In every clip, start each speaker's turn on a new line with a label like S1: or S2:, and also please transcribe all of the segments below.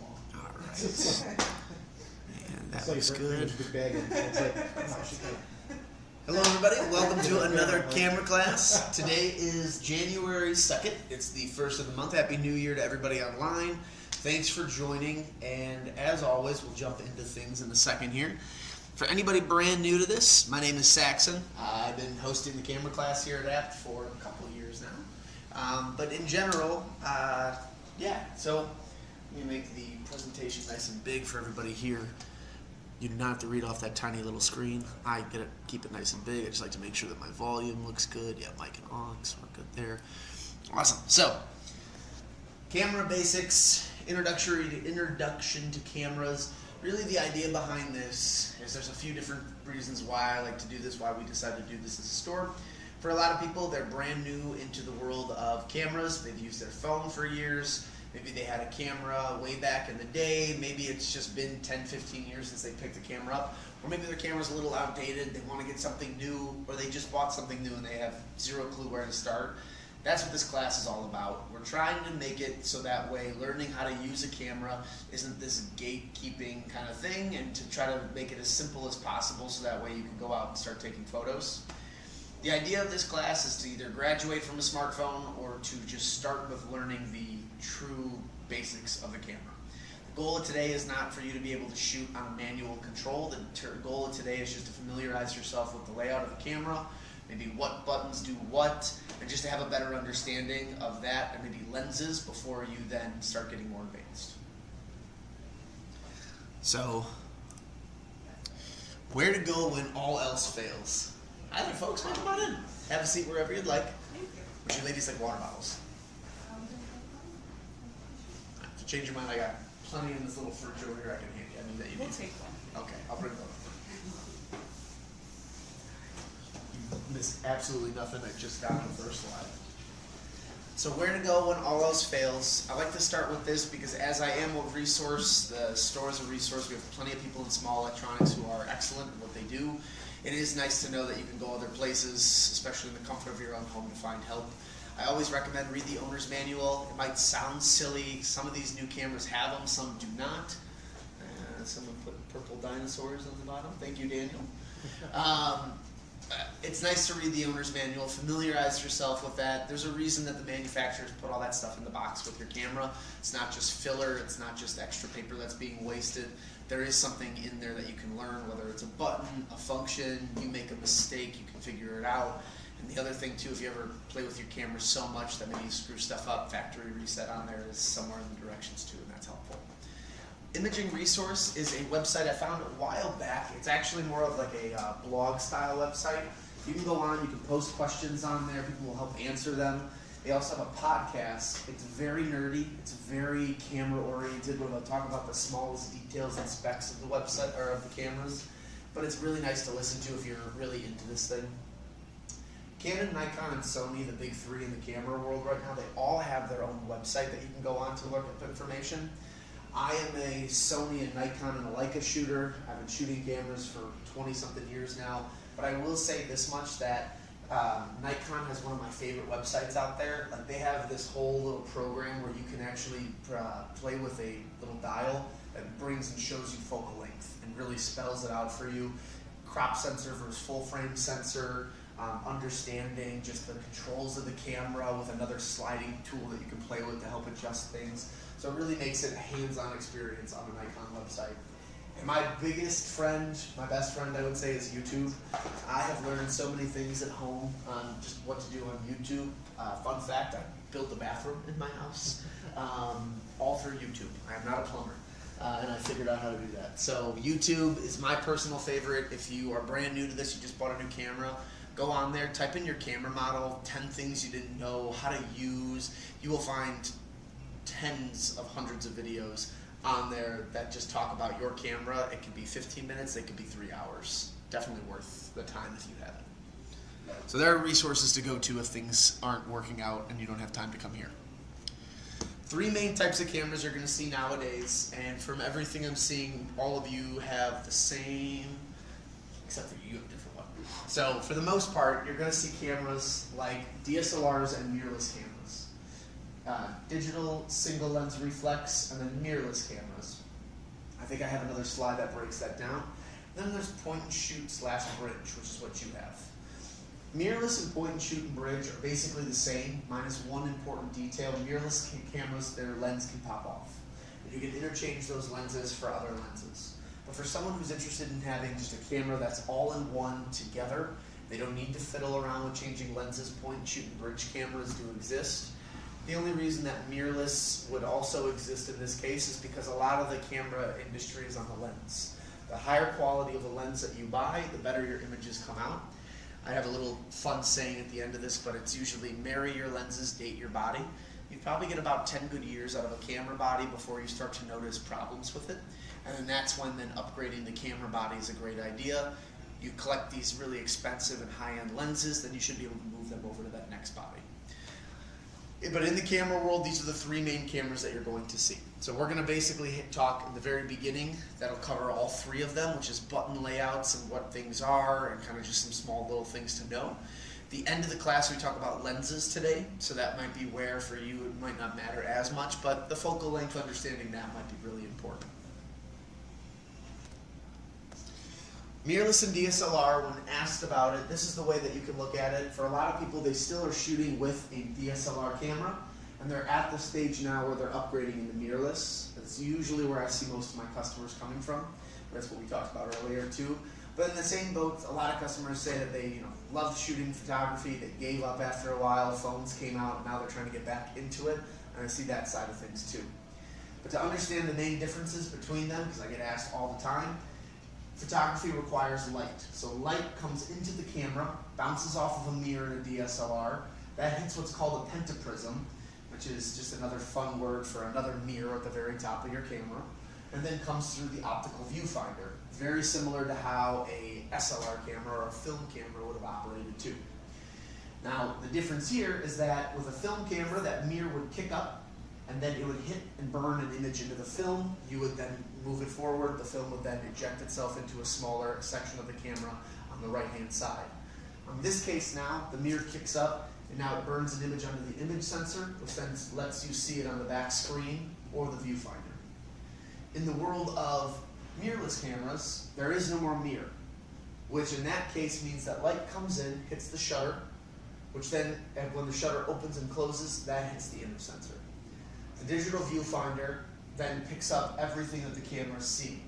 S1: small.
S2: All right. And that looks good.
S1: Big bag and it's like, oh, she kind of.
S2: Hello everybody, welcome to another camera class. Today is January 2nd. It's the first of the month. Happy New Year to everybody online. Thanks for joining, and as always, we'll jump into things in a second here. For anybody brand new to this, my name is Saxon. I've been hosting the camera class here at APT for a couple of years now. But in general, so let me make the presentation nice and big for everybody here. You do not have to read off that tiny little screen. I get it, keep it nice and big. I just like to make sure that my volume looks good. Yeah, mic and aux, we're good there. Awesome. So, camera basics, introduction to cameras. Really the idea behind this is there's a few different reasons why I like to do this, why we decided to do this as a store. For a lot of people, they're brand new into the world of cameras. They've used their phone for years. Maybe they had a camera way back in the day. Maybe it's just been 10, 15 years since they picked the camera up. Or maybe their camera's a little outdated. They want to get something new, or they just bought something new and they have zero clue where to start. That's what this class is all about. We're trying to make it so that way learning how to use a camera isn't this gatekeeping kind of thing, and to try to make it as simple as possible so that way you can go out and start taking photos. The idea of this class is to either graduate from a smartphone or to just start with learning the true basics of the camera. The goal of today is not for you to be able to shoot on manual control. The goal of today is just to familiarize yourself with the layout of the camera, maybe what buttons do what, and just to have a better understanding of that and maybe lenses before you then start getting more advanced. So, where to go when all else fails? Hi there, folks. Come on in. Have a seat wherever you'd like. Would you ladies like water bottles? If you change your mind, I got plenty in this little fridge over here I can hand you. I mean that you
S3: We'll
S2: need.
S3: take one.
S2: Okay, I'll bring one. You missed absolutely nothing. I just got on the first slide. So where to go when all else fails? I like to start with this because as I am a resource, the store is a resource. We have plenty of people in small electronics who are excellent at what they do. It is nice to know that you can go other places, especially in the comfort of your own home, to find help. I always recommend read the owner's manual. It might sound silly. Some of these new cameras have them, some do not. Someone put purple dinosaurs on the bottom. Thank you, Daniel. It's nice to read the owner's manual, familiarize yourself with that. There's a reason that the manufacturers put all that stuff in the box with your camera. It's not just filler, it's not just extra paper that's being wasted. There is something in there that you can learn, whether it's a button, a function, you make a mistake, you can figure it out. And the other thing too, if you ever play with your camera so much that maybe you screw stuff up, factory reset on there is somewhere in the directions too, and that's helpful. Imaging Resource is a website I found a while back. It's actually more of like a blog style website. You can go on, you can post questions on there, people will help answer them. They also have a podcast. It's very nerdy, it's very camera oriented, where they'll talk about the smallest details and specs of the website or of the cameras. But it's really nice to listen to if you're really into this thing. Canon, Nikon, and Sony, the big three in the camera world right now, they all have their own website that you can go on to look up information. I am a Sony and Nikon and a Leica shooter. I've been shooting cameras for 20-something years now. But I will say this much, that Nikon has one of my favorite websites out there. Like, they have this whole little program where you can actually play with a little dial that brings and shows you focal length and really spells it out for you. Crop sensor versus full frame sensor, understanding just the controls of the camera with another sliding tool that you can play with to help adjust things. So it really makes it a hands-on experience on the Nikon website. And my biggest friend, my best friend I would say, is YouTube. I have learned so many things at home on just what to do on YouTube. Fun fact, I built a bathroom in my house, all through YouTube. I am not a plumber, and I figured out how to do that. So YouTube is my personal favorite. If you are brand new to this, you just bought a new camera, go on there, type in your camera model, 10 things you didn't know, how to use. You will find tens of hundreds of videos on there that just talk about your camera. It could be 15 minutes, it could be 3 hours. Definitely worth the time if you have it. So there are resources to go to if things aren't working out and you don't have time to come here. Three main types of cameras you're going to see nowadays, and from everything I'm seeing, all of you have the same, except for you have a different one. So for the most part, you're going to see cameras like DSLRs and mirrorless cameras. digital single lens reflex, and then mirrorless cameras. I think I have another slide that breaks that down. Then there's point and shoot / bridge, which is what you have. Mirrorless and point and shoot and bridge are basically the same, minus one important detail. Mirrorless cameras, their lens can pop off. And you can interchange those lenses for other lenses. But for someone who's interested in having just a camera that's all in one together, they don't need to fiddle around with changing lenses. Point and shoot and bridge cameras do exist. The only reason that mirrorless would also exist in this case is because a lot of the camera industry is on the lens. The higher quality of the lens that you buy, the better your images come out. I have a little fun saying at the end of this, but it's usually marry your lenses, date your body. You probably get about 10 good years out of a camera body before you start to notice problems with it. And then that's when upgrading the camera body is a great idea. You collect these really expensive and high-end lenses, then you should be able to move them over to that next body. But in the camera world, these are the three main cameras that you're going to see. So we're going to basically talk in the very beginning. That'll cover all three of them, which is button layouts and what things are and kind of just some small little things to know. The end of the class, we talk about lenses today, so that might be where for you it might not matter as much, but the focal length, understanding that might be really important. Mirrorless and DSLR, when asked about it, this is the way that you can look at it. For a lot of people, they still are shooting with a DSLR camera, and they're at the stage now where they're upgrading into mirrorless. That's usually where I see most of my customers coming from. That's what we talked about earlier too. But in the same boat, a lot of customers say that they loved shooting photography, they gave up after a while, phones came out, and now they're trying to get back into it, and I see that side of things too. But to understand the main differences between them, because I get asked all the time, photography requires light. So light comes into the camera, bounces off of a mirror in a DSLR, that hits what's called a pentaprism, which is just another fun word for another mirror at the very top of your camera, and then comes through the optical viewfinder. Very similar to how a SLR camera or a film camera would have operated too. Now, the difference here is that with a film camera, that mirror would kick up, and then it would hit and burn an image into the film. You would then move it forward. The film would then eject itself into a smaller section of the camera on the right-hand side. In this case now, the mirror kicks up, and now it burns an image under the image sensor, which then lets you see it on the back screen or the viewfinder. In the world of mirrorless cameras, there is no more mirror, which in that case means that light comes in, hits the shutter, which then, when the shutter opens and closes, that hits the image sensor. The digital viewfinder then picks up everything that the camera is seeing.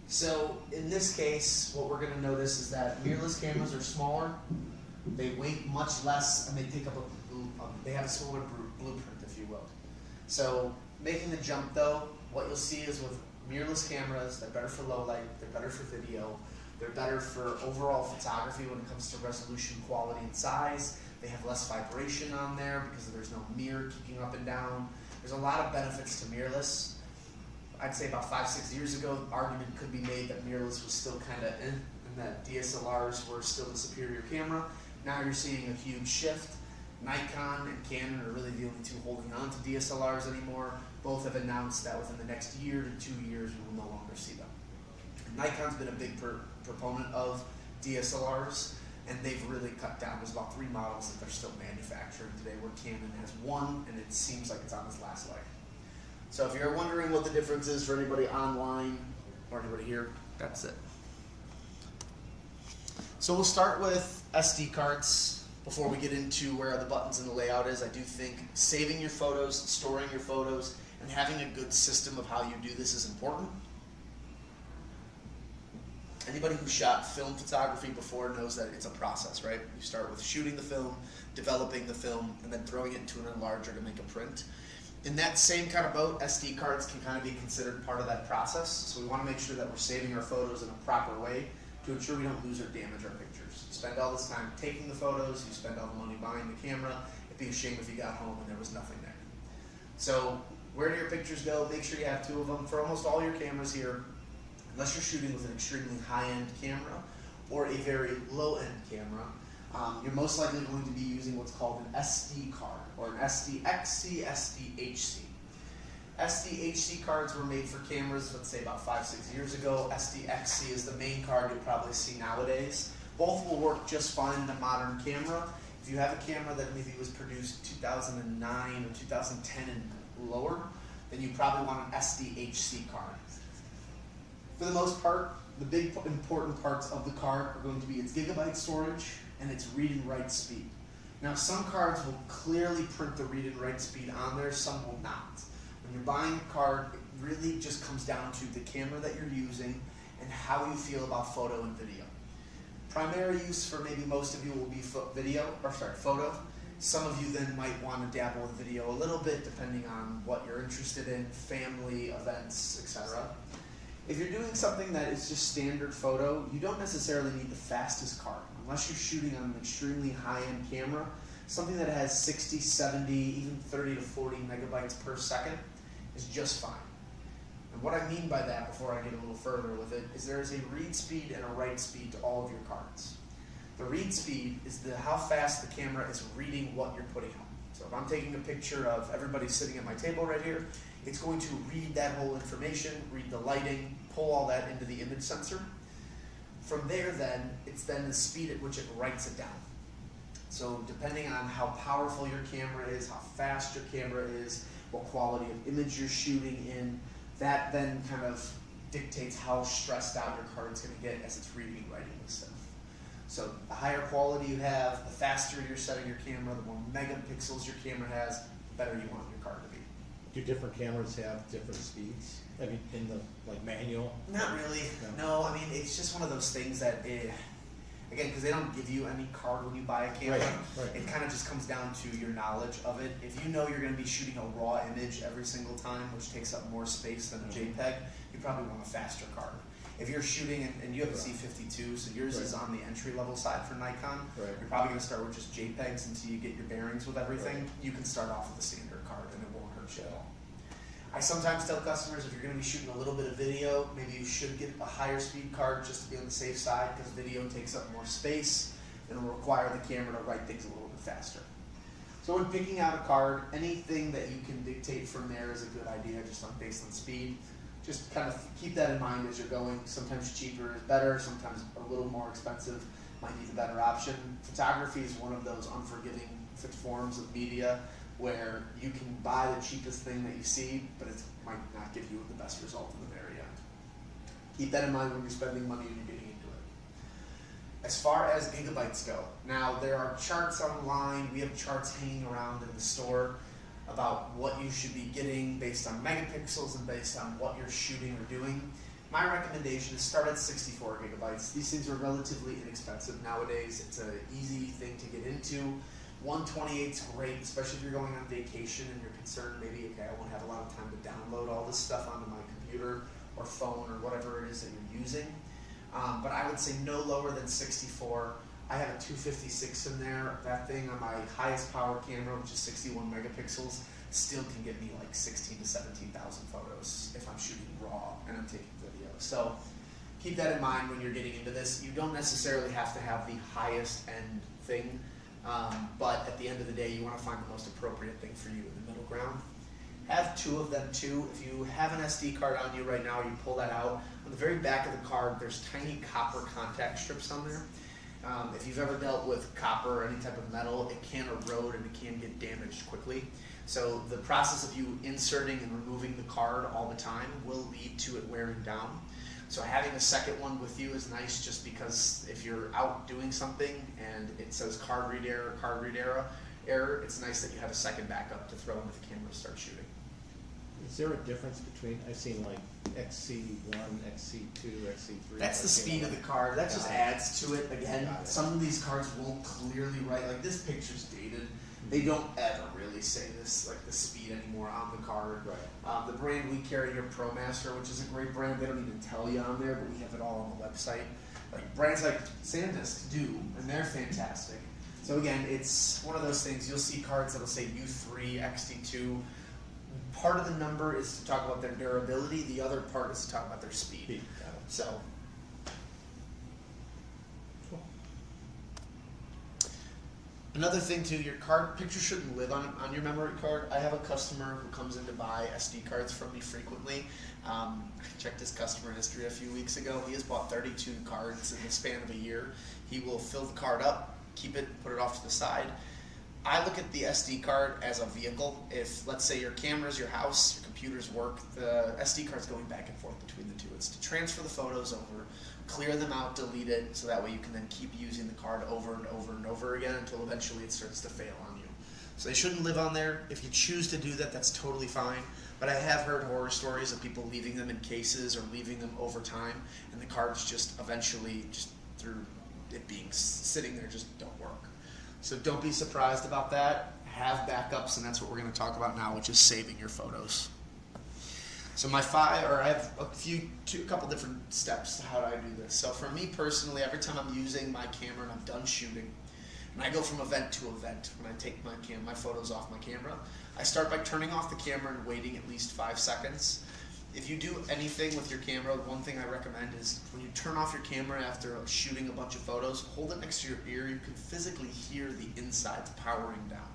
S2: So in this case, what we're going to notice is that mirrorless cameras are smaller, they weight much less, and they take up they have a smaller blueprint, if you will. So making the jump though, what you'll see is with mirrorless cameras, they're better for low light, they're better for video, they're better for overall photography when it comes to resolution, quality, and size. They have less vibration on there because there's no mirror kicking up and down. There's a lot of benefits to mirrorless. I'd say about 5-6 years ago, the argument could be made that mirrorless was still kind of in, and that DSLRs were still the superior camera. Now you're seeing a huge shift. Nikon and Canon are really the only two holding on to DSLRs anymore. Both have announced that within the next year to 2 years, we will no longer see them. And Nikon's been a big proponent of DSLRs, and they've really cut down. There's about 3 models that they're still manufacturing today, where Canon has 1, and it seems like it's on its last leg. So if you're wondering what the difference is for anybody online or anybody here, that's it. So we'll start with SD cards. Before we get into where the buttons and the layout is, I do think saving your photos, storing your photos, and having a good system of how you do this is important. Anybody who shot film photography before knows that it's a process, right? You start with shooting the film, developing the film, and then throwing it into an enlarger to make a print. In that same kind of boat, SD cards can kind of be considered part of that process. So we want to make sure that we're saving our photos in a proper way to ensure we don't lose or damage our pictures. You spend all this time taking the photos, you spend all the money buying the camera. It'd be a shame if you got home and there was nothing there. So where do your pictures go? Make sure you have 2 of them. For almost all your cameras here, unless you're shooting with an extremely high-end camera or a very low-end camera, you're most likely going to be using what's called an SD card, or an SDXC, SDHC. SDHC cards were made for cameras, let's say about 5-6 years ago. SDXC is the main card you'll probably see nowadays. Both will work just fine in a modern camera. If If you have a camera that maybe was produced 2009 or 2010 and lower, then you probably want an SDHC card. For the most part, the big important parts of the card are going to be its gigabyte storage and its read and write speed. Now, some cards will clearly print the read and write speed on there, some will not. When you're buying a card, it really just comes down to the camera that you're using and how you feel about photo and video. Primary use for maybe most of you will be photo. Some of you then might want to dabble with video a little bit depending on what you're interested in, family, events, etc. If you're doing something that is just standard photo, you don't necessarily need the fastest card. Unless you're shooting on an extremely high-end camera, something that has 60, 70, even 30 to 40 megabytes per second is just fine. And what I mean by that, before I get a little further with it, is there is a read speed and a write speed to all of your cards. The read speed is how fast the camera is reading what you're putting out. So if I'm taking a picture of everybody sitting at my table right here, it's going to read that whole information, read the lighting, pull all that into the image sensor. From there then, it's then the speed at which it writes it down. So depending on how powerful your camera is, how fast your camera is, what quality of image you're shooting in, that then kind of dictates how stressed out your card's going to get as it's reading and writing this stuff. So the higher quality you have, the faster you're setting your camera, the more megapixels your camera has, the better you want your card to be.
S1: Do different cameras have different speeds? I mean, in the manual?
S2: Not really. No, I mean, it's just one of those things that, again, because they don't give you any card when you buy a camera,
S1: right.
S2: It kind of just comes down to your knowledge of it. If you know you're going to be shooting a raw image every single time, which takes up more space than a JPEG, you probably want a faster card. If you're shooting, and you have a C52, so yours is on the entry-level side for Nikon, you're probably going to start with just JPEGs until you get your bearings with everything. You can start off with a standard card, and it won't hurt you at all. I sometimes tell customers if you're going to be shooting a little bit of video, maybe you should get a higher speed card just to be on the safe side, because video takes up more space and will require the camera to write things a little bit faster. So when picking out a card, anything that you can dictate from there is a good idea, just based on speed. Just kind of keep that in mind as you're going. Sometimes cheaper is better, sometimes a little more expensive might be the better option. Photography is one of those unforgiving forms of media where you can buy the cheapest thing that you see, but it might not give you the best result in the very end. Keep that in mind when you're spending money and you're getting into it. As far as gigabytes go, now there are charts online, we have charts hanging around in the store about what you should be getting based on megapixels and based on what you're shooting or doing. My recommendation is start at 64 gigabytes. These things are relatively inexpensive nowadays. It's an easy thing to get into. 128 is great, especially if you're going on vacation and you're concerned maybe, okay, I won't have a lot of time to download all this stuff onto my computer or phone or whatever it is that you're using. But I would say no lower than 64. I have a 256 in there. That thing on my highest power camera, which is 61 megapixels, still can get me like 16 to 17,000 photos if I'm shooting raw and I'm taking video. So keep that in mind when you're getting into this. You don't necessarily have to have the highest end thing. But at the end of the day, you want to find the most appropriate thing for you in the middle ground. Have two of them too. If you have an SD card on you right now, you pull that out. On the very back of the card, there's tiny copper contact strips on there. If you've ever dealt with copper or any type of metal, it can erode and it can get damaged quickly. So the process of you inserting and removing the card all the time will lead to it wearing down. So having a second one with you is nice, just because if you're out doing something and it says card read error, it's nice that you have a second backup to throw into the camera to start shooting.
S1: Is there a difference between, I've seen like XC1, XC2, XC3?
S2: That's the speed of the card. That just adds to it. Again, some of these cards won't clearly write, like this picture's dated. They don't ever really say this, like the speed anymore on the card.
S1: Right.
S2: The brand we carry here, ProMaster, which is a great brand, they don't even tell you on there, but we have it all on the website. Like brands like SanDisk do, and they're fantastic. So again, it's one of those things, you'll see cards that'll say U3, XT2. Part of the number is to talk about their durability, the other part is to talk about their speed. So. Another thing too, your card picture shouldn't live on your memory card. I have a customer who comes in to buy SD cards from me frequently. I checked his customer history a few weeks ago. He has bought 32 cards in the span of a year. He will fill the card up, keep it, put it off to the side. I look at the SD card as a vehicle. If, let's say, your camera's your house, your computer's work, the SD card's going back and forth between the two. It's to transfer the photos over, clear them out, delete it, so that way you can then keep using the card over and over and over again until eventually it starts to fail on you. So they shouldn't live on there. If you choose to do that, that's totally fine. But I have heard horror stories of people leaving them in cases or leaving them over time, and the cards just eventually, just through it being sitting there, just don't work. So don't be surprised about that. Have backups, and that's what we're going to talk about now, which is saving your photos. So I have a couple different steps to how do I do this. So for me personally, every time I'm using my camera and I'm done shooting, and I go from event to event when I take my photos off my camera, I start by turning off the camera and waiting at least 5 seconds. If you do anything with your camera, one thing I recommend is when you turn off your camera after shooting a bunch of photos, hold it next to your ear. You can physically hear the insides powering down.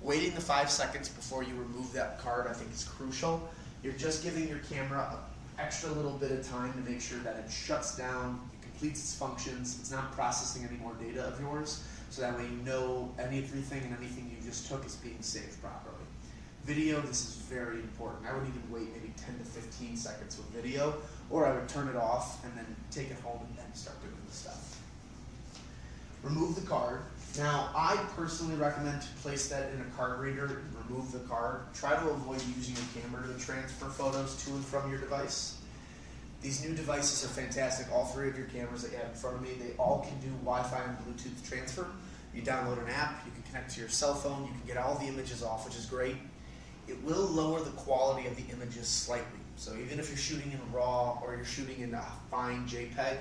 S2: Waiting the 5 seconds before you remove that card, I think, is crucial. You're just giving your camera an extra little bit of time to make sure that it shuts down, it completes its functions, it's not processing any more data of yours, so that way you know everything and anything you just took is being saved properly. Video, this is very important. I would even wait maybe 10 to 15 seconds with video, or I would turn it off and then take it home and then start doing the stuff. Remove the card. Now, I personally recommend to place that in a card reader and remove the card. Try to avoid using your camera to transfer photos to and from your device. These new devices are fantastic. All three of your cameras that you have in front of me, they all can do Wi-Fi and Bluetooth transfer. You download an app, you can connect to your cell phone, you can get all the images off, which is great. It will lower the quality of the images slightly. So even if you're shooting in RAW or you're shooting in a fine JPEG,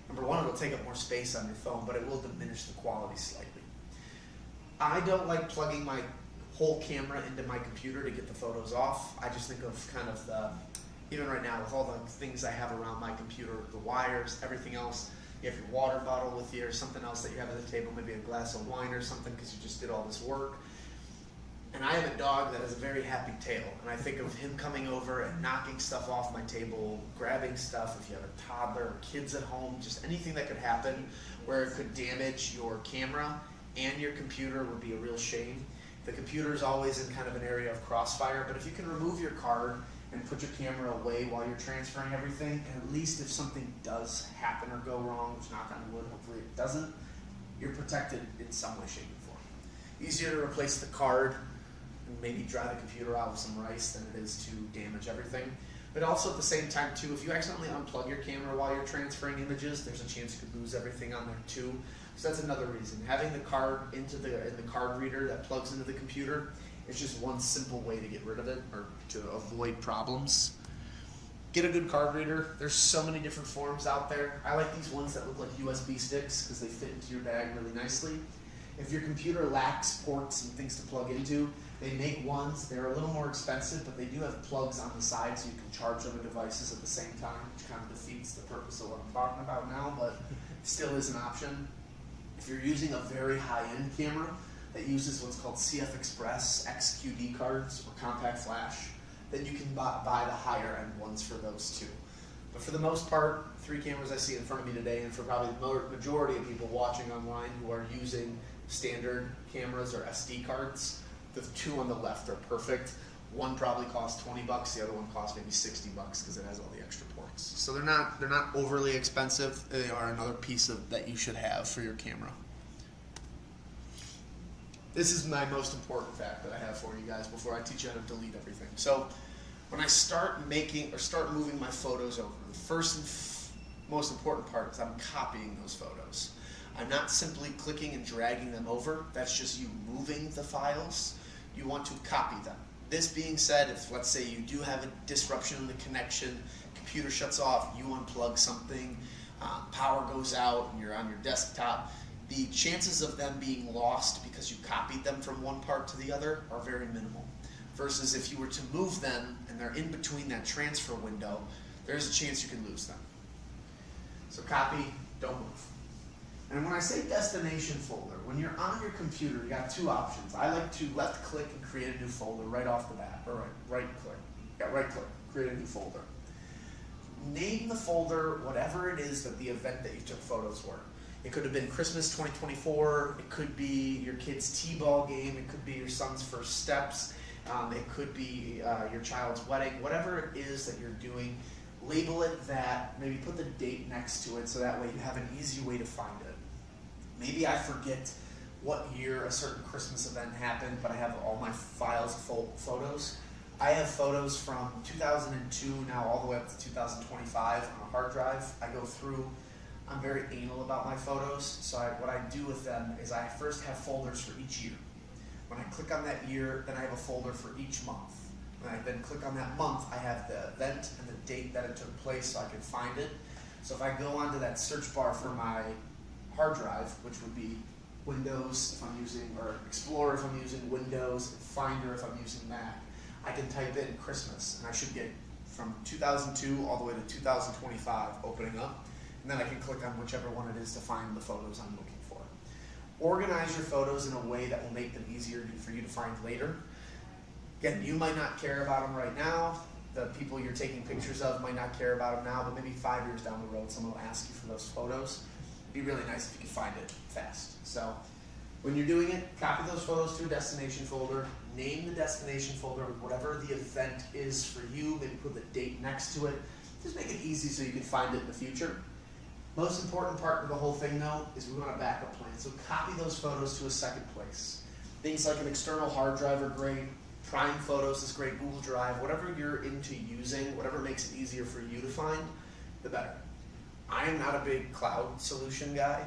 S2: number one, it'll take up more space on your phone, but it will diminish the quality slightly. I don't like plugging my whole camera into my computer to get the photos off. I just think of kind of even right now with all the things I have around my computer, the wires, everything else, you have your water bottle with you or something else that you have at the table, maybe a glass of wine or something because you just did all this work. And I have a dog that has a very happy tail, and I think of him coming over and knocking stuff off my table, grabbing stuff. If you have a toddler or kids at home, just anything that could happen where it could damage your camera and your computer would be a real shame. The computer is always in kind of an area of crossfire, but if you can remove your card and put your camera away while you're transferring everything, and at least if something does happen or go wrong, which knock on wood, hopefully it doesn't, you're protected in some way, shape, or form. Easier to replace the card and maybe dry the computer out with some rice than it is to damage everything. But also at the same time too, if you accidentally unplug your camera while you're transferring images, there's a chance you could lose everything on there too. So that's another reason. Having the card in the card reader that plugs into the computer is just one simple way to get rid of it or to avoid problems. Get a good card reader. There's so many different forms out there. I like these ones that look like USB sticks because they fit into your bag really nicely. If your computer lacks ports and things to plug into, they make ones. They're a little more expensive, but they do have plugs on the side so you can charge other devices at the same time, which kind of defeats the purpose of what I'm talking about now, but still is an option. If you're using a very high-end camera that uses what's called CF Express XQD cards or compact flash, then you can buy the higher-end ones for those too. But for the most part, 3 cameras I see in front of me today, and for probably the majority of people watching online who are using standard cameras or SD cards, the 2 on the left are perfect. One probably costs $20, the other one costs maybe $60 because it has all the extra ports. So they're not overly expensive. They are another piece that you should have for your camera. This is my most important fact that I have for you guys before I teach you how to delete everything. So when I start moving my photos over, the first and most important part is I'm copying those photos. I'm not simply clicking and dragging them over. That's just you moving the files. You want to copy them. This being said, if let's say you do have a disruption in the connection, computer shuts off, you unplug something, power goes out, and you're on your desktop, the chances of them being lost because you copied them from one part to the other are very minimal. Versus if you were to move them and they're in between that transfer window, there's a chance you can lose them. So copy, don't move. And when I say destination folder, when you're on your computer, you got 2 options. I like to left click and create a new folder right off the bat, or right click. Yeah, right click, create a new folder. Name the folder whatever it is that the event that you took photos were. It could have been Christmas 2024. It could be your kid's t-ball game. It could be your son's first steps. It could be your child's wedding. Whatever it is that you're doing, label it that. Maybe put the date next to it so that way you have an easy way to find it. Maybe I forget what year a certain Christmas event happened, but I have all my files full of photos. I have photos from 2002 now all the way up to 2025 on a hard drive. I go through. I'm very anal about my photos, so what I do with them is I first have folders for each year. When I click on that year, then I have a folder for each month. When I then click on that month, I have the event and the date that it took place so I can find it. So if I go onto that search bar for my hard drive, which would be Windows if I'm using, or Explorer if I'm using Windows, Finder if I'm using Mac, I can type in Christmas, and I should get from 2002 all the way to 2025 opening up. And then I can click on whichever one it is to find the photos I'm looking for. Organize your photos in a way that will make them easier for you to find later. Again, you might not care about them right now. The people you're taking pictures of might not care about them now, but maybe 5 years down the road, someone will ask you for those photos. It'd be really nice if you could find it fast. So when you're doing it, copy those photos to a destination folder. Name the destination folder with whatever the event is for you. Maybe put the date next to it. Just make it easy so you can find it in the future. Most important part of the whole thing, though, is we want a backup plan. So copy those photos to a second place. Things like an external hard drive are great. Prime Photos is great. Google Drive, whatever you're into using, whatever makes it easier for you to find, the better. I am not a big cloud solution guy.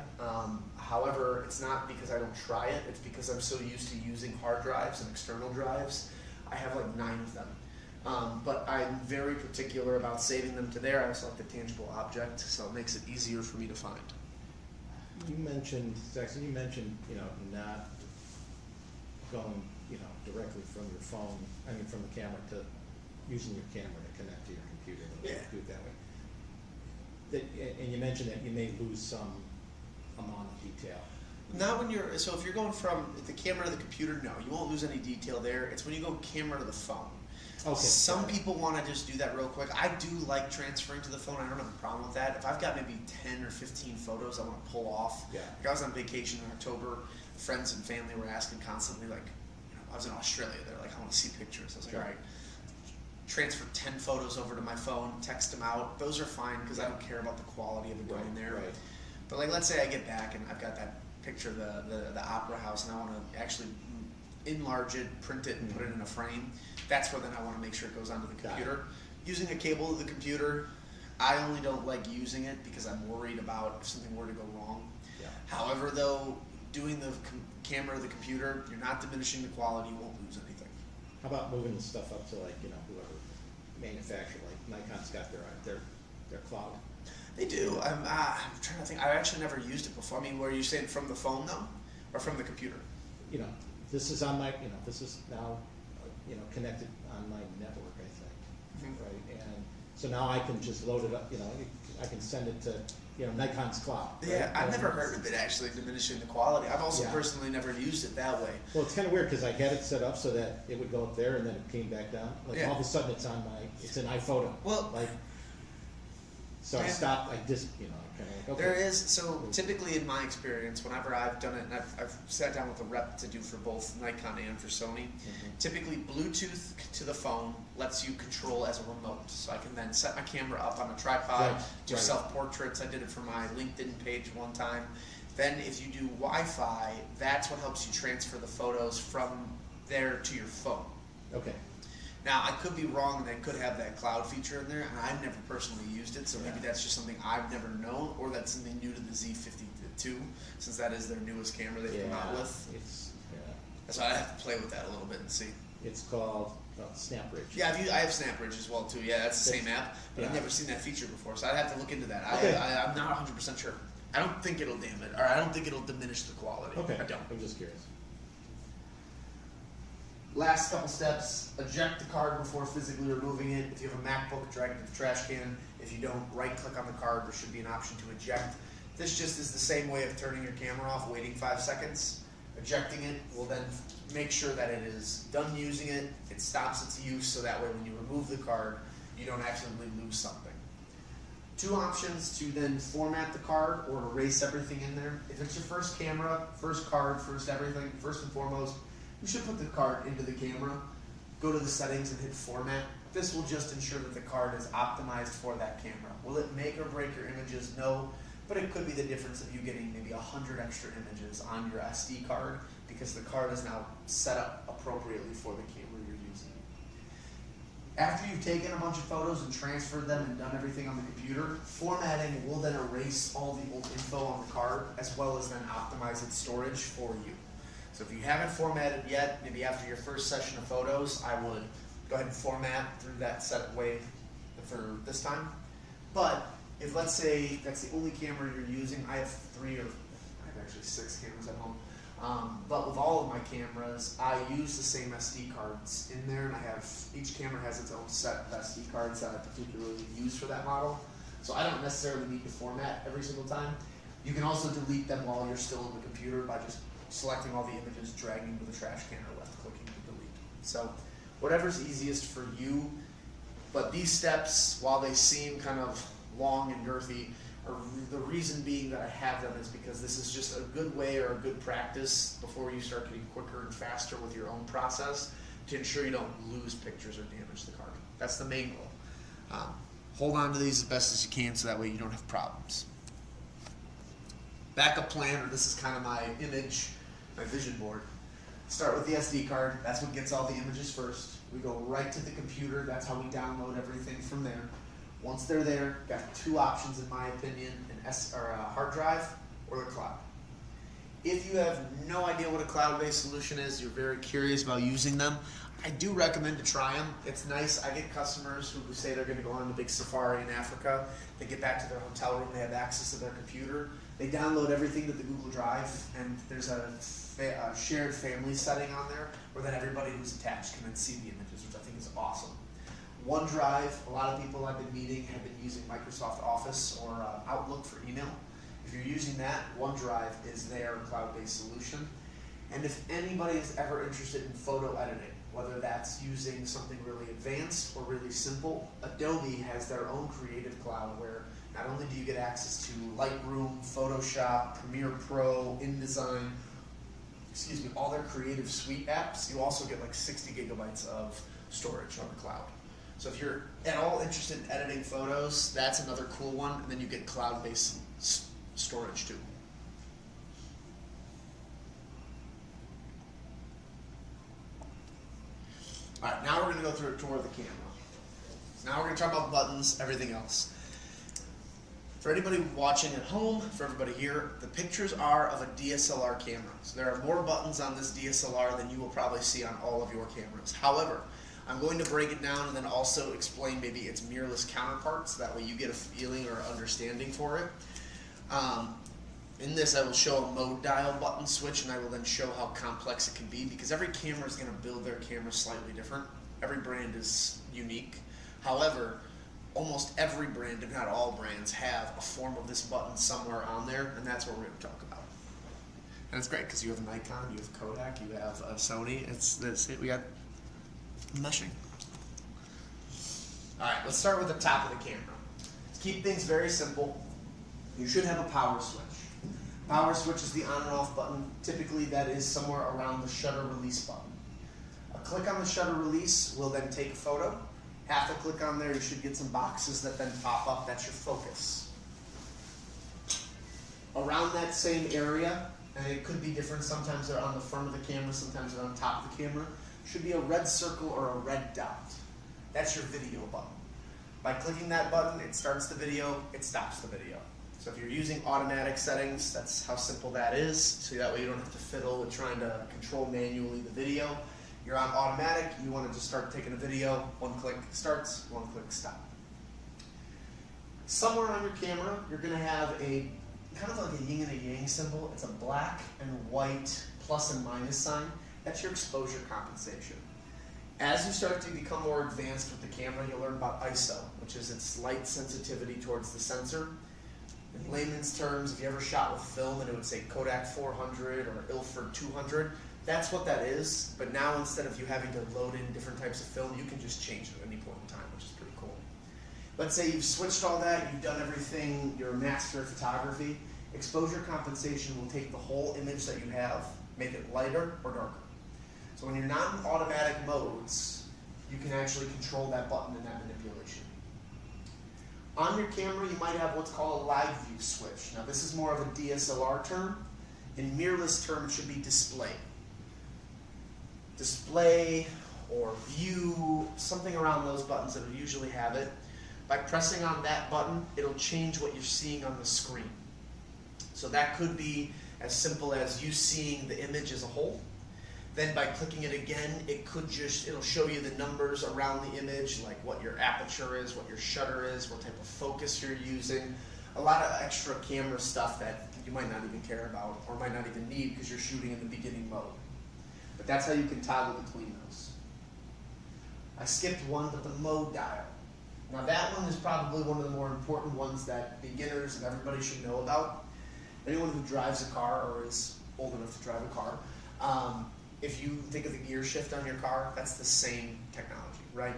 S2: However, it's not because I don't try it. It's because I'm so used to using hard drives and external drives. I have like 9 of them. But I'm very particular about saving them to there. I select a tangible object, so it makes it easier for me to find.
S1: You mentioned, Saxon, not going, directly from your phone, from the camera to using your camera to connect to your computer.
S2: Yeah.
S1: Do it that way. And you mentioned that you may lose some amount of detail.
S2: Not when you're, so if you're going from the camera to the computer, no, you won't lose any detail there. It's when you go camera to the phone.
S1: Okay.
S2: Some people want to just do that real quick. I do like transferring to the phone. I don't have a problem with that. If I've got maybe 10 or 15 photos I want to pull off.
S1: Yeah.
S2: Like I was on vacation in October. Friends and family were asking constantly, like, I was in Australia. They're like, I want to see pictures. I was like,
S1: Sure.
S2: all right. Transfer 10 photos over to my phone, text them out. Those are fine because I don't care about the quality of it going there.
S1: Right.
S2: But like, let's say I get back and I've got that picture of the opera house, and I want to actually enlarge it, print it, and put it in a frame. That's where then I want to make sure it goes onto the computer. Using a cable to the computer, I only don't like using it because I'm worried about if something were to go wrong.
S1: Yeah.
S2: However, though, doing the camera to the computer, you're not diminishing the quality. You won't lose anything.
S1: How about moving the stuff up to whoever manufacturer, like Nikon's got their cloud.
S2: They do. I'm trying to think. I've actually never used it before. Were you saying from the phone though, or from the computer?
S1: This is on my, this is now, connected on my network, I think, right? And so now I can just load it up. I can send it to, Nikon's cloud. Right?
S2: Yeah, I've never heard of it actually diminishing the quality. I've also
S1: Yeah.
S2: personally never used it that way.
S1: Well, it's kind of weird because I had it set up so that it would go up there and then it came back down. Like
S2: Yeah.
S1: all of a sudden it's in iPhoto.
S2: Well,
S1: So I
S2: yeah.
S1: stopped. I just, kind of like, okay.
S2: There is, so typically in my experience, whenever I've done it, and I've sat down with a rep to do for both Nikon and for Sony, typically Bluetooth to the phone lets you control as a remote. So I can then set my camera up on a tripod,
S1: Right,
S2: do
S1: right.
S2: self-portraits. I did it for my LinkedIn page one time. Then if you do Wi-Fi, that's what helps you transfer the photos from there to your phone.
S1: Okay.
S2: Now, I could be wrong, and they could have that cloud feature in there, and I've never personally used it, so maybe that's just something I've never known, or that's something new to the Z52, since that is their newest camera they've come out with. So I have to play with that a little bit and see.
S1: It's called SnapBridge.
S2: Yeah, I have SnapBridge as well, too. Yeah, that's the same app, but I've never seen that feature before, so I'd have to look into that.
S1: Okay.
S2: I'm not 100% sure. I don't think it'll damage it, or I don't think it'll diminish the quality.
S1: Okay.
S2: I don't.
S1: I'm just curious.
S2: Last couple steps, eject the card before physically removing it. If you have a MacBook, drag it to the trash can. If you don't, right click on the card, there should be an option to eject. This just is the same way of turning your camera off, waiting 5 seconds. Ejecting it will then make sure that it is done using it, it stops its use, so that way when you remove the card, you don't accidentally lose something. Two options to then format the card or erase everything in there. If it's your first camera, first card, first everything, first and foremost, you should put the card into the camera, go to the settings and hit format. This will just ensure that the card is optimized for that camera. Will it make or break your images? No, but it could be the difference of you getting maybe 100 extra images on your SD card because the card is now set up appropriately for the camera you're using. After you've taken a bunch of photos and transferred them and done everything on the computer, formatting will then erase all the old info on the card as well as then optimize its storage for you. So if you haven't formatted yet, maybe after your first session of photos, I would go ahead and format through that set way for this time. But if let's say that's the only camera you're using, I have actually 6 cameras at home. But with all of my cameras, I use the same SD cards in there, and each camera has its own set of SD cards that I particularly use for that model. So I don't necessarily need to format every single time. You can also delete them while you're still in the computer by just selecting all the images, dragging to the trash can, or left clicking to delete. So whatever's easiest for you. But these steps, while they seem kind of long and girthy, the reason being that I have them is because this is just a good way or a good practice before you start getting quicker and faster with your own process to ensure you don't lose pictures or damage the card. That's the main goal. Hold on to these as best as you can so that way you don't have problems. Backup plan, or this is kind of my vision board. Start with the SD card. That's what gets all the images first. We go right to the computer. That's how we download everything from there. Once they're there, got 2 options in my opinion, a hard drive or the cloud. If you have no idea what a cloud-based solution is, you're very curious about using them, I do recommend to try them. It's nice. I get customers who say they're going to go on a big safari in Africa. They get back to their hotel room, they have access to their computer. They download everything to the Google Drive, and there's a shared family setting on there where then everybody who's attached can then see the images, which I think is awesome. OneDrive, a lot of people I've been meeting have been using Microsoft Office or Outlook for email. If you're using that, OneDrive is their cloud-based solution. And if anybody is ever interested in photo editing, whether that's using something really advanced or really simple, Adobe has their own creative cloud where not only do you get access to Lightroom, Photoshop, Premiere Pro, InDesign, all their creative suite apps, you also get like 60 gigabytes of storage on the cloud. So if you're at all interested in editing photos, that's another cool one, and then you get cloud-based storage too. All right, now we're going to go through a tour of the camera. So now we're going to talk about buttons, everything else. For anybody watching at home, for everybody here, the pictures are of a DSLR camera. So there are more buttons on this DSLR than you will probably see on all of your cameras. However, I'm going to break it down and then also explain maybe its mirrorless counterparts. That way you get a feeling or understanding for it. In this, I will show a mode dial button switch, and I will then show how complex it can be because every camera is going to build their camera slightly different. Every brand is unique. However, almost every brand, if not all brands, have a form of this button somewhere on there, and that's what we're going to talk about. And it's great because you have a Nikon, you have Kodak, you have a Sony. We got meshing. All right, let's start with the top of the camera. To keep things very simple, you should have a power switch. Power switch is the on and off button. Typically, that is somewhere around the shutter release button. A click on the shutter release will then take a photo. Half a click on there, you should get some boxes that then pop up. That's your focus. Around that same area, and it could be different. Sometimes they're on the front of the camera, sometimes they're on top of the camera, should be a red circle or a red dot. That's your video button. By clicking that button, it starts the video, it stops the video. So if you're using automatic settings, that's how simple that is. So that way you don't have to fiddle with trying to control manually the video. You're on automatic, you want to just start taking a video, one click starts, one click stop. Somewhere on your camera, you're going to have a kind of like a yin and a yang symbol. It's a black and white plus and minus sign. That's your exposure compensation. As you start to become more advanced with the camera, you'll learn about ISO, which is its light sensitivity towards the sensor. In layman's terms, if you ever shot with film and it would say Kodak 400 or Ilford 200, that's what that is. But now instead of you having to load in different types of film, you can just change it at any point in time, which is pretty cool. Let's say you've switched all that, you've done everything, you're a master of photography. Exposure compensation will take the whole image that you have, make it lighter or darker. So when you're not in automatic modes, you can actually control that button and that manipulation. On your camera, you might have what's called a live view switch. Now this is more of a DSLR term. In mirrorless term, it should be display. Display or view, something around those buttons that will usually have it. By pressing on that button, it'll change what you're seeing on the screen. So that could be as simple as you seeing the image as a whole. Then by clicking it again, it'll show you the numbers around the image, like what your aperture is, what your shutter is, what type of focus you're using. A lot of extra camera stuff that you might not even care about or might not even need because you're shooting in the beginning mode. But that's how you can toggle between those. I skipped one, but the mode dial. Now that one is probably one of the more important ones that beginners and everybody should know about. Anyone who drives a car or is old enough to drive a car, if you think of the gear shift on your car, that's the same technology, right?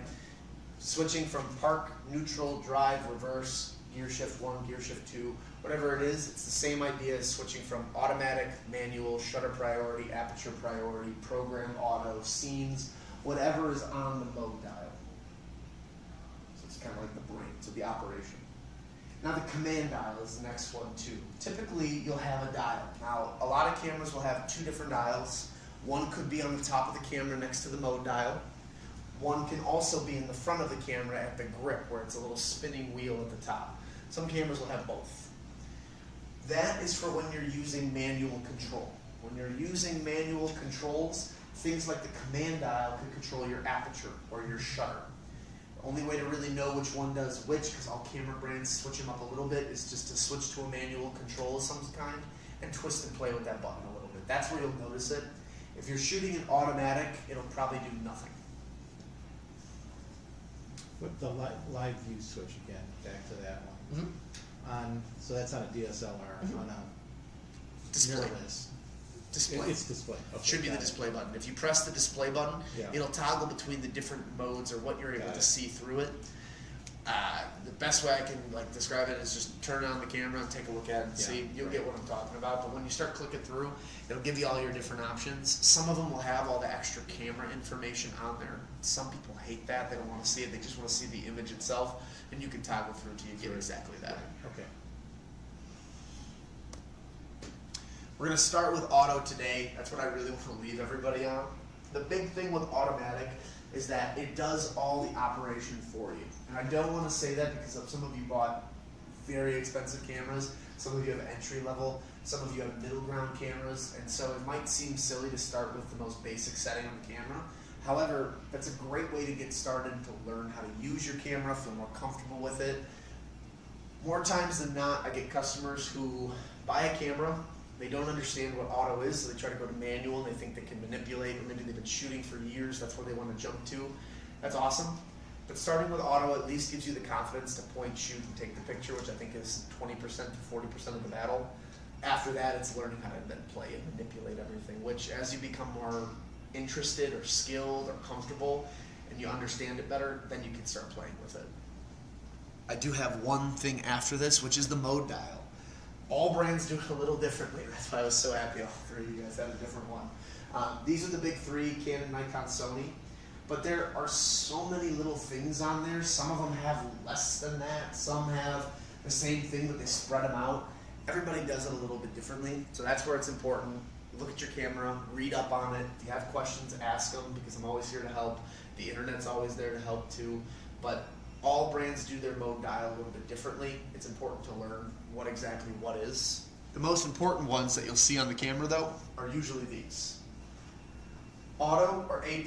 S2: Switching from park, neutral, drive, reverse, gear shift 1, gear shift 2, whatever it is, it's the same idea as switching from automatic, manual, shutter priority, aperture priority, program, auto, scenes, whatever is on the mode dial. So it's kind of like the brain, so the operation. Now the command dial is the next one too. Typically you'll have a dial. Now a lot of cameras will have two different dials. One could be on the top of the camera next to the mode dial. One can also be in the front of the camera at the grip where it's a little spinning wheel at the top. Some cameras will have both. That is for when you're using manual control. When you're using manual controls, things like the command dial could control your aperture or your shutter. The only way to really know which one does which, because all camera brands switch them up a little bit, is just to switch to a manual control of some kind and twist and play with that button a little bit. That's where you'll notice it. If you're shooting in automatic, it'll probably do nothing.
S1: With the live view switch again, back to that one.
S2: Mm-hmm.
S1: So that's on a DSLR, on a
S2: Display.
S1: mirrorless.
S2: Display.
S1: It's display. Okay,
S2: Should be the
S1: got it.
S2: display button. If you press the display button,
S1: Yeah.
S2: it'll toggle between the different modes or what you're able
S1: Got
S2: to
S1: it.
S2: see through it. The best way I can describe it is just turn on the camera and take a look at it and
S1: Yeah,
S2: see. You'll
S1: right.
S2: get what I'm talking about. But when you start clicking through, it'll give you all your different options. Some of them will have all the extra camera information on there. Some people hate that. They don't want to see it. They just want to see the image itself. And you can toggle through until you get
S1: Sure.
S2: exactly that.
S1: Okay.
S2: We're going to start with auto today. That's what I really want to leave everybody on. The big thing with automatic is that it does all the operation for you. And I don't want to say that because some of you bought very expensive cameras, some of you have entry level, some of you have middle ground cameras, and so it might seem silly to start with the most basic setting on the camera. However, that's a great way to get started to learn how to use your camera, feel more comfortable with it. More times than not, I get customers who buy a camera, they don't understand what auto is, so they try to go to manual and they think they can manipulate, or maybe they've been shooting for years, that's where they want to jump to. That's awesome. But starting with auto at least gives you the confidence to point, shoot, and take the picture, which I think is 20% to 40% of the battle. After that, it's learning how to then play and manipulate everything, which as you become more interested or skilled or comfortable and you understand it better, then you can start playing with it. I do have one thing after this, which is the mode dial. All brands do it a little differently. That's why I was so happy all three of you guys had a different one. These are the big three, Canon, Nikon, Sony. But there are so many little things on there. Some of them have less than that. Some have the same thing, but they spread them out. Everybody does it a little bit differently. So that's where it's important. Look at your camera, read up on it. If you have questions, ask them, because I'm always here to help. The internet's always there to help too. But all brands do their mode dial a little bit differently. It's important to learn what exactly what is. The most important ones that you'll see on the camera though are usually these. Auto or A+,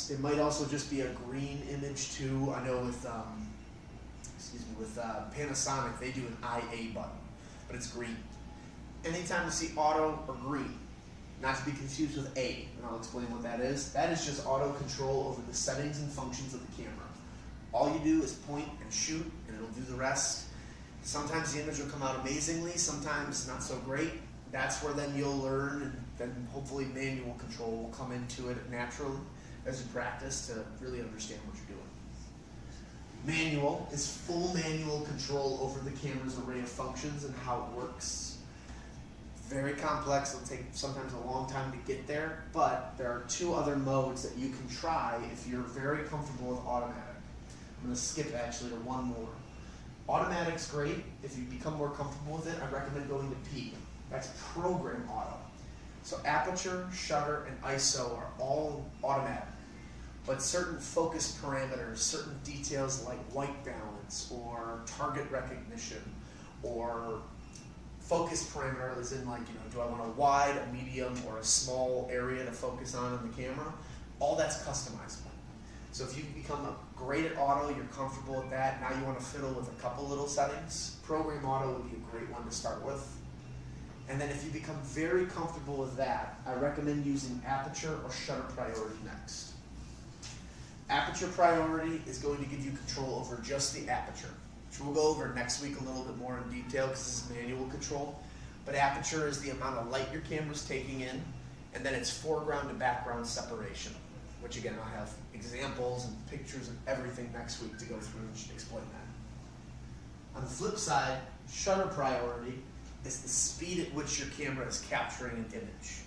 S2: it might also just be a green image too. I know with Panasonic, they do an IA button, but it's green. Anytime you see auto or green, not to be confused with A, and I'll explain what that is just auto control over the settings and functions of the camera. All you do is point and shoot, and it'll do the rest. Sometimes the image will come out amazingly, sometimes not so great. That's where then you'll learn, and then hopefully manual control will come into it naturally as you practice to really understand what you're doing. Manual is full manual control over the camera's array of functions and how it works. Very complex, it'll take sometimes a long time to get there, but there are 2 other modes that you can try if you're very comfortable with automatic. I'm going to skip actually to one more. Automatic's great. If you become more comfortable with it, I recommend going to P. That's program auto. So aperture, shutter, and ISO are all automatic. But certain focus parameters, certain details like white balance or target recognition or focus parameter is in, like, you know, do I want a wide, a medium, or a small area to focus on in the camera? All that's customizable. So if you become great at auto, you're comfortable with that, now you want to fiddle with a couple little settings, program auto would be a great one to start with. And then if you become very comfortable with that, I recommend using aperture or shutter priority next. Aperture priority is going to give you control over just the aperture, which we'll go over next week a little bit more in detail because this is manual control. But aperture is the amount of light your camera's taking in, and then it's foreground to background separation, which again, I have examples and pictures of everything next week to go through and explain that. On the flip side, shutter priority is the speed at which your camera is capturing an image.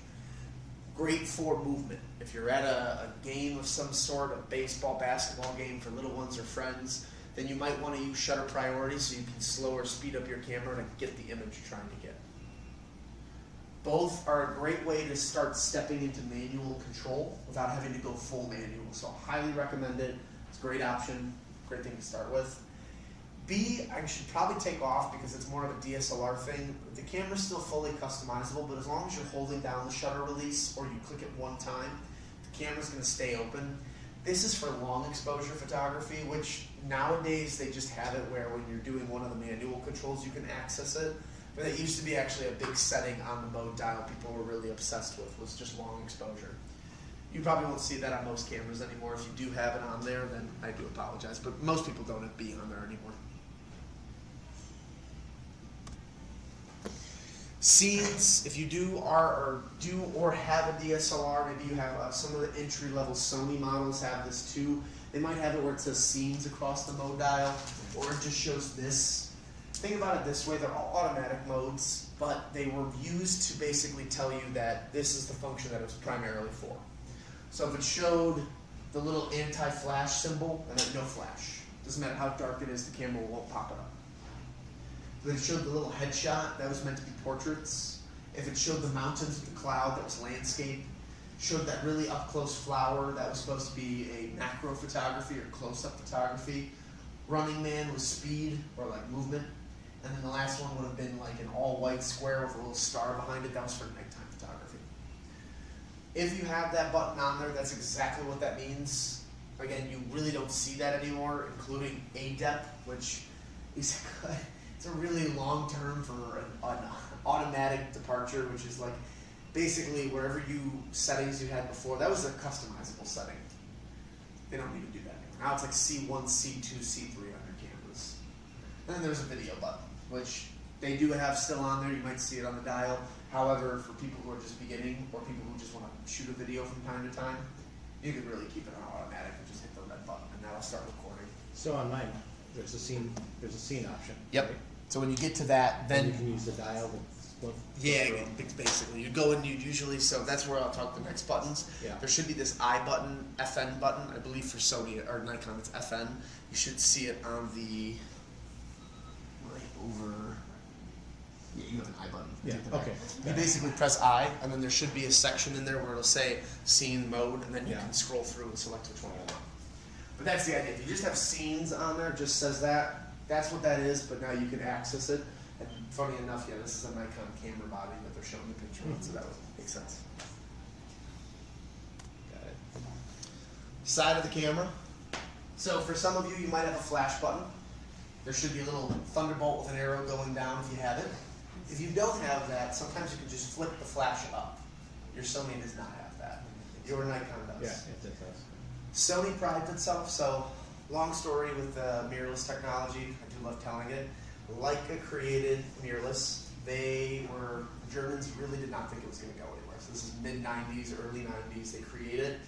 S2: Great for movement. If you're at a game of some sort, a baseball, basketball game for little ones or friends, then you might want to use shutter priority so you can slow or speed up your camera to get the image you're trying to get. Both are a great way to start stepping into manual control without having to go full manual. So I highly recommend it. It's a great option, great thing to start with. B, I should probably take off because it's more of a DSLR thing. The camera's still fully customizable, but as long as you're holding down the shutter release or you click it one time, the camera's going to stay open. This is for long exposure photography, which nowadays they just have it where when you're doing one of the manual controls, you can access it. But it used to be actually a big setting on the mode dial people were really obsessed with, was just long exposure. You probably won't see that on most cameras anymore. If you do have it on there, then I do apologize, but most people don't have B on there anymore. Scenes, if you do or have a DSLR, maybe you have some of the entry-level Sony models have this too. They might have it where it says scenes across the mode dial, or it just shows this. Think about it this way, they're all automatic modes, but they were used to basically tell you that this is the function that it was primarily for. So if it showed the little anti-flash symbol, and then no flash. Doesn't matter how dark it is, the camera won't pop it up. If it showed the little headshot, that was meant to be portraits. If it showed the mountains with the cloud, that was landscape. Showed that really up-close flower, that was supposed to be a macro photography or close-up photography. Running Man was speed or like movement. And then the last one would have been like an all-white square with a little star behind it. That was for nighttime photography. If you have that button on there, that's exactly what that means. Again, you really don't see that anymore, including ADEP, which is it's a really long term for an automatic departure, which is like basically wherever settings you had before, that was a customizable setting. They don't need to do that anymore. Now it's like C1, C2, C3 on your cameras. And then there's a video button, which they do have still on there. You might see it on the dial. However, for people who are just beginning or people who just want to shoot a video from time to time, you can really keep it on automatic and just hit the red button, and that'll start recording.
S1: So on mine, there's a scene option.
S2: Yep.
S1: Right?
S2: So when you get to that, then
S1: you can use the dial.
S2: yeah, basically you go and you usually, so that's where I'll talk the next buttons.
S1: Yeah.
S2: There should be this I button, FN button. I believe for Sony or Nikon it's FN. You should see it on the right over. Yeah, you have an I button.
S1: Yeah. Okay.
S2: You basically press I, and then there should be a section in there where it'll say scene mode, and then you can scroll through and select which one you want. But that's the idea. If you just have scenes on there, it just says that. That's what that is, but now you can access it. And funny enough, yeah, this is a Nikon camera body that they're showing the picture on, so that would make sense. Got it. Side of the camera. So for some of you, you might have a flash button. There should be a little thunderbolt with an arrow going down if you have it. If you don't have that, sometimes you can just flip the flash up. Your Sony does not have that. Your Nikon does.
S1: Yeah, it does.
S2: Sony prides itself, so long story with mirrorless technology, I do love telling it. Leica created mirrorless. The Germans really did not think it was going to go anywhere. So this is mid-90s, early 90s, they created it.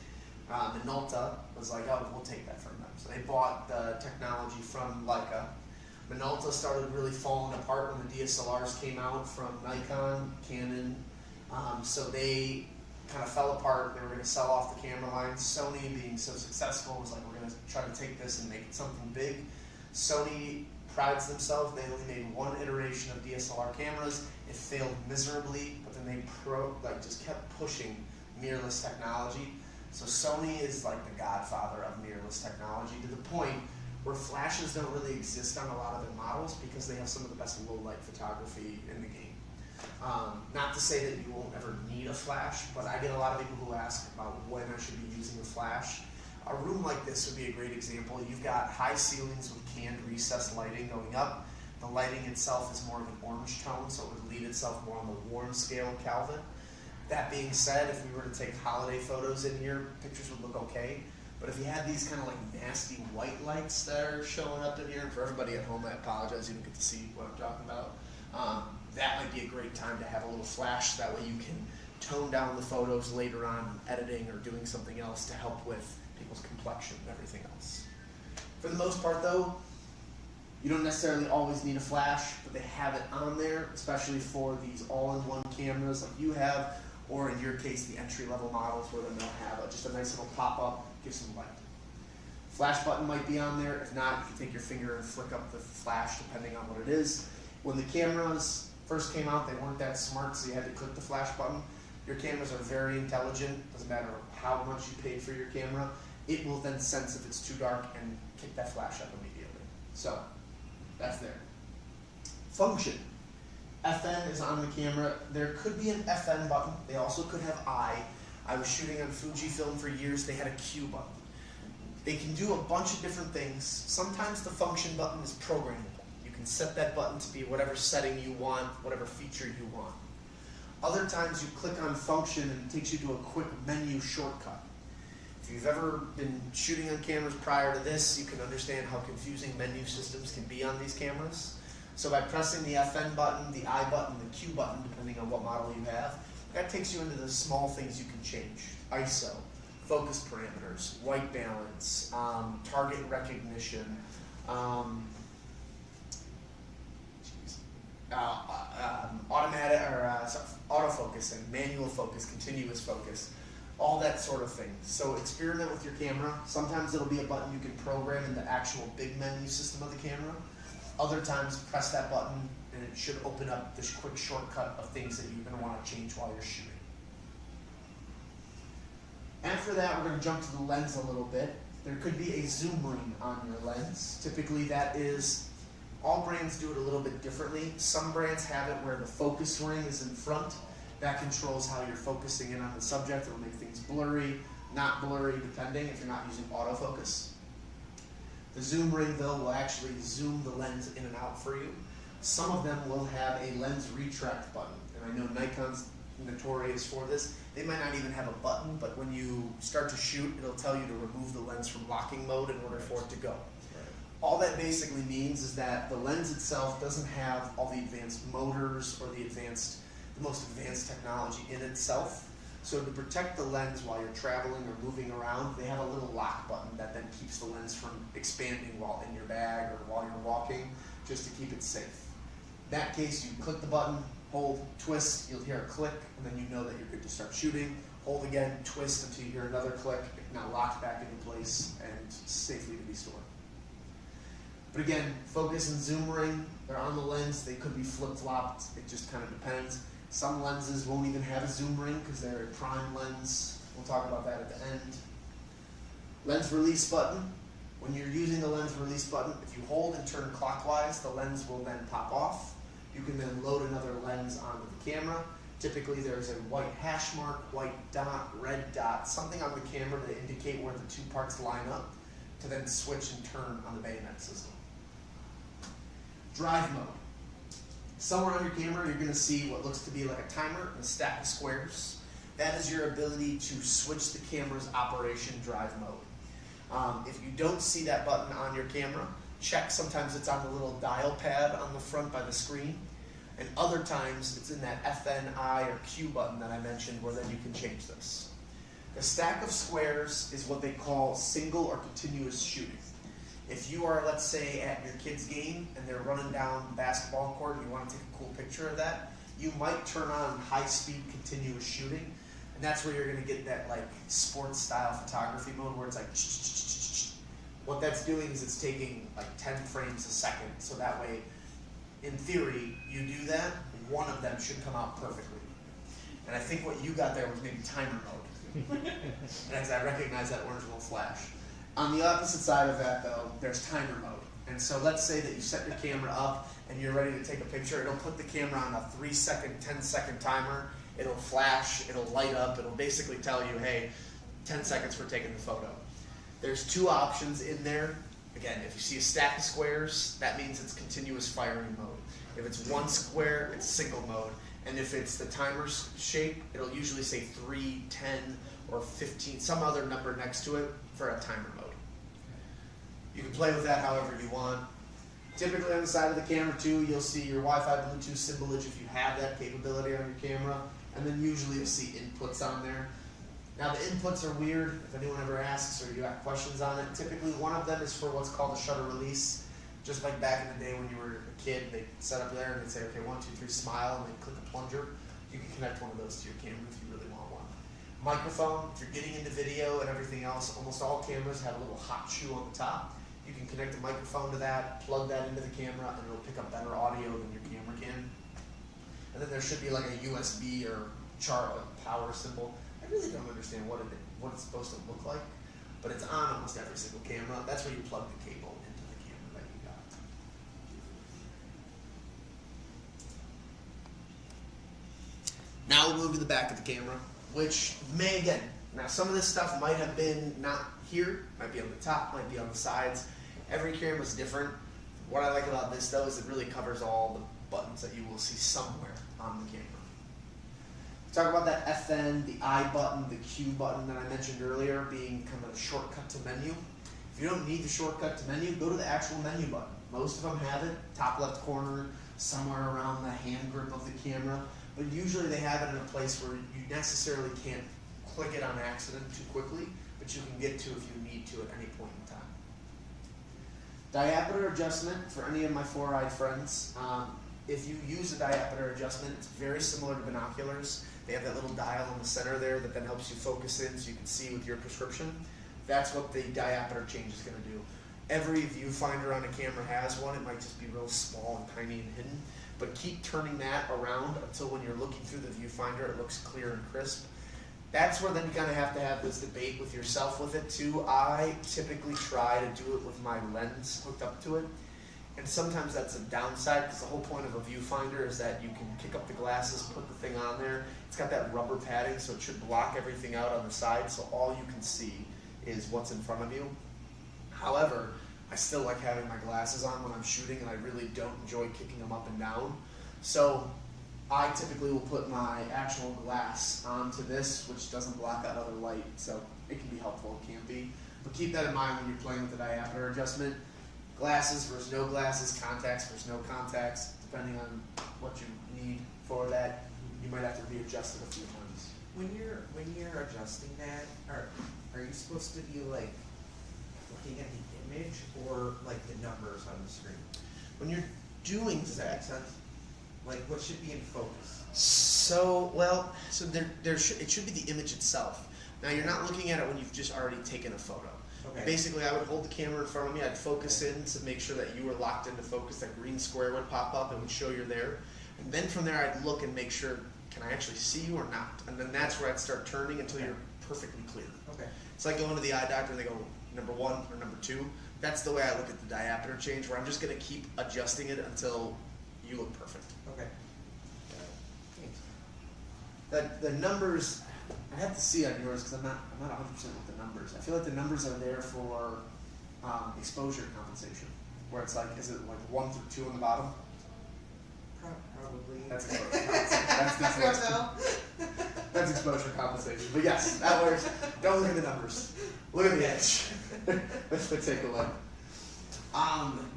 S2: Minolta was like, oh, we'll take that from them. So they bought the technology from Leica. Minolta started really falling apart when the DSLRs came out from Nikon, Canon. So they kind of fell apart. They were going to sell off the camera line. Sony, being so successful, was like, we're going to try to take this and make it something big. Sony prides themselves. They only made one iteration of DSLR cameras. It failed miserably, but then they just kept pushing mirrorless technology. So Sony is like the godfather of mirrorless technology, to the point where flashes don't really exist on a lot of their models because they have some of the best low light photography in the game. Not to say that you won't ever need a flash, but I get a lot of people who ask about when I should be using a flash. A room like this would be a great example. You've got high ceilings with canned recessed lighting going up. The lighting itself is more of an orange tone, so it would lead itself more on the warm scale Kelvin. That being said, if we were to take holiday photos in here, pictures would look okay. But if you had these kind of like nasty white lights that are showing up in here, and for everybody at home, I apologize, you don't get to see what I'm talking about. That might be a great time to have a little flash. That way you can tone down the photos later on editing or doing something else to help with people's complexion and everything else. For the most part though, you don't necessarily always need a flash, but they have it on there, especially for these all-in-one cameras like you have, or in your case, the entry-level models where then they'll have just a nice little pop-up, give some light. Flash button might be on there. If not, you can take your finger and flick up the flash depending on what it is. When the cameras first came out, they weren't that smart, so you had to click the flash button. Your cameras are very intelligent. Doesn't matter how much you paid for your camera. It will then sense if it's too dark and kick that flash up immediately. So that's there. Function. FN is on the camera. There could be an FN button. They also could have I. I was shooting on Fujifilm for years. They had a Q button. They can do a bunch of different things. Sometimes the function button is programmable. You can set that button to be whatever setting you want, whatever feature you want. Other times you click on function and it takes you to a quick menu shortcut. If you've ever been shooting on cameras prior to this, you can understand how confusing menu systems can be on these cameras. So by pressing the FN button, the I button, the Q button, depending on what model you have, that takes you into the small things you can change. ISO, focus parameters, white balance, target recognition, autofocusing, manual focus, continuous focus, all that sort of thing. So experiment with your camera. Sometimes it'll be a button you can program in the actual big menu system of the camera. Other times, press that button and it should open up this quick shortcut of things that you're going to want to change while you're shooting. After that, we're going to jump to the lens a little bit. There could be a zoom ring on your lens. Typically that is, all brands do it a little bit differently. Some brands have it where the focus ring is in front. That controls how you're focusing in on the subject. It'll make things blurry, not blurry, depending if you're not using autofocus. The zoom ring, though, will actually zoom the lens in and out for you. Some of them will have a lens retract button, and I know Nikon's notorious for this. They might not even have a button, but when you start to shoot, it'll tell you to remove the lens from locking mode in order for it to go. All that basically means is that the lens itself doesn't have all the advanced motors or the most advanced technology in itself. So to protect the lens while you're traveling or moving around, they have a little lock button that then keeps the lens from expanding while in your bag or while you're walking, just to keep it safe. In that case, you click the button, hold, twist, you'll hear a click, and then you know that you're good to start shooting. Hold again, twist until you hear another click, it now locks back into place and safely to be stored. But again, focus and zoom ring, they're on the lens, they could be flip-flopped, it just kind of depends. Some lenses won't even have a zoom ring because they're a prime lens. We'll talk about that at the end. Lens release button. When you're using the lens release button, if you hold and turn clockwise, the lens will then pop off. You can then load another lens onto the camera. Typically there's a white hash mark, white dot, red dot, something on the camera to indicate where the two parts line up to then switch and turn on the bayonet system. Drive mode. Somewhere on your camera, you're going to see what looks to be like a timer and a stack of squares. That is your ability to switch the camera's operation drive mode. If you don't see that button on your camera, check. Sometimes it's on the little dial pad on the front by the screen. And other times, it's in that FN, I, or Q button that I mentioned where then you can change this. A stack of squares is what they call single or continuous shooting. If you are, let's say, at your kid's game and they're running down the basketball court and you want to take a cool picture of that, you might turn on high-speed continuous shooting, and that's where you're going to get that like sports-style photography mode where it's like. What that's doing is it's taking like 10 frames a second, so that way, in theory, you do that, one of them should come out perfectly. And I think what you got there was maybe timer mode. And as I recognize that orange little flash. On the opposite side of that though, there's timer mode. And so let's say that you set your camera up and you're ready to take a picture. It'll put the camera on a 3-second, 10-second timer. It'll flash, it'll light up, it'll basically tell you, hey, 10 seconds for taking the photo. There's two options in there. Again, if you see a stack of squares, that means it's continuous firing mode. If it's one square, it's single mode. And if it's the timer shape, it'll usually say 3, 10, or 15, some other number next to it for a timer mode. You can play with that however you want. Typically on the side of the camera too, you'll see your Wi-Fi Bluetooth symbolage if you have that capability on your camera. And then usually you'll see inputs on there. Now the inputs are weird, if anyone ever asks or you have questions on it. Typically one of them is for what's called a shutter release. Just like back in the day when you were a kid, they'd set up there and they'd say, okay, 1, 2, 3, smile, and they'd click a plunger. You can connect one of those to your camera if you really want one. Microphone, if you're getting into video and everything else, almost all cameras have a little hot shoe on the top. You can connect a microphone to that, plug that into the camera, and it'll pick up better audio than your camera can. And then there should be like a USB or power symbol. I really don't understand what it's supposed to look like, but it's on almost every single camera. That's where you plug the cable into the camera that you got. Now we'll move to the back of the camera, which may, again, now some of this stuff might have been not here, might be on the top, might be on the sides. Every camera is different. What I like about this though is it really covers all the buttons that you will see somewhere on the camera. Talk about that FN, the I button, the Q button that I mentioned earlier being kind of a shortcut to menu. If you don't need the shortcut to menu, go to the actual menu button. Most of them have it, top left corner, somewhere around the hand grip of the camera, but usually they have it in a place where you necessarily can't click it on accident too quickly, but you can get to if you need to at any point in time. Diameter adjustment for any of my 4-eyed friends. If you use a diameter adjustment, it's very similar to binoculars. They have that little dial in the center there that then helps you focus in so you can see with your prescription. That's what the diameter change is going to do. Every viewfinder on a camera has one. It might just be real small and tiny and hidden. But keep turning that around until when you're looking through the viewfinder, it looks clear and crisp. That's where then you kind of have to have this debate with yourself with it too. I typically try to do it with my lens hooked up to it. And sometimes that's a downside because the whole point of a viewfinder is that you can kick up the glasses, put the thing on there. It's got that rubber padding, so it should block everything out on the side, so all you can see is what's in front of you. However, I still like having my glasses on when I'm shooting, and I really don't enjoy kicking them up and down. So I typically will put my actual glass onto this, which doesn't block out other light, so it can be helpful, it can be. But keep that in mind when you're playing with the diameter adjustment. Glasses versus no glasses, contacts versus no contacts, depending on what you need for that, you might have to readjust it a few times.
S3: When you're adjusting that, are you supposed to be like looking at the image or like the numbers on the screen?
S2: When you're doing
S3: Does that make sense? Like what should be in focus?
S2: It should be the image itself. Now you're not looking at it when you've just already taken a photo.
S3: Okay.
S2: Basically, I would hold the camera in front of me, I'd focus in to make sure that you were locked into focus, that green square would pop up and would show you're there. And then from there, I'd look and make sure, can I actually see you or not? And then that's where I'd start turning until you're perfectly clear.
S3: Okay.
S2: It's like going to the eye doctor and they go, number 1 or number 2. That's the way I look at the diameter change, where I'm just going to keep adjusting it until you look perfect.
S3: Okay.
S2: The numbers, I have to see on yours because I'm not 100% with the numbers. I feel like the numbers are there for exposure compensation, where it's like, is it like 1 through 2 on the bottom?
S3: Probably.
S2: That's exposure compensation. That's exposure compensation. But yes, that works. Don't look at the numbers. Look at the edge. Let's take a look.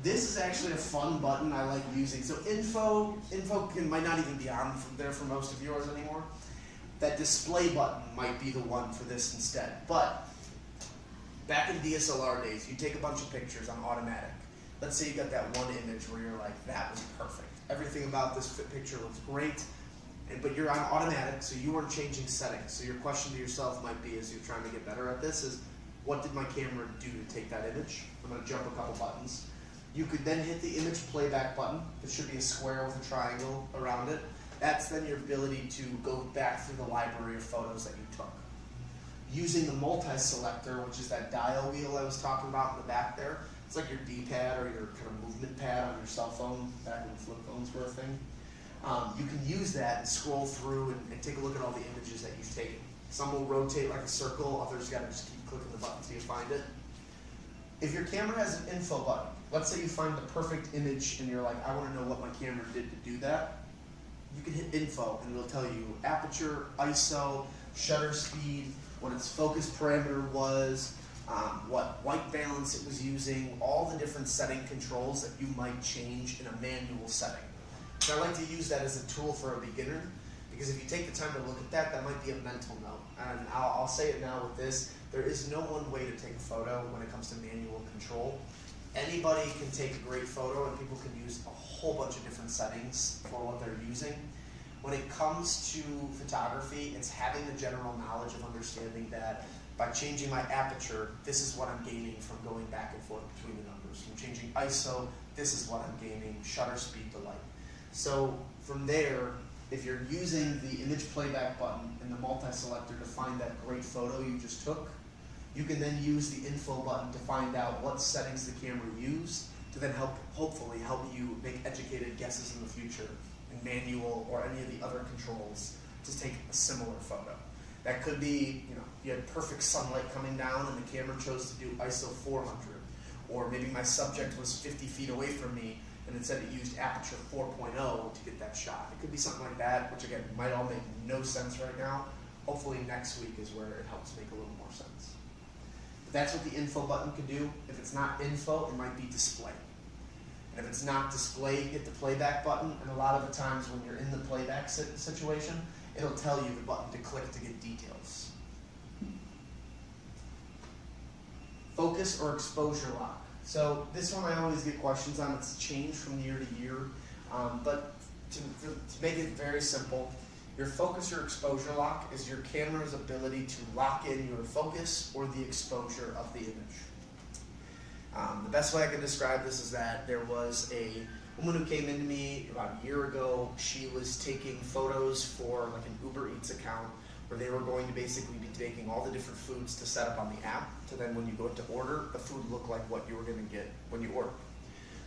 S2: This is actually a fun button I like using. So info might not even be on there for most of yours anymore. that display button might be the one for this instead. But back in DSLR days, you take a bunch of pictures on automatic. Let's say you got that one image where you're like, that was perfect. Everything about this picture looks great, but you're on automatic, so you weren't changing settings. So your question to yourself might be, as you're trying to get better at this, is what did my camera do to take that image? I'm going to jump a couple buttons. You could then hit the image playback button. It should be a square with a triangle around it. That's then your ability to go back through the library of photos that you took. Using the multi-selector, which is that dial wheel I was talking about in the back there, it's like your D-pad or your kind of movement pad on your cell phone, back when flip phones were a thing. You can use that and scroll through and take a look at all the images that you've taken. Some will rotate like a circle, others gotta just keep clicking the button until you find it. If your camera has an info button, let's say you find the perfect image and you're like, I wanna know what my camera did to do that, you can hit info and it'll tell you aperture, ISO, shutter speed, what its focus parameter was, what white balance it was using, all the different setting controls that you might change in a manual setting. So I like to use that as a tool for a beginner, because if you take the time to look at that, that might be a mental note. And I'll say it now with this, there is no one way to take a photo when it comes to manual control. Anybody can take a great photo and people can use a whole bunch of different settings for what they're using. When it comes to photography, it's having the general knowledge of understanding that by changing my aperture, this is what I'm gaining from going back and forth between the numbers. From changing ISO, this is what I'm gaining, shutter speed to light. So from there, if you're using the image playback button and the multi-selector to find that great photo you just took, you can then use the info button to find out what settings the camera used to then hopefully help you make educated guesses in the future in manual or any of the other controls to take a similar photo. That could be, you had perfect sunlight coming down and the camera chose to do ISO 400. Or maybe my subject was 50 feet away from me and it said it used aperture 4.0 to get that shot. It could be something like that, which again, might all make no sense right now. Hopefully next week is where it helps make a little more sense. But that's what the info button can do. If it's not info, it might be display. And if it's not display, hit the playback button, and a lot of the times when you're in the playback situation, it'll tell you the button to click to get details. Focus or exposure lock. So this one I always get questions on. It's changed from year to year, but to make it very simple, your focus or exposure lock is your camera's ability to lock in your focus or the exposure of the image. The best way I can describe this is that there was a woman who came into me about a year ago. She was taking photos for like an Uber Eats account where they were going to basically be taking all the different foods to set up on the app to then when you go to order, the food looked like what you were going to get when you order.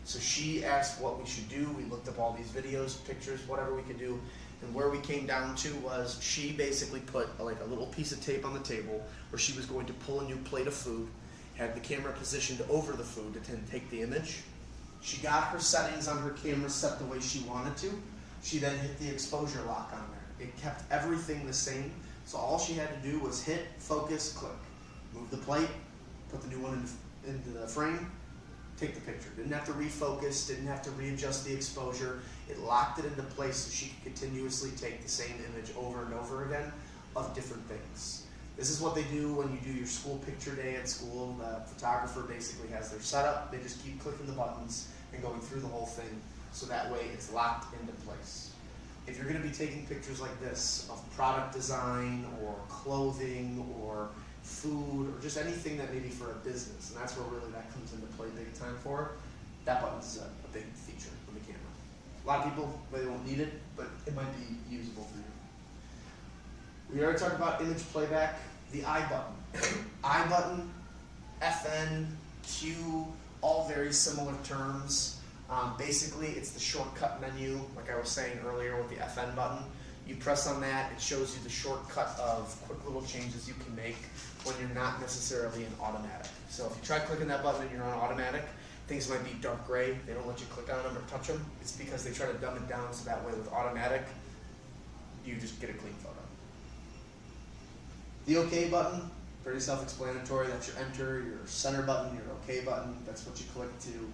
S2: So she asked what we should do. We looked up all these videos, pictures, whatever we could do. And where we came down to was she basically put like a little piece of tape on the table where she was going to pull a new plate of food, had the camera positioned over the food to then take the image. She got her settings on her camera set the way she wanted to. She then hit the exposure lock on there. It kept everything the same. So all she had to do was hit, focus, click. Move the plate, put the new one into the frame, take the picture. Didn't have to refocus, didn't have to readjust the exposure. It locked it into place so she could continuously take the same image over and over again of different things. This is what they do when you do your school picture day at school. The photographer basically has their setup. They just keep clicking the buttons and going through the whole thing so that way it's locked into place. If you're going to be taking pictures like this of product design or clothing or food or just anything that may be for a business, and that's where really that comes into play big time for, that button is a big feature on the camera. A lot of people, they won't need it, but it might be usable for you. We already talked about image playback, the I button. I button, FN, Q, all very similar terms. Basically, it's the shortcut menu, like I was saying earlier with the FN button. You press on that, it shows you the shortcut of quick little changes you can make when you're not necessarily in automatic. So if you try clicking that button and you're on automatic, things might be dark gray. They don't let you click on them or touch them. It's because they try to dumb it down so that way with automatic, you just get a clean photo. The OK button, very self-explanatory. That's your enter, your center button, your OK button. That's what you click to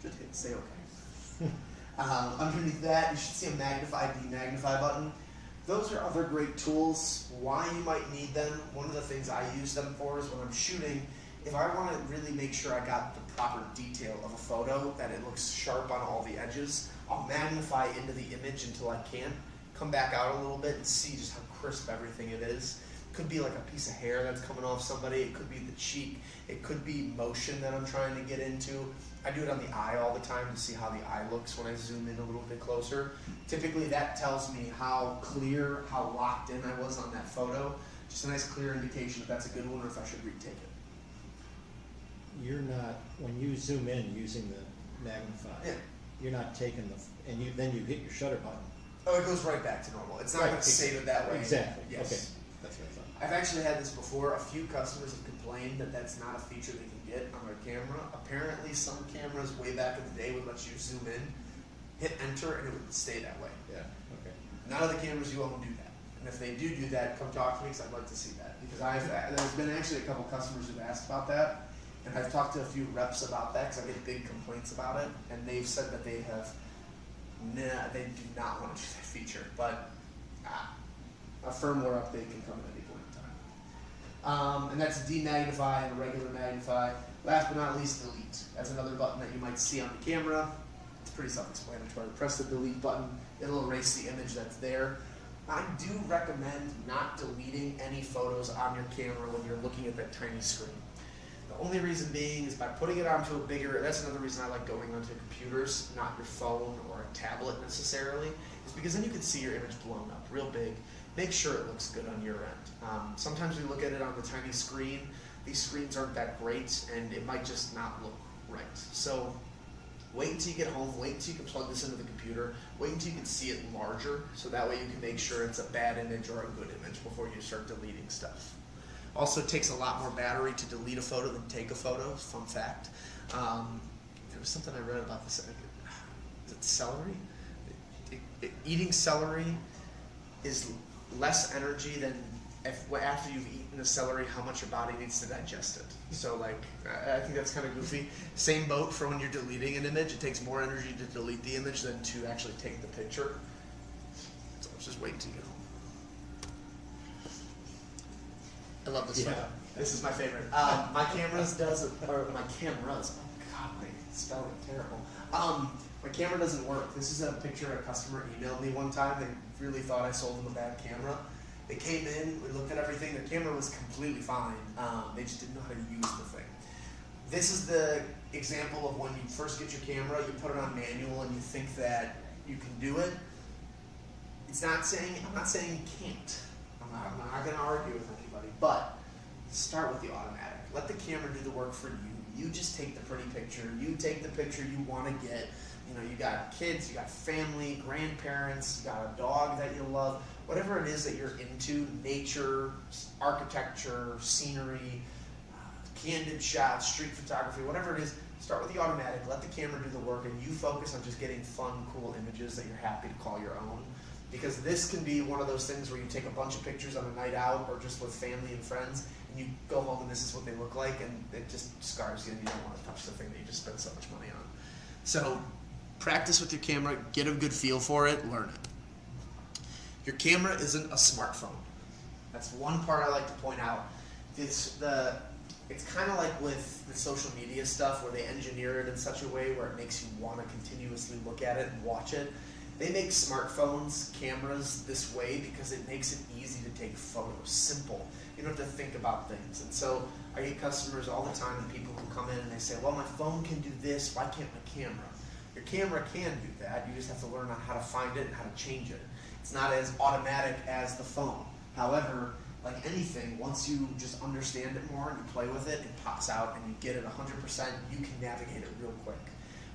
S2: just hit say OK. Underneath that, you should see a magnify, demagnify button. those are other great tools. Why you might need them, one of the things I use them for is when I'm shooting, if I want to really make sure I got the proper detail of a photo, that it looks sharp on all the edges, I'll magnify into the image until I can, come back out a little bit and see just how crisp everything it is. Could be like a piece of hair that's coming off somebody, it could be the cheek, it could be motion that I'm trying to get into. I do it on the eye all the time to see how the eye looks when I zoom in a little bit closer. Typically that tells me how clear, how locked in I was on that photo. Just a nice clear indication if that's a good one or if I should retake it.
S1: You're not, when you zoom in using the magnify,
S2: Yeah.
S1: you're not taking the, and then you hit your shutter button.
S2: Oh, it goes right back to normal. It's not
S1: Right,
S2: going to save it that way.
S1: Exactly,
S2: Yes.
S1: okay, that's what I thought.
S2: I've actually had this before. A few customers have complained that that's not a feature they can get on their camera. Apparently, some cameras way back in the day would let you zoom in, hit enter, and it would stay that way.
S1: Yeah, okay.
S2: None of the cameras you own do that. And if they do that, come talk to me because I'd like to see that. Because there's been actually a couple customers who've asked about that, and I've talked to a few reps about that because I get big complaints about it, and they've said that they do not want to do that feature. But a firmware update can come at any point in time. And that's demagnify and regular magnify. Last but not least, delete. That's another button that you might see on the camera. It's pretty self-explanatory. Press the delete button. It'll erase the image that's there. I do recommend not deleting any photos on your camera when you're looking at that tiny screen. The only reason being is by putting it onto a bigger, that's another reason I like going onto computers, not your phone or a tablet necessarily, is because then you can see your image blown up real big. Make sure it looks good on your end. Sometimes we look at it on the tiny screen. These screens aren't that great and it might just not look right. So wait until you get home, wait until you can plug this into the computer, wait until you can see it larger so that way you can make sure it's a bad image or a good image before you start deleting stuff. Also, it takes a lot more battery to delete a photo than take a photo, fun fact. There was something I read about this, is it celery? Eating celery is less energy than after you've eaten the celery, how much your body needs to digest it. So like, I think that's kind of goofy. Same boat for when you're deleting an image. It takes more energy to delete the image than to actually take the picture. So let's just wait until you get home. I love this photo. This is my favorite. My cameras oh god, my spelling terrible. My camera doesn't work. This is a picture a customer emailed me one time. They really thought I sold them a bad camera. They came in, we looked at everything, their camera was completely fine. They just didn't know how to use the thing. This is the example of when you first get your camera, you put it on manual and you think that you can do it. I'm not saying you can't. I'm not gonna argue with anybody, but start with the automatic. Let the camera do the work for you. You just take the pretty picture. You take the picture you wanna get. You know, you got kids, you got family, grandparents, you got a dog that you love, whatever it is that you're into, nature, architecture, scenery, candid shots, street photography, whatever it is, start with the automatic, let the camera do the work, and you focus on just getting fun, cool images that you're happy to call your own. Because this can be one of those things where you take a bunch of pictures on a night out or just with family and friends, and you go home and this is what they look like, and it just scars you, and you don't want to touch the thing that you just spent so much money on. So, practice with your camera, get a good feel for it, learn it. Your camera isn't a smartphone. That's one part I like to point out. It's kind of like with the social media stuff where they engineer it in such a way where it makes you want to continuously look at it and watch it. They make smartphones, cameras this way because it makes it easy to take photos, simple. You don't have to think about things. And so I get customers all the time and people who come in and they say, well, my phone can do this, why can't my camera? Your camera can do that, you just have to learn on how to find it and how to change it. It's not as automatic as the phone. However, like anything, once you just understand it more and you play with it, it pops out and you get it 100%, you can navigate it real quick.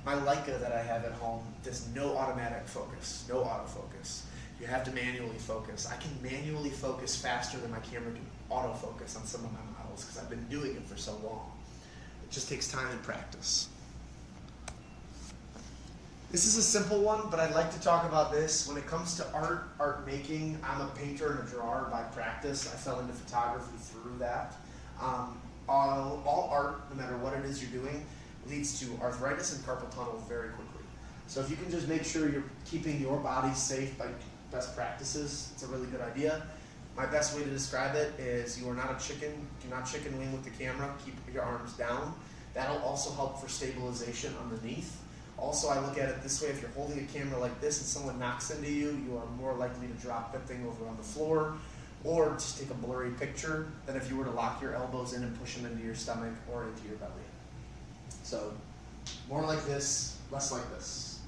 S2: My Leica that I have at home does no automatic focus, no autofocus. You have to manually focus. I can manually focus faster than my camera can autofocus on some of my models because I've been doing it for so long. It just takes time and practice. This is a simple one, but I'd like to talk about this. When it comes to art making, I'm a painter and a drawer by practice. I fell into photography through that. All art, no matter what it is you're doing, leads to arthritis and carpal tunnel very quickly. So if you can just make sure you're keeping your body safe by best practices. It's a really good idea. My best way to describe it is you are not a chicken. Do not chicken wing with the camera. Keep your arms down. That'll also help for stabilization underneath. Also, I look at it this way: if you're holding a camera like this and someone knocks into you, you are more likely to drop that thing over on the floor or just take a blurry picture than if you were to lock your elbows in and push them into your stomach or into your belly. So, more like this, less like this.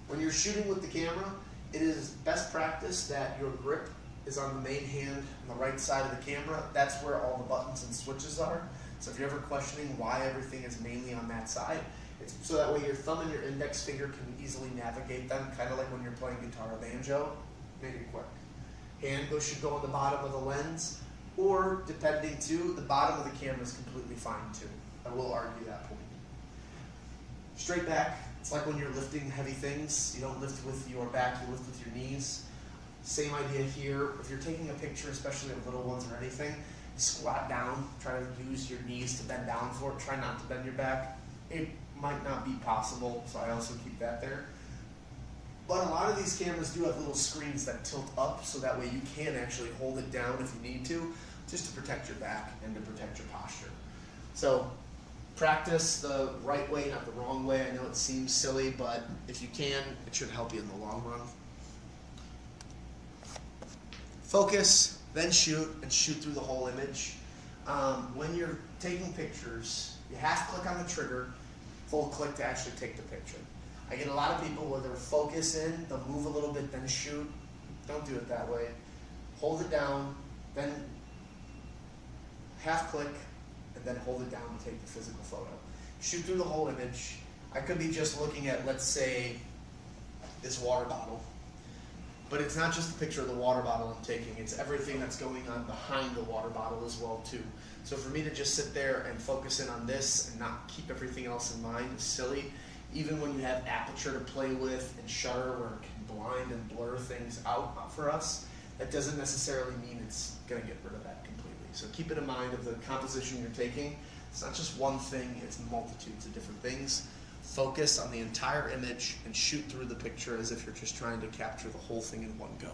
S2: When you're shooting with the camera, it is best practice that your grip is on the main hand on the right side of the camera. That's where all the buttons and switches are. So if you're ever questioning why everything is mainly on that side, it's so that way your thumb and your index finger can easily navigate them, kind of like when you're playing guitar or banjo. Make it quick. Hand should go on the bottom of the lens, or depending too, the bottom of the camera is completely fine too. I will argue that point. Straight back, it's like when you're lifting heavy things. You don't lift with your back, you lift with your knees. Same idea here. If you're taking a picture, especially of little ones or anything, squat down, try to use your knees to bend down for it. Try not to bend your back. It might not be possible, so I also keep that there. But a lot of these cameras do have little screens that tilt up, so that way you can actually hold it down if you need to, just to protect your back and to protect your posture. So practice the right way, not the wrong way. I know it seems silly, but if you can, it should help you in the long run. Focus, then shoot, and shoot through the whole image. When you're taking pictures, you half click on the trigger, full click to actually take the picture. I get a lot of people where they're focus in, they'll move a little bit, then shoot. Don't do it that way. Hold it down, then half click, and then hold it down to take the physical photo. Shoot through the whole image. I could be just looking at, let's say, this water bottle. But it's not just the picture of the water bottle I'm taking, it's everything that's going on behind the water bottle as well too. So for me to just sit there and focus in on this and not keep everything else in mind is silly. Even when you have aperture to play with and shutter where it can blind and blur things out for us, that doesn't necessarily mean it's going to get rid of that completely. So keep it in mind of the composition you're taking. It's not just one thing, it's multitudes of different things. Focus on the entire image and shoot through the picture as if you're just trying to capture the whole thing in one go.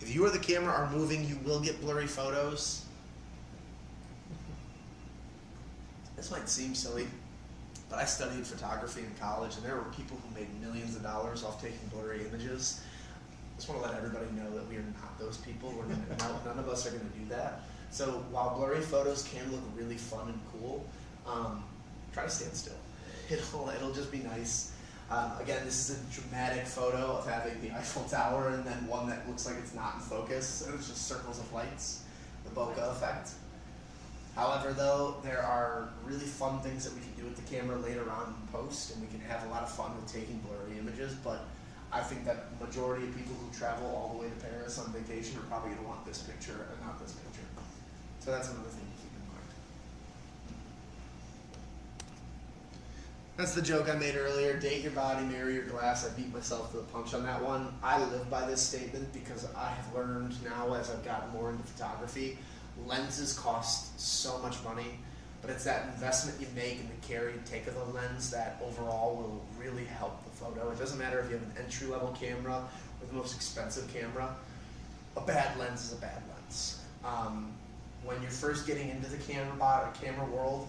S2: If you or the camera are moving, you will get blurry photos. This might seem silly, but I studied photography in college, and there were people who made millions of dollars off taking blurry images. I just want to let everybody know that we are not those people. None of us are going to do that. So while blurry photos can look really fun and cool, try to stand still. It'll just be nice. Again, this is a dramatic photo of having the Eiffel Tower and then one that looks like it's not in focus, and it's just circles of lights, the bokeh effect. However, though, there are really fun things that we can do with the camera later on in post, and we can have a lot of fun with taking blurry images, but I think that the majority of people who travel all the way to Paris on vacation are probably going to want this picture and not this picture. So that's another thing to keep in mind. That's the joke I made earlier. Date your body, mirror your glass. I beat myself to the punch on that one. I live by this statement because I have learned now as I've gotten more into photography, lenses cost so much money, but it's that investment you make in the carry and take of the lens that overall will really help the photo. It doesn't matter if you have an entry-level camera or the most expensive camera. A bad lens is a bad lens. When you're first getting into the camera world,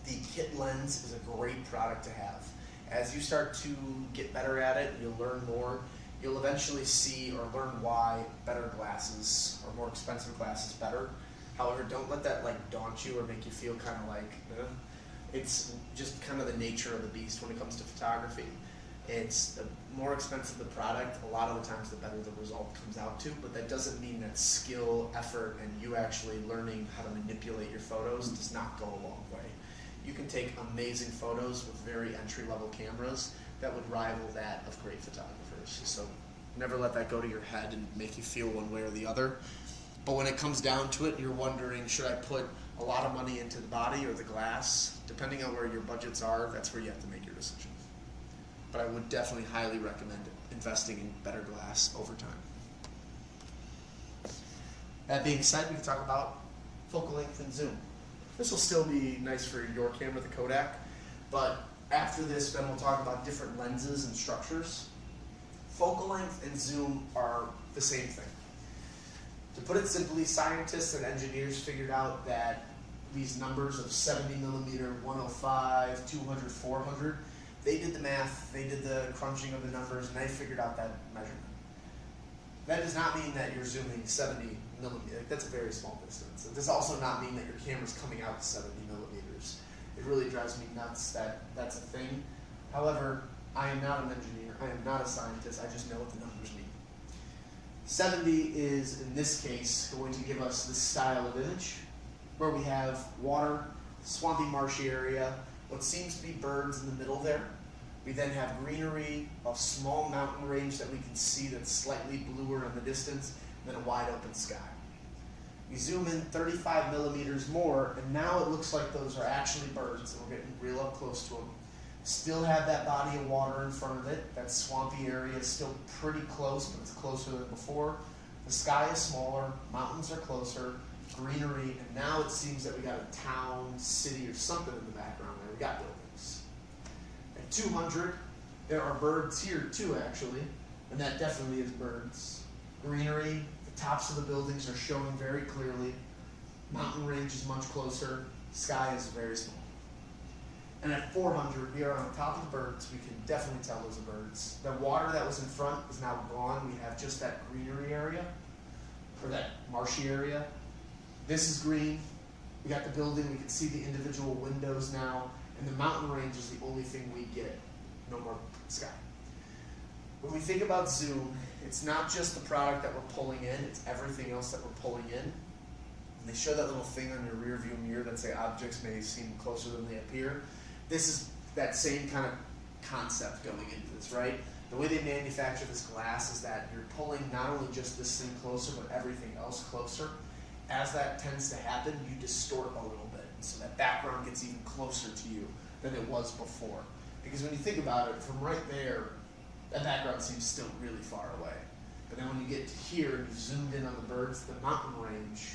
S2: the kit lens is a great product to have. As you start to get better at it, you'll learn more. You'll eventually see or learn why better glasses or more expensive glasses better. However, don't let that daunt you or make you feel kind of like, it's just kind of the nature of the beast when it comes to photography. It's the more expensive the product, a lot of the times the better the result comes out to, but that doesn't mean that skill, effort, and you actually learning how to manipulate your photos does not go a long way. You can take amazing photos with very entry-level cameras that would rival that of great photographers. So never let that go to your head and make you feel one way or the other. But when it comes down to it, you're wondering, should I put a lot of money into the body or the glass? Depending on where your budgets are, that's where you have to make your decision. But I would definitely highly recommend investing in better glass over time. That being said, we can talk about focal length and zoom. This will still be nice for your camera, the Kodak, but after this, then we'll talk about different lenses and structures. Focal length and zoom are the same thing. To put it simply, scientists and engineers figured out that these numbers of 70 millimeter, 105, 200, 400, they did the math, they did the crunching of the numbers, and they figured out that measurement. That does not mean that you're zooming 70 millimeters. That's a very small distance. It does also not mean that your camera's coming out 70 millimeters. It really drives me nuts that that's a thing. However, I am not an engineer. I am not a scientist. I just know what the numbers mean. 70 is, in this case, going to give us this style of image where we have water, swampy, marshy area, what seems to be birds in the middle there. We then have greenery, a small mountain range that we can see that's slightly bluer in the distance, and then a wide open sky. We zoom in 35 millimeters more, and now it looks like those are actually birds, and we're getting real up close to them. Still have that body of water in front of it. That swampy area is still pretty close, but it's closer than before. The sky is smaller, mountains are closer, greenery, and now it seems that we got a town, city, or something in the background there. We got buildings. At 200, there are birds here too, actually, and that definitely is birds. Greenery, the tops of the buildings are showing very clearly. Mountain range is much closer. Sky is very small. And at 400, we are on top of the birds. We can definitely tell those are birds. The water that was in front is now gone. We have just that greenery area, or that marshy area. This is green. We got the building. We can see the individual windows now. And the mountain range is the only thing we get. No more sky. When we think about zoom, it's not just the product that we're pulling in, it's everything else that we're pulling in. And they show that little thing on your rear view mirror that say objects may seem closer than they appear. This is that same kind of concept going into this, right? The way they manufacture this glass is that you're pulling not only just this thing closer, but everything else closer. As that tends to happen, you distort a little bit. So that background gets even closer to you than it was before. Because when you think about it, from right there, that background seems still really far away. But then when you get to here and you've zoomed in on the birds, the mountain range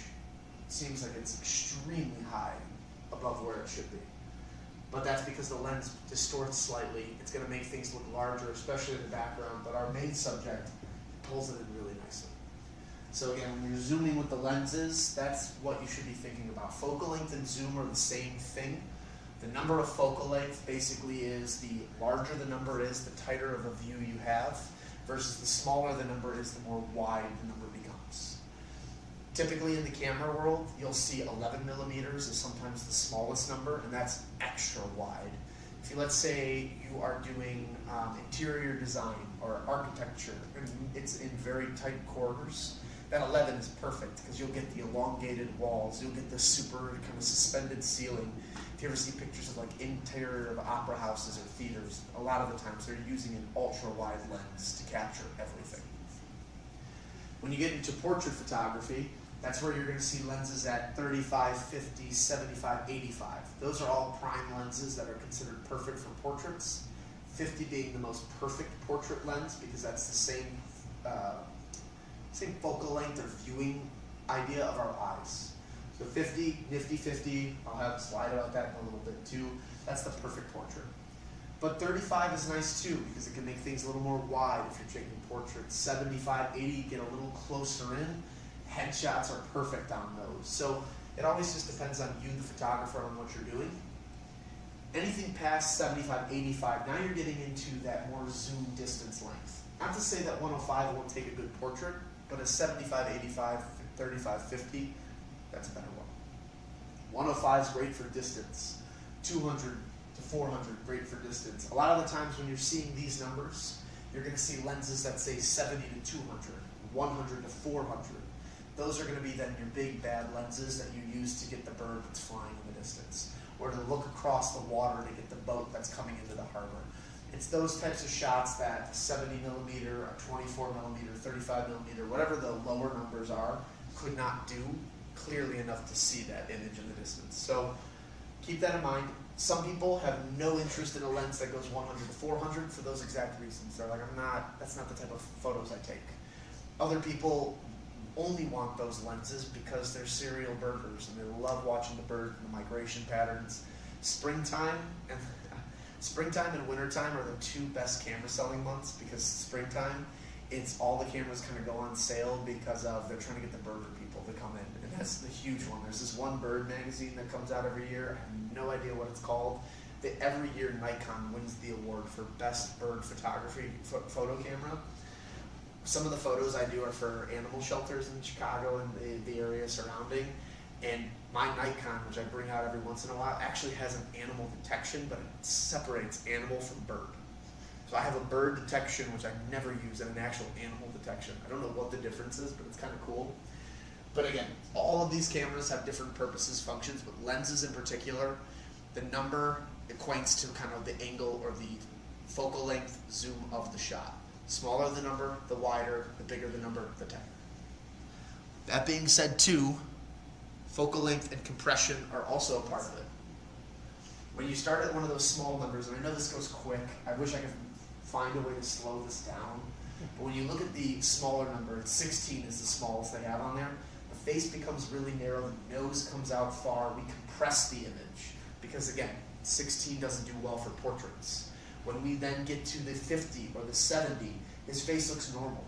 S2: seems like it's extremely high above where it should be. But that's because the lens distorts slightly. It's going to make things look larger, especially in the background, but our main subject pulls it in really nicely. So again, when you're zooming with the lenses, that's what you should be thinking about. Focal length and zoom are the same thing. The number of focal length basically is the larger the number is, the tighter of a view you have, versus the smaller the number is, the more wide the number becomes. Typically in the camera world, you'll see 11 millimeters is sometimes the smallest number, and that's extra wide. If you, let's say you are doing interior design or architecture, and it's in very tight corridors, that 11 is perfect because you'll get the elongated walls, you'll get the super kind of suspended ceiling. If you ever see pictures of like interior of opera houses or theaters, a lot of the times they're using an ultra-wide lens to capture everything. When you get into portrait photography, that's where you're going to see lenses at 35, 50, 75, 85. Those are all prime lenses that are considered perfect for portraits. 50 being the most perfect portrait lens because that's the same focal length or viewing idea of our eyes. So 50, nifty 50, I'll have a slide about that in a little bit too. That's the perfect portrait. But 35 is nice too because it can make things a little more wide if you're taking portraits. 75, 80, get a little closer in. Headshots are perfect on those. So it always just depends on you, the photographer, on what you're doing. Anything past 75, 85, now you're getting into that more zoom distance length. Not to say that 105 won't take a good portrait, but a 75, 85, 35, 50, that's a better one. 105 is great for distance. 200 to 400, great for distance. A lot of the times when you're seeing these numbers, you're going to see lenses that say 70 to 200, 100 to 400. Those are going to be then your big bad lenses that you use to get the bird that's flying in the distance, or to look across the water to get the boat that's coming into the harbor. It's those types of shots that 70 millimeter, or 24 millimeter, 35 millimeter, whatever the lower numbers are, could not do clearly enough to see that image in the distance. So keep that in mind. Some people have no interest in a lens that goes 100 to 400 for those exact reasons. They're like, that's not the type of photos I take. Other people only want those lenses because they're serial birders and they love watching the bird and the migration patterns. Springtime and wintertime are the two best camera selling months because springtime it's all the cameras kind of go on sale because of they're trying to get the burger people to come in, and that's the huge one. There's this one bird magazine that comes out every year. I have no idea what it's called. Every year Nikon wins the award for best bird photography photo camera. Some of the photos I do are for animal shelters in Chicago and the area surrounding, and my Nikon, which I bring out every once in a while, actually has an animal detection, but it separates animal from bird. So I have a bird detection, which I never use, and an actual animal detection. I don't know what the difference is, but it's kind of cool. But again, all of these cameras have different purposes, functions, but lenses in particular, the number equates to kind of the angle or the focal length zoom of the shot. Smaller the number, the wider, the bigger the number, the tighter. That being said too, focal length and compression are also a part of it. When you start at one of those small numbers, and I know this goes quick, I wish I could find a way to slow this down, but when you look at the smaller number, 16 is the smallest they have on there, the face becomes really narrow, the nose comes out far, we compress the image, because again, 16 doesn't do well for portraits. When we then get to the 50 or the 70, his face looks normal.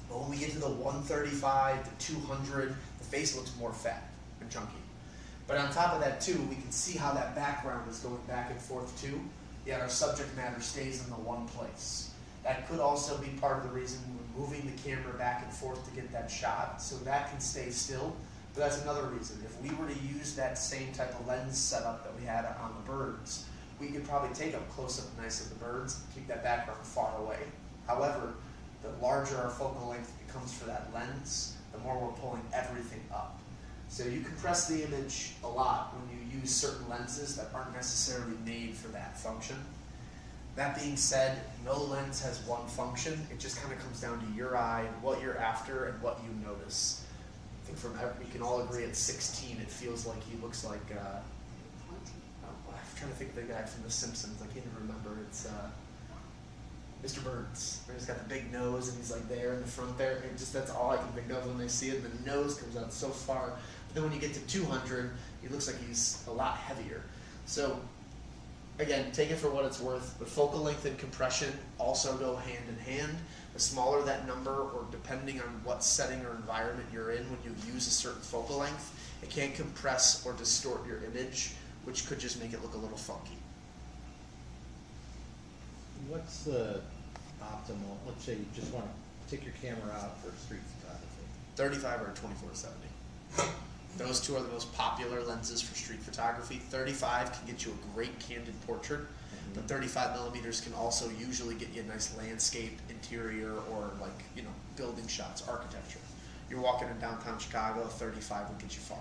S2: But when we get to the 135, the 200, the face looks more fat and chunky. But on top of that too, we can see how that background is going back and forth too, yet our subject matter stays in the one place. That could also be part of the reason we're moving the camera back and forth to get that shot, so that can stay still. But that's another reason. If we were to use that same type of lens setup that we had on the birds, we could probably take a close-up nice of the birds and keep that background far away. However, the larger our focal length becomes for that lens, the more we're pulling everything up. So you compress the image a lot when you use certain lenses that aren't necessarily made for that function. That being said, no lens has one function. It just kind of comes down to your eye, what you're after, and what you notice. I think we can all agree at 16, it feels like he looks like, I'm trying to think of the guy from The Simpsons. I can't even remember. It's Mr. Burns. He's got the big nose, and he's like there in the front there. And just that's all I can think of when I see it. The nose comes out so far. But then when you get to 200, he looks like he's a lot heavier. So again, take it for what it's worth. But focal length and compression also go hand in hand. The smaller that number, or depending on what setting or environment you're in when you use a certain focal length, it can compress or distort your image, which could just make it look a little funky.
S1: What's the optimal, let's say you just want to take your camera out for street photography?
S2: 35 or 24-70. Those two are the most popular lenses for street photography. 35 can get you a great candid portrait, but 35 millimeters can also usually get you a nice landscape, interior, or building shots, architecture. You're walking in downtown Chicago, 35 will get you far.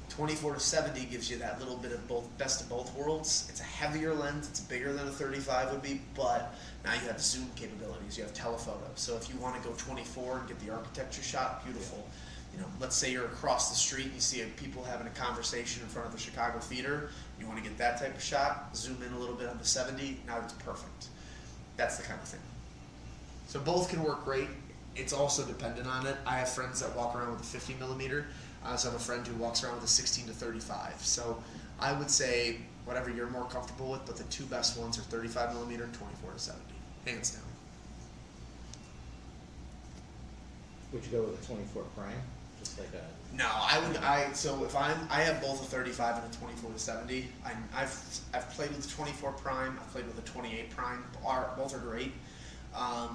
S2: 24-70 gives you that little bit of best of both worlds. It's a heavier lens, it's bigger than a 35 would be, but now you have zoom capabilities, you have telephoto. So if you want to go 24 and get the architecture shot, beautiful. Let's say you're across the street and you see people having a conversation in front of the Chicago Theater, you want to get that type of shot, zoom in a little bit on the 70, now it's perfect. That's the kind of thing. So both can work great. It's also dependent on it. I have friends that walk around with a 50 millimeter. I also have a friend who walks around with a 16-35. So I would say whatever you're more comfortable with, but the two best ones are 35 millimeter and 24-70, hands down.
S1: Would you go with a 24 prime? Just like a...
S2: No, so if I have both a 35 and a 24-70. I've played with the 24 prime. I've played with the 28 prime. Both are great. I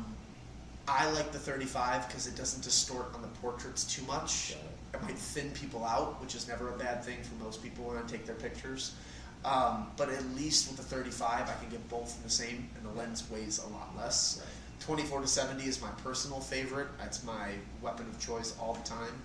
S2: like the 35 because it doesn't distort on the portraits too much. It might thin people out, which is never a bad thing for most people when I take their pictures. But at least with the 35, I can get both in the same, and the lens weighs a lot less. Right. 24-70 is my personal favorite. That's my weapon of choice all the time.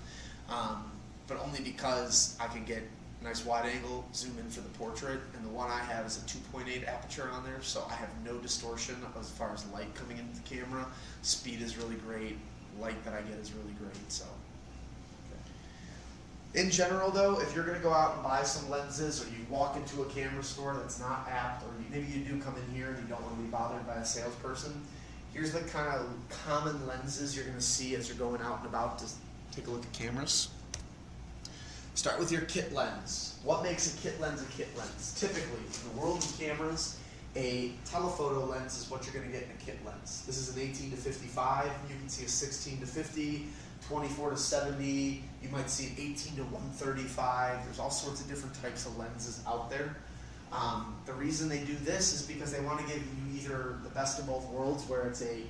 S2: But only because I can get nice wide angle, zoom in for the portrait, and the one I have is a 2.8 aperture on there, so I have no distortion as far as light coming into the camera. Speed is really great, light that I get is really great, so. In general though, if you're going to go out and buy some lenses, or you walk into a camera store that's not apt, or maybe you do come in here and you don't want to be bothered by a salesperson, here's the kind of common lenses you're going to see as you're going out and about to take a look at cameras. Start with your kit lens. What makes a kit lens a kit lens? Typically, in the world of cameras, A telephoto lens is what you're going to get in a kit lens. This is an 18 to 55. You can see a 16 to 50, 24 to 70. You might see an 18 to 135. There's all sorts of different types of lenses out there. The reason they do this is because they want to give you either the best of both worlds, where it's a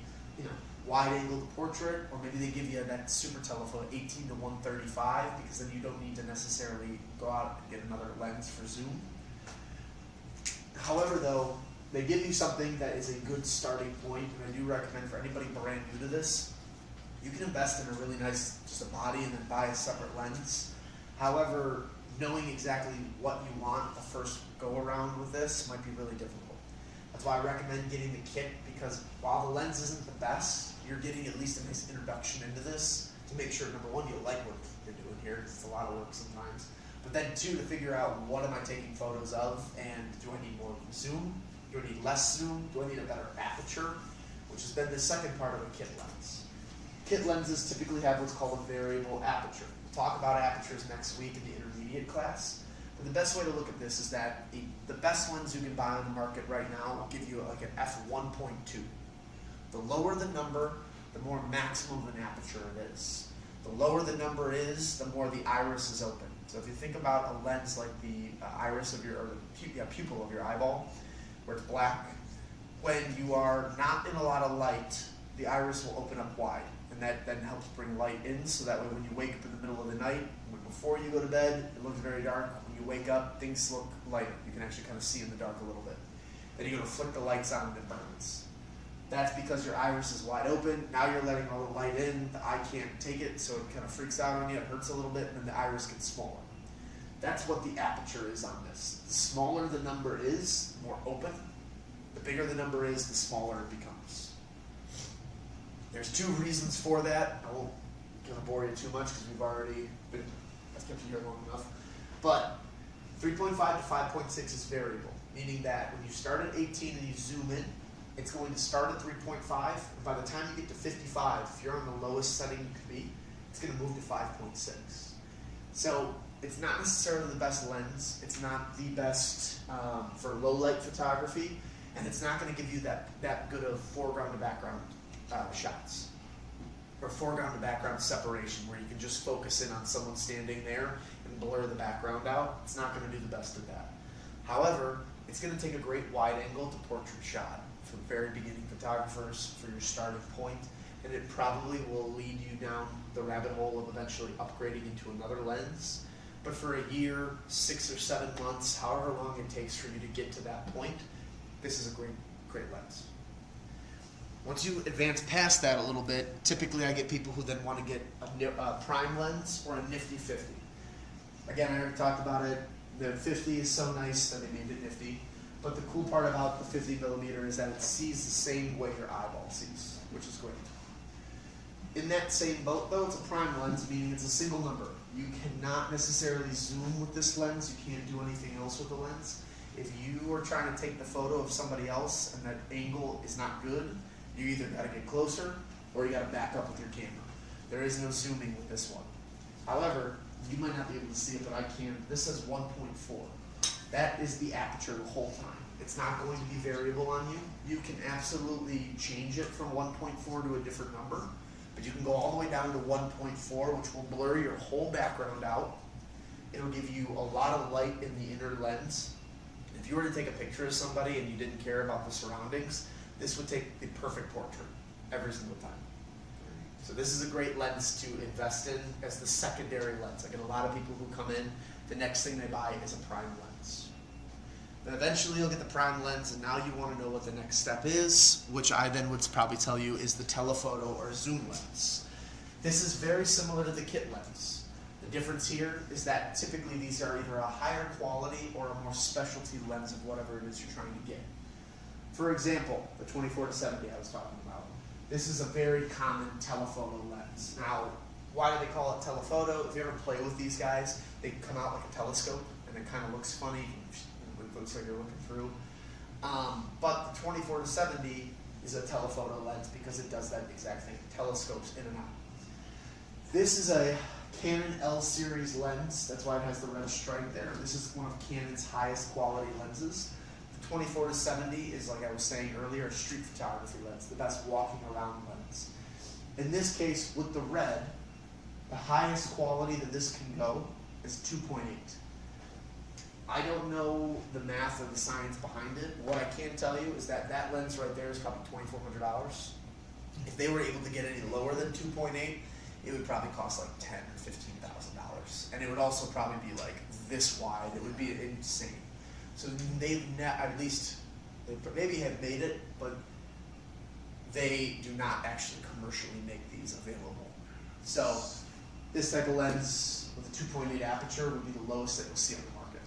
S2: wide-angled portrait, or maybe they give you that super telephoto 18 to 135, because then you don't need to necessarily go out and get another lens for zoom. However, though, they give you something that is a good starting point, and I do recommend for anybody brand new to this, you can invest in a really nice, just a body, and then buy a separate lens. However, knowing exactly what you want the first go around with this might be really difficult. That's why I recommend getting the kit, because while the lens isn't the best, you're getting at least a nice introduction into this to make sure, number one, you like what you're doing here, because it's a lot of work sometimes. But then two, to figure out what am I taking photos of, and do I need more zoom? Do I need less zoom? Do I need a better aperture? Which has been the second part of a kit lens. Kit lenses typically have what's called a variable aperture. We'll talk about apertures next week in the intermediate class. But the best way to look at this is that the best lens you can buy on the market right now will give you like an f1.2. The lower the number, the more maximum of an aperture it is. The lower the number is, the more the iris is open. So if you think about a lens like the iris of your, or the pupil of your eyeball, where it's black, when you are not in a lot of light, the iris will open up wide. And that then helps bring light in, so that way when you wake up in the middle of the night, before you go to bed, it looks very dark. When you wake up, things look lighter. You can actually kind of see in the dark a little bit. Then you're going to flick the lights on and it burns. That's because your iris is wide open. Now you're letting all the light in. The eye can't take it, so it kind of freaks out on you. It hurts a little bit, and then the iris gets smaller. That's what the aperture is on this. The smaller the number is, the more open. The bigger the number is, the smaller it becomes. There's two reasons for that. I won't kind of bore you too much, because we've already been, I've kept you here long enough. But 3.5 to 5.6 is variable, meaning that when you start at 18 and you zoom in, it's going to start at 3.5, and by the time you get to 55, if you're on the lowest setting you could be, it's going to move to 5.6. So it's not necessarily the best lens, it's not the best for low light photography, and it's not going to give you that good of foreground to background shots, or foreground to background separation, where you can just focus in on someone standing there and blur the background out. It's not going to do the best of that. However, it's going to take a great wide angle to portrait shot for very beginning photographers, for your starting point, and it probably will lead you down the rabbit hole of eventually upgrading into another lens. But for a year, 6 or 7 months, however long it takes for you to get to that point, this is a great lens. Once you advance past that a little bit, typically I get people who then want to get a prime lens or a nifty 50. Again, I already talked about it. The 50 is so nice that they named it nifty. But the cool part about the 50 millimeter is that it sees the same way your eyeball sees, which is great. In that same boat, though, it's a prime lens, meaning it's a single number. You cannot necessarily zoom with this lens. You can't do anything else with the lens. If you are trying to take the photo of somebody else and that angle is not good, you either got to get closer or you got to back up with your camera. There is no zooming with this one. However, you might not be able to see it, but I can. This says 1.4. That is the aperture the whole time. It's not going to be variable on you. You can absolutely change it from 1.4 to a different number, but you can go all the way down to 1.4, which will blur your whole background out. It'll give you a lot of light in the inner lens. If you were to take a picture of somebody and you didn't care about the surroundings, this would take the perfect portrait every single time. So this is a great lens to invest in as the secondary lens. I get a lot of people who come in, the next thing they buy is a prime lens. Then eventually you'll get the prime lens, and now you want to know what the next step is, which I then would probably tell you is the telephoto or zoom lens. This is very similar to the kit lens. The difference here is that typically these are either a higher quality or a more specialty lens of whatever it is you're trying to get. For example, the 24 to 70 I was talking about. This is a very common telephoto lens. Now, why do they call it telephoto? If you ever play with these guys, they come out like a telescope, and it kind of looks funny. It looks like you're looking through. But the 24 to 70 is a telephoto lens because it does that exact thing. It telescopes in and out. This is a Canon L series lens. That's why it has the red stripe there. This is one of Canon's highest quality lenses. The 24 to 70 is, like I was saying earlier, a street photography lens, the best walking around lens. In this case, with the red, the highest quality that this can go is 2.8. I don't know the math or the science behind it. What I can tell you is that that lens right there is probably $2,400. If they were able to get any lower than 2.8, it would probably cost like $10,000 or $15,000, and it would also probably be like this wide. It would be insane. So they've at least they maybe have made it, but they do not actually commercially make these available. So this type of lens with a 2.8 aperture would be the lowest that you'll see on the market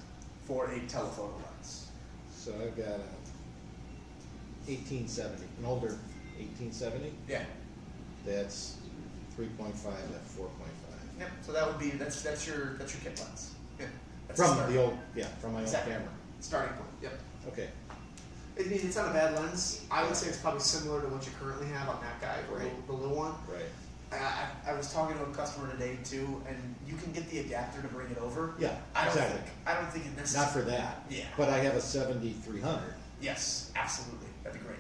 S2: for a telephoto lens.
S1: So I've got a 1870, an older 1870.
S2: Yeah.
S1: That's 3.5 at 4.5.
S2: Yep. So that would be that's your kit lens. Yeah. That's
S1: From
S2: starting-
S1: the old, from my old
S2: Exactly.
S1: camera.
S2: starting point. Yep.
S1: Okay.
S2: It's not a bad lens. I would say it's probably similar to what you currently have on that guy,
S1: Right.
S2: the little one.
S1: Right.
S2: I was talking to a customer today too, and you can get the adapter to bring it over.
S1: Yeah.
S2: I
S1: Exactly.
S2: don't think it necessarily.
S1: Not for that.
S2: Yeah.
S1: But I have a 7300.
S2: Yes, absolutely. That'd be great.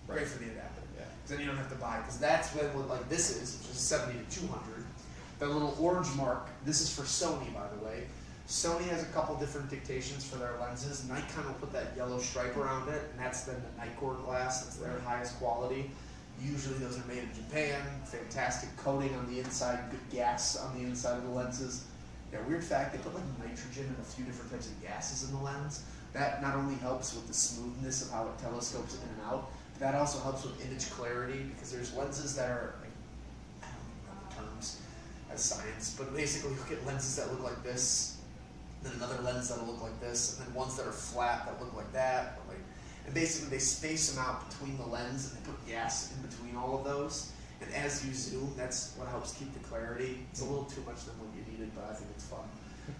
S2: Great
S1: Right.
S2: for the adapter.
S1: Yeah.
S2: Because then you don't have to buy. Because that's when what like this is, which is 70 to 200. That little orange mark. This is for Sony, by the way. Sony has a couple different dictations for their lenses. Nikon will put that yellow stripe around it, and that's then the Nikkor glass. That's their highest quality. Usually those are made in Japan. Fantastic coating on the inside, good gas on the inside of the lenses. Yeah, weird fact, they put like nitrogen and a few different types of gases in the lens. That not only helps with the smoothness of how it telescopes in and out, but that also helps with image clarity, because there's lenses that are, like, I don't even know the terms as science, but basically you get lenses that look like this, then another lens that'll look like this, and then ones that are flat that look like that. Or like, and basically they space them out between the lens and they put gas in between all of those. And as you zoom, that's what helps keep the clarity. It's a little too much than what you needed, but I think it's fun.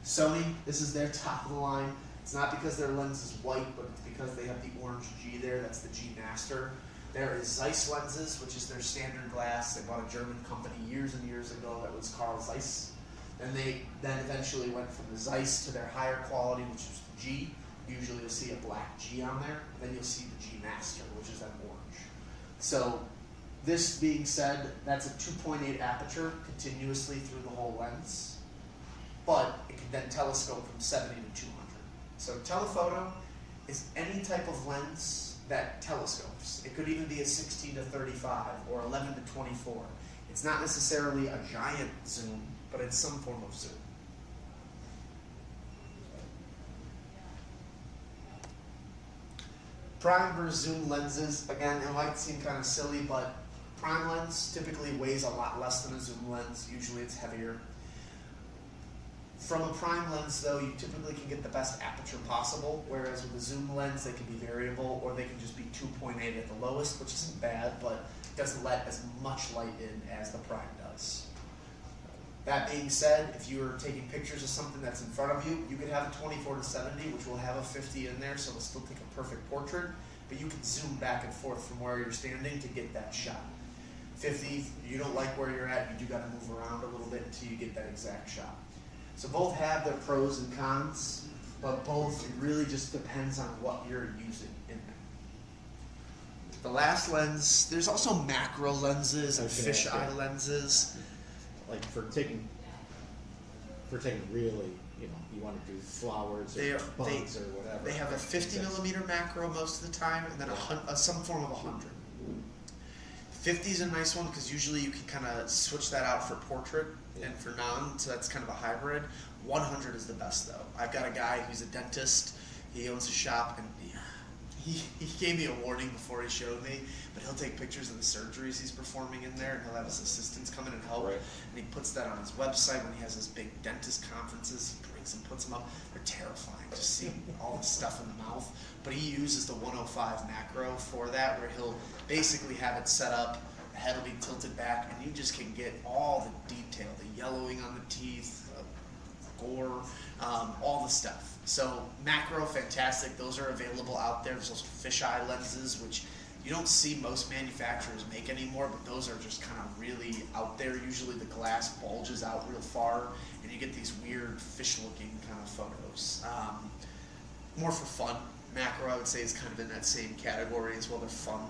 S2: Sony, this is their top of the line. It's not because their lens is white, but it's because they have the orange G there. That's the G Master. There is Zeiss lenses, which is their standard glass. They bought a German company years and years ago that was Carl Zeiss. And they then eventually went from the Zeiss to their higher quality, which is the G. Usually you'll see a black G on there. Then you'll see the G Master, which is that orange. So this being said, that's a 2.8 aperture continuously through the whole lens. But it can then telescope from 70 to 200. So telephoto is any type of lens that telescopes. It could even be a 16 to 35 or 11 to 24. It's not necessarily a giant zoom, but it's some form of zoom. Prime versus zoom lenses, again, it might seem kind of silly, but prime lens typically weighs a lot less than a zoom lens. Usually it's heavier. From a prime lens, though, you typically can get the best aperture possible, whereas with a zoom lens, they can be variable, or they can just be 2.8 at the lowest, which isn't bad, but doesn't let as much light in as the prime does. That being said, if you're taking pictures of something that's in front of you, you could have a 24 to 70, which will have a 50 in there, so it'll still take a perfect portrait, but you can zoom back and forth from where you're standing to get that shot. 50, you don't like where you're at, you do got to move around a little bit until you get that exact shot. So both have their pros and cons, but both, it really just depends on what you're using in them. The last lens, there's also macro lenses and
S1: Okay,
S2: fisheye
S1: yeah.
S2: lenses.
S1: Like for taking really, you want to do flowers or bugs or whatever.
S2: They have a 50 millimeter macro most of the time, and then some form of 100. 50 is a nice one because usually you can kind of switch that out for portrait and for non, so that's kind of a hybrid. 100 is the best though. I've got a guy who's a dentist. He owns a shop, and he gave me a warning before he showed me, but he'll take pictures of the surgeries he's performing in there, and he'll have his assistants come in and help.
S1: Right.
S2: And he puts that on his website when he has his big dentist conferences. He brings them, puts them up. They're terrifying to see all the stuff in the mouth. But he uses the 105 macro for that, where he'll basically have it set up. The head will be tilted back, and you just can get all the detail, the yellowing on the teeth, gore, all the stuff. So macro, fantastic. Those are available out there. There's also fisheye lenses, which you don't see most manufacturers make anymore, but those are just kind of really out there. Usually the glass bulges out real far, and you get these weird fish-looking kind of photos. More for fun Macro, I would say, is kind of in that same category as well. They're fun.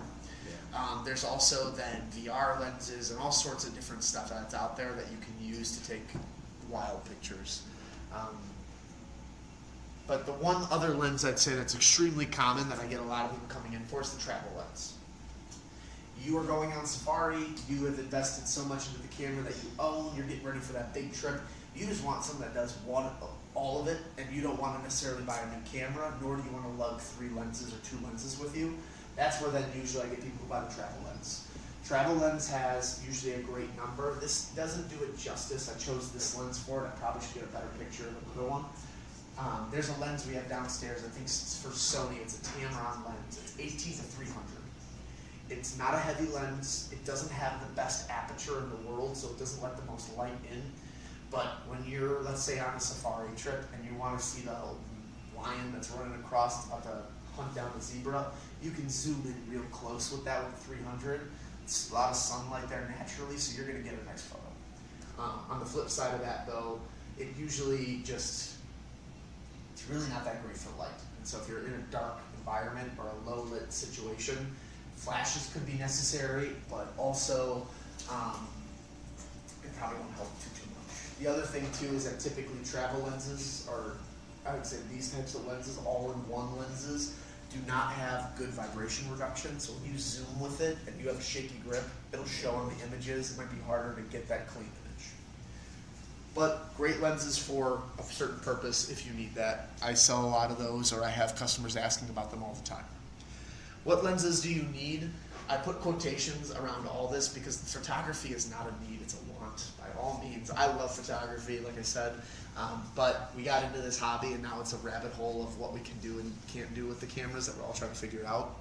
S1: Yeah.
S2: There's also then VR lenses and all sorts of different stuff that's out there that you can use to take wild pictures. But the one other lens I'd say that's extremely common that I get a lot of people coming in for is the travel lens. You are going on safari, you have invested so much into the camera that you own, you're getting ready for that big trip. You just want something that does all of it, and you don't want to necessarily buy a new camera, nor do you want to lug 3 lenses or 2 lenses with you. That's where then usually I get people who buy the travel lens. Travel lens has usually a great number. This doesn't do it justice. I chose this lens for it. I probably should get a better picture of another one. There's a lens we have downstairs. I think it's for Sony. It's a Tamron lens. It's 18 to 300. It's not a heavy lens. It doesn't have the best aperture in the world, so it doesn't let the most light in. But when you're, let's say, on a safari trip and you want to see the lion that's running across about to hunt down the zebra, you can zoom in real close with that with the 300. It's a lot of sunlight there naturally, so you're going to get a nice photo. On the flip side of that, though, it usually just, it's really not that great for light. And so if you're in a dark environment or a low lit situation, flashes could be necessary, but also it probably won't help too much. The other thing too is that typically travel lenses, or I would say these types of lenses, all-in-one lenses, do not have good vibration reduction. So when you zoom with it and you have a shaky grip, it'll show on the images. It might be harder to get that clean image. But great lenses for a certain purpose if you need that. I sell a lot of those, or I have customers asking about them all the time. What lenses do you need? I put quotations around all this because photography is not a need, it's a want. By all means, I love photography, like I said, but we got into this hobby and now it's a rabbit hole of what we can do and can't do with the cameras that we're all trying to figure out.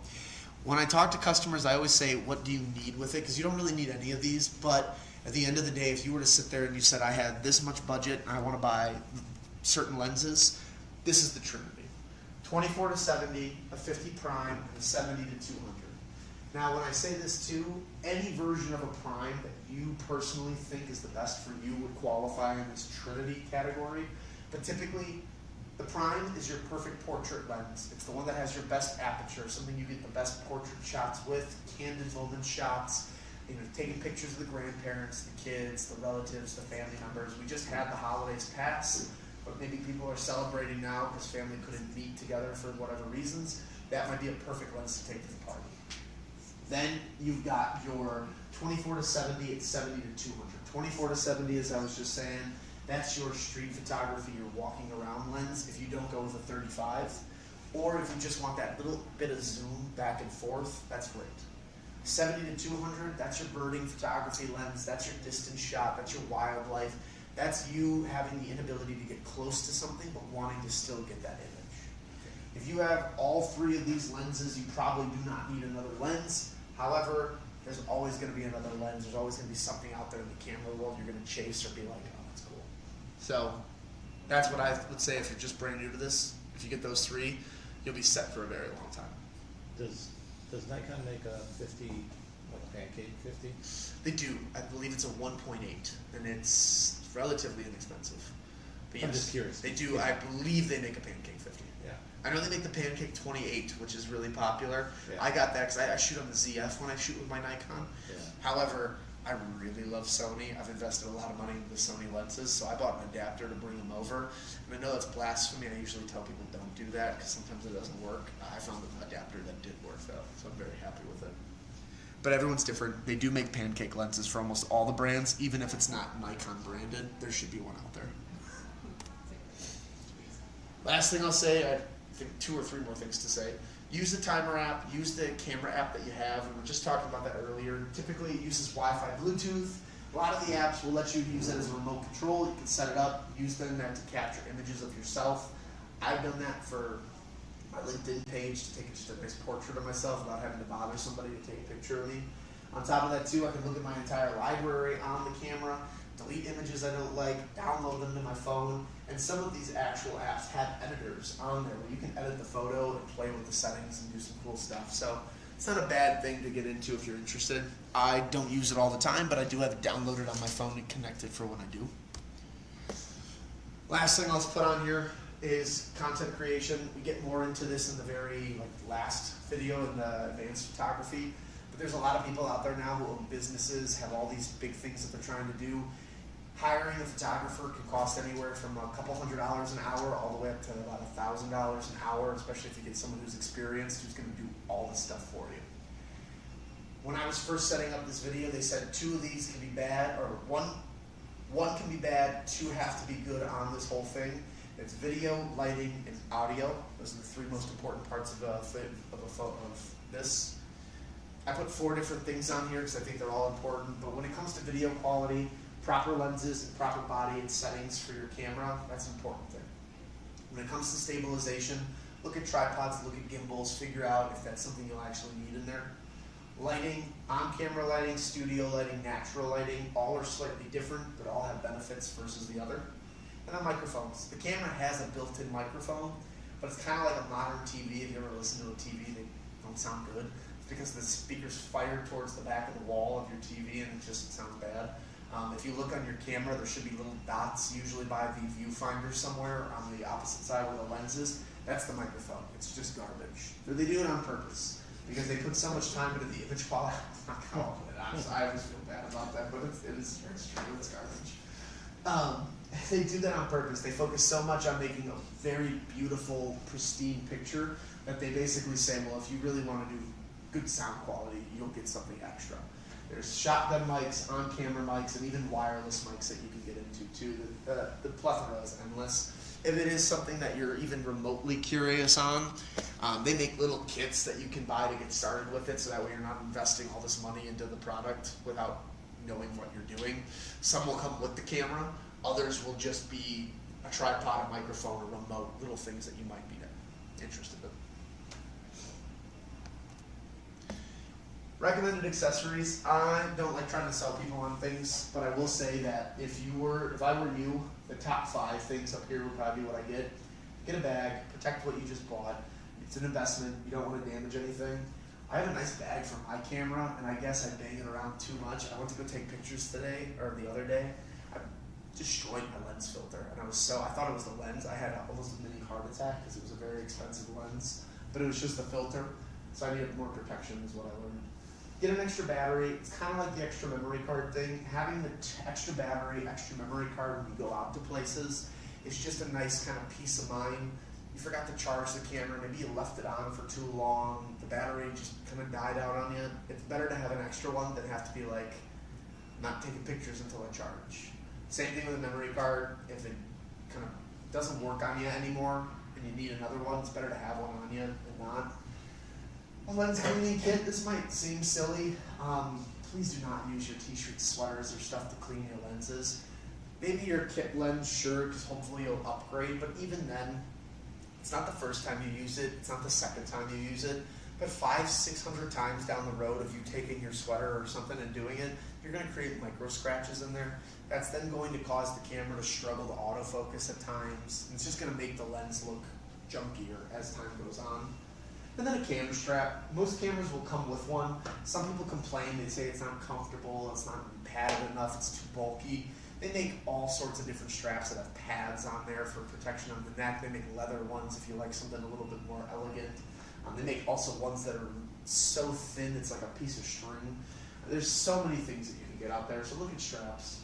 S2: When I talk to customers, I always say, what do you need with it? Because you don't really need any of these, but at the end of the day, if you were to sit there and you said, I had this much budget and I want to buy certain lenses, this is the Trinity. 24 to 70, a 50 prime, and a 70 to 200. Now, when I say this too, any version of a prime that you personally think is the best for you would qualify in this Trinity category. But typically, the prime is your perfect portrait lens. It's the one that has your best aperture, something you get the best portrait shots with, candid moment shots, you know, taking pictures of the grandparents, the kids, the relatives, the family members. We just had the holidays pass, but maybe people are celebrating now because family couldn't meet together for whatever reasons. That might be a perfect lens to take to the party. Then you've got your 24 to 70 at 70 to 200. 24 to 70, as I was just saying, that's your street photography, your walking around lens if you don't go with a 35. Or if you just want that little bit of zoom back and forth, that's great. 70 to 200, that's your birding photography lens, that's your distance shot, that's your wildlife. That's you having the inability to get close to something but wanting to still get that image. If you have all 3 of these lenses, you probably do not need another lens. However, there's always going to be another lens. There's always going to be something out there in the camera world you're going to chase or be like, oh, that's cool. So that's what I would say if you're just brand new to this. If you get those 3, you'll be set for a very long time.
S1: Does Nikon make a 50, like pancake 50?
S2: They do. I believe it's a 1.8, and it's relatively inexpensive. But
S1: I'm
S2: yes,
S1: just curious.
S2: They do.
S1: Yeah.
S2: I believe they make a pancake 50.
S1: Yeah.
S2: I know they make the pancake 28, which is really popular.
S1: Yeah.
S2: I got that because I shoot on the ZF when I shoot with my Nikon.
S1: Yeah.
S2: However, I really love Sony. I've invested a lot of money into the Sony lenses, so I bought an adapter to bring them over. And I know that's blasphemy, and I usually tell people don't do that because sometimes it doesn't work. I found an adapter that did work though, so I'm very happy with it. But everyone's different. They do make pancake lenses for almost all the brands, even if it's not Nikon branded. There should be one out there. Last thing I'll say, I think 2 or 3 more things to say. Use the timer app, use the camera app that you have. We were just talking about that earlier. Typically it uses Wi-Fi, Bluetooth. A lot of the apps will let you use it as a remote control. You can set it up, use them there to capture images of yourself. I've done that for my LinkedIn page to take just a nice portrait of myself without having to bother somebody to take a picture of me. On top of that too, I can look at my entire library on the camera, delete images I don't like, download them to my phone, and some of these actual apps have editors on there where you can edit the photo and play with the settings and do some cool stuff. So it's not a bad thing to get into if you're interested. I don't use it all the time, but I do have it downloaded on my phone and connected for when I do. Last thing I'll put on here, is content creation. We get more into this in the very last video in the advanced photography. But there's a lot of people out there now who own businesses, have all these big things that they're trying to do. Hiring a photographer can cost anywhere from a couple $100 an hour all the way up to about $1,000 an hour, especially if you get someone who's experienced, who's going to do all this stuff for you. When I was first setting up this video, they said 2 of these can be bad, or one can be bad, 2 have to be good on this whole thing. It's video, lighting, and audio. Those are the 3 most important parts of this. I put 4 different things on here because I think they're all important, but when it comes to video quality, proper lenses and proper body and settings for your camera, that's an important thing. When it comes to stabilization, look at tripods, look at gimbals, figure out if that's something you'll actually need in there. Lighting, on-camera lighting, studio lighting, natural lighting, all are slightly different, but all have benefits versus the other. And then microphones. The camera has a built-in microphone, but it's kind of like a modern TV. If you ever listen to a TV, they don't sound good. It's because the speaker's fired towards the back of the wall of your TV and it just sounds bad. If you look on your camera, there should be little dots, usually by the viewfinder somewhere on the opposite side where the lens is. That's the microphone. It's just garbage. They do it on purpose because they put so much time into the image quality. I'm not going to put it on, so I always feel bad about that, but it's true. It's garbage. They do that on purpose. They focus so much on making a very beautiful, pristine picture that they basically say, well, if you really want to do good sound quality, you'll get something extra. There's shotgun mics, on-camera mics, and even wireless mics that you can get into too. The plethora is endless. If it is something that you're even remotely curious on, they make little kits that you can buy to get started with it, so that way you're not investing all this money into the product without knowing what you're doing. Some will come with the camera. Others will just be a tripod, a microphone, a remote, little things that you might be interested in. Recommended accessories. I don't like trying to sell people on things, but I will say that if I were you, the top 5 things up here would probably be what I get. Get a bag, protect what you just bought. It's an investment, you don't want to damage anything. I have a nice bag for my camera, and I guess I bang it around too much. I went to go take pictures today, or the other day. I destroyed my lens filter, and I thought it was the lens. I had almost a mini heart attack because it was a very expensive lens, but it was just the filter, so I needed more protection is what I learned. Get an extra battery. It's kind of like the extra memory card thing. Having the extra battery, extra memory card when you go out to places is just a nice kind of peace of mind. You forgot to charge the camera. Maybe you left it on for too long. The battery just kind of died out on you. It's better to have an extra one than have to be like not taking pictures until I charge. Same thing with a memory card. If it kind of doesn't work on you anymore and you need another one, it's better to have one on you than not. A lens cleaning kit. This might seem silly. Please do not use your t-shirts, sweaters, or stuff to clean your lenses. Maybe your kit lens, sure, because hopefully you'll upgrade, but even then, it's not the first time you use it, it's not the second time you use it, but 500-600 times down the road of you taking your sweater or something and doing it, you're going to create micro scratches in there. That's then going to cause the camera to struggle to autofocus at times. It's just going to make the lens look junkier as time goes on. And then a camera strap. Most cameras will come with one. Some people complain, they say it's not comfortable, it's not padded enough, it's too bulky. They make all sorts of different straps that have pads on there for protection on the neck. They make leather ones if you like something a little bit more elegant. They make also ones that are so thin it's like a piece of string. There's so many things that you can get out there, so look at straps.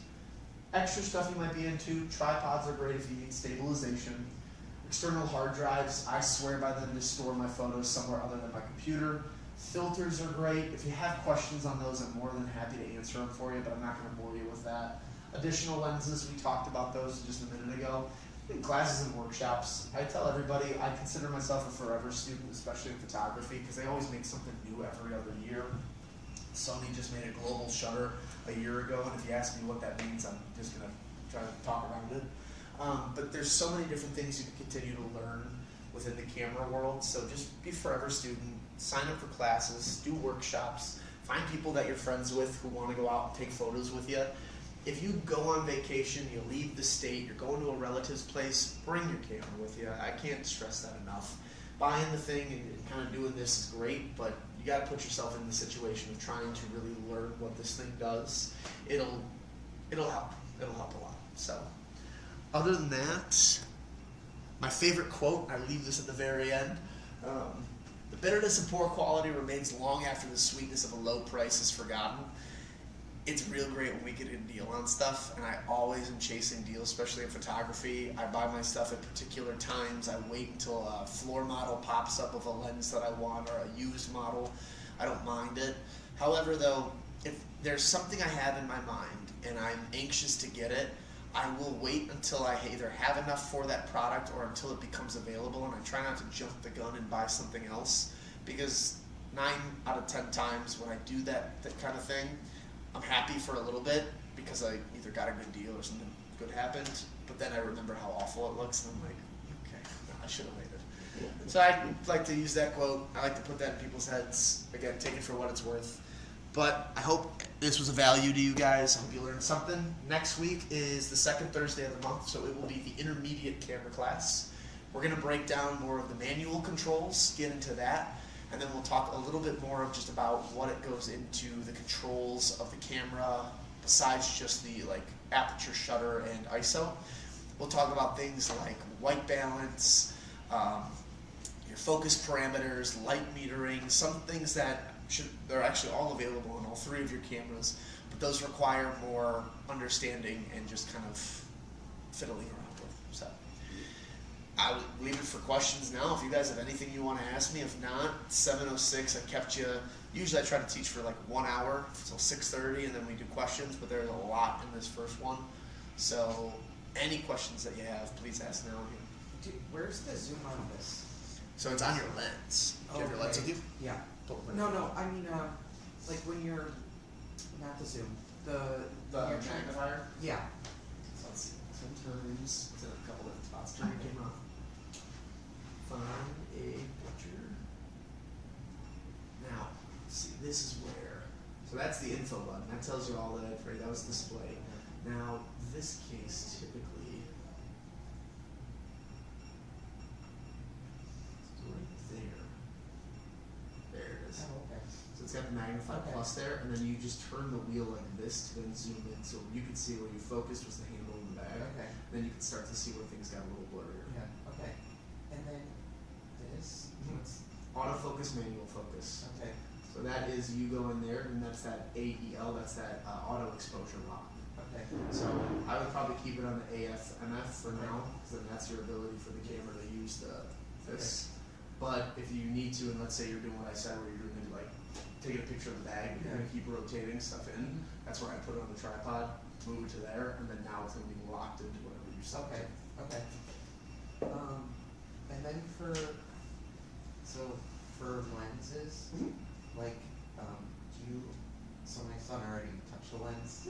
S2: Extra stuff you might be into. Tripods are great if you need stabilization. External hard drives, I swear by them to store my photos somewhere other than my computer. Filters are great. If you have questions on those, I'm more than happy to answer them for you, but I'm not going to bore you with that. Additional lenses, we talked about those just a minute ago. Classes and workshops. I tell everybody I consider myself a forever student, especially in photography, because they always make something new every other year. Sony just made a global shutter a year ago, and if you ask me what that means, I'm just going to try to talk around it. But there's so many different things you can continue to learn within the camera world, so just be a forever student, sign up for classes, do workshops, find people that you're friends with who want to go out and take photos with you. If you go on vacation, you leave the state, you're going to a relative's place, bring your camera with you. I can't stress that enough. Buying the thing and kind of doing this is great, but you got to put yourself in the situation of trying to really learn what this thing does. It'll help. It'll help a lot. So, other than that, My favorite quote, I leave this at the very end. The bitterness of poor quality remains long after the sweetness of a low price is forgotten. It's real great when we get a deal on stuff, and I always am chasing deals, especially in photography. I buy my stuff at particular times. I wait until a floor model pops up of a lens that I want, or a used model. I don't mind it. However, though, if there's something I have in my mind and I'm anxious to get it, I will wait until I either have enough for that product or until it becomes available, and I try not to jump the gun and buy something else, because 9 out of 10 times when I do that kind of thing, I'm happy for a little bit because I either got a good deal or something good happened, but then I remember how awful it looks and I'm like, okay, no, I should have waited. So I like to use that quote. I like to put that in people's heads. Again, take it for what it's worth. But I hope this was a value to you guys. I hope you learned something. Next week is the second Thursday of the month, so it will be the intermediate camera class. We're going to break down more of the manual controls, get into that, and then we'll talk a little bit more of just about what it goes into the controls of the camera, besides just the aperture, shutter, and ISO. We'll talk about things like white balance, your focus parameters, light metering, some things that they're actually all available on all 3 of your cameras, but those require more understanding and just kind of fiddling around with. So I would leave it for questions now. If you guys have anything you want to ask me, if not, 7:06. I kept you. Usually I try to teach for 1 hour until 6:30, and then we do questions. But there's a lot in this first one, so any questions that you have, please ask now.
S3: Dude, where's the zoom on this?
S2: So it's on your lens. Do you have your lens with you?
S3: Yeah. No, I mean, when you're, not the zoom, the
S2: magnifier?
S3: Yeah.
S2: So let's see. Sometimes it's in a couple different spots. Turn your camera on. Find a picture. Now, see, this is where. So that's the info button. That tells you all that I've read. That was display. Now, this case typically. It's got the magnify plus there, and then you just turn the wheel like this to then zoom in, so you can see where you focused was the handle in the bag.
S3: Okay.
S2: Then you can start to see where things got a little blurrier.
S3: Yeah. Okay. And then this.
S2: It's autofocus, manual focus.
S3: Okay.
S2: So that is you go in there, and that's that AEL, that's that auto exposure lock.
S3: Okay.
S2: So I would probably keep it on the AF/MF for now, because then that's your ability for the camera to use this. But if you need to, and let's say you're doing what I said, where you're doing taking a picture of the bag, you're going to keep rotating stuff in. That's where I put it on the tripod, move it to there, and then now it's going to be locked into whatever you're set to.
S3: Okay. And then for lenses, so my son already touched the lens.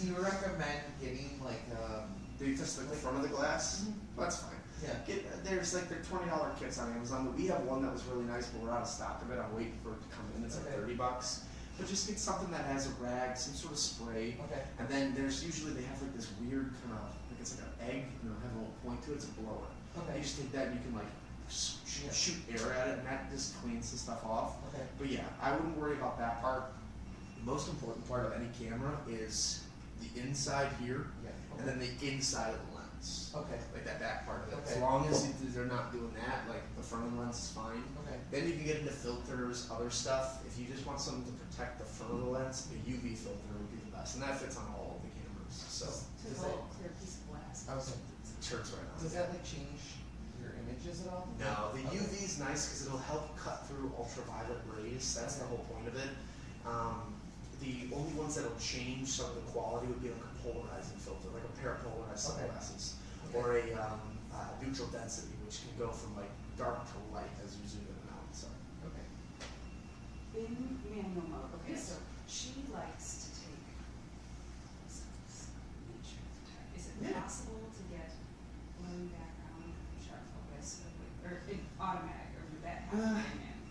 S3: Do you recommend getting
S2: Do you touch the front of the glass? Well, that's fine.
S3: Yeah.
S2: There's they're $20 kits on Amazon. We have one that was really nice, but we're out of stock of it. I'm waiting for it to come in. It's $30. But just get something that has a rag, some sort of spray.
S3: Okay.
S2: And then there's usually they have this weird kind of it's like an egg, and it'll have a little point to it. It's a blower.
S3: Okay.
S2: You just take that and you can shoot air at it, and that just cleans the stuff off.
S3: Okay.
S2: But yeah, I wouldn't worry about that part. The most important part of any camera is the inside here, and then the inside of the lens.
S3: Okay.
S2: Like that back part of it.
S3: Okay.
S2: As long as they're not doing that, the front of the lens is fine.
S3: Okay.
S2: Then you can get into filters, other stuff. If you just want something to protect the front of the lens, the UV filter would be the best, and that fits on all of the cameras. So
S4: Just a little clear piece of glass.
S2: it turns right on.
S3: Does that change your images at all?
S2: No, the UV is nice because it'll help cut through ultraviolet rays. That's the whole point of it. The only ones that'll change some of the quality would be like a polarizing filter, like a pair of polarized sunglasses, or a neutral density, which can go from dark to light as you zoom in and out. So.
S3: Okay.
S4: In manual mode, okay, so she likes to take nature photography. Is it possible to get blurry background, sharp focus, or in automatic, or would that have to be manual?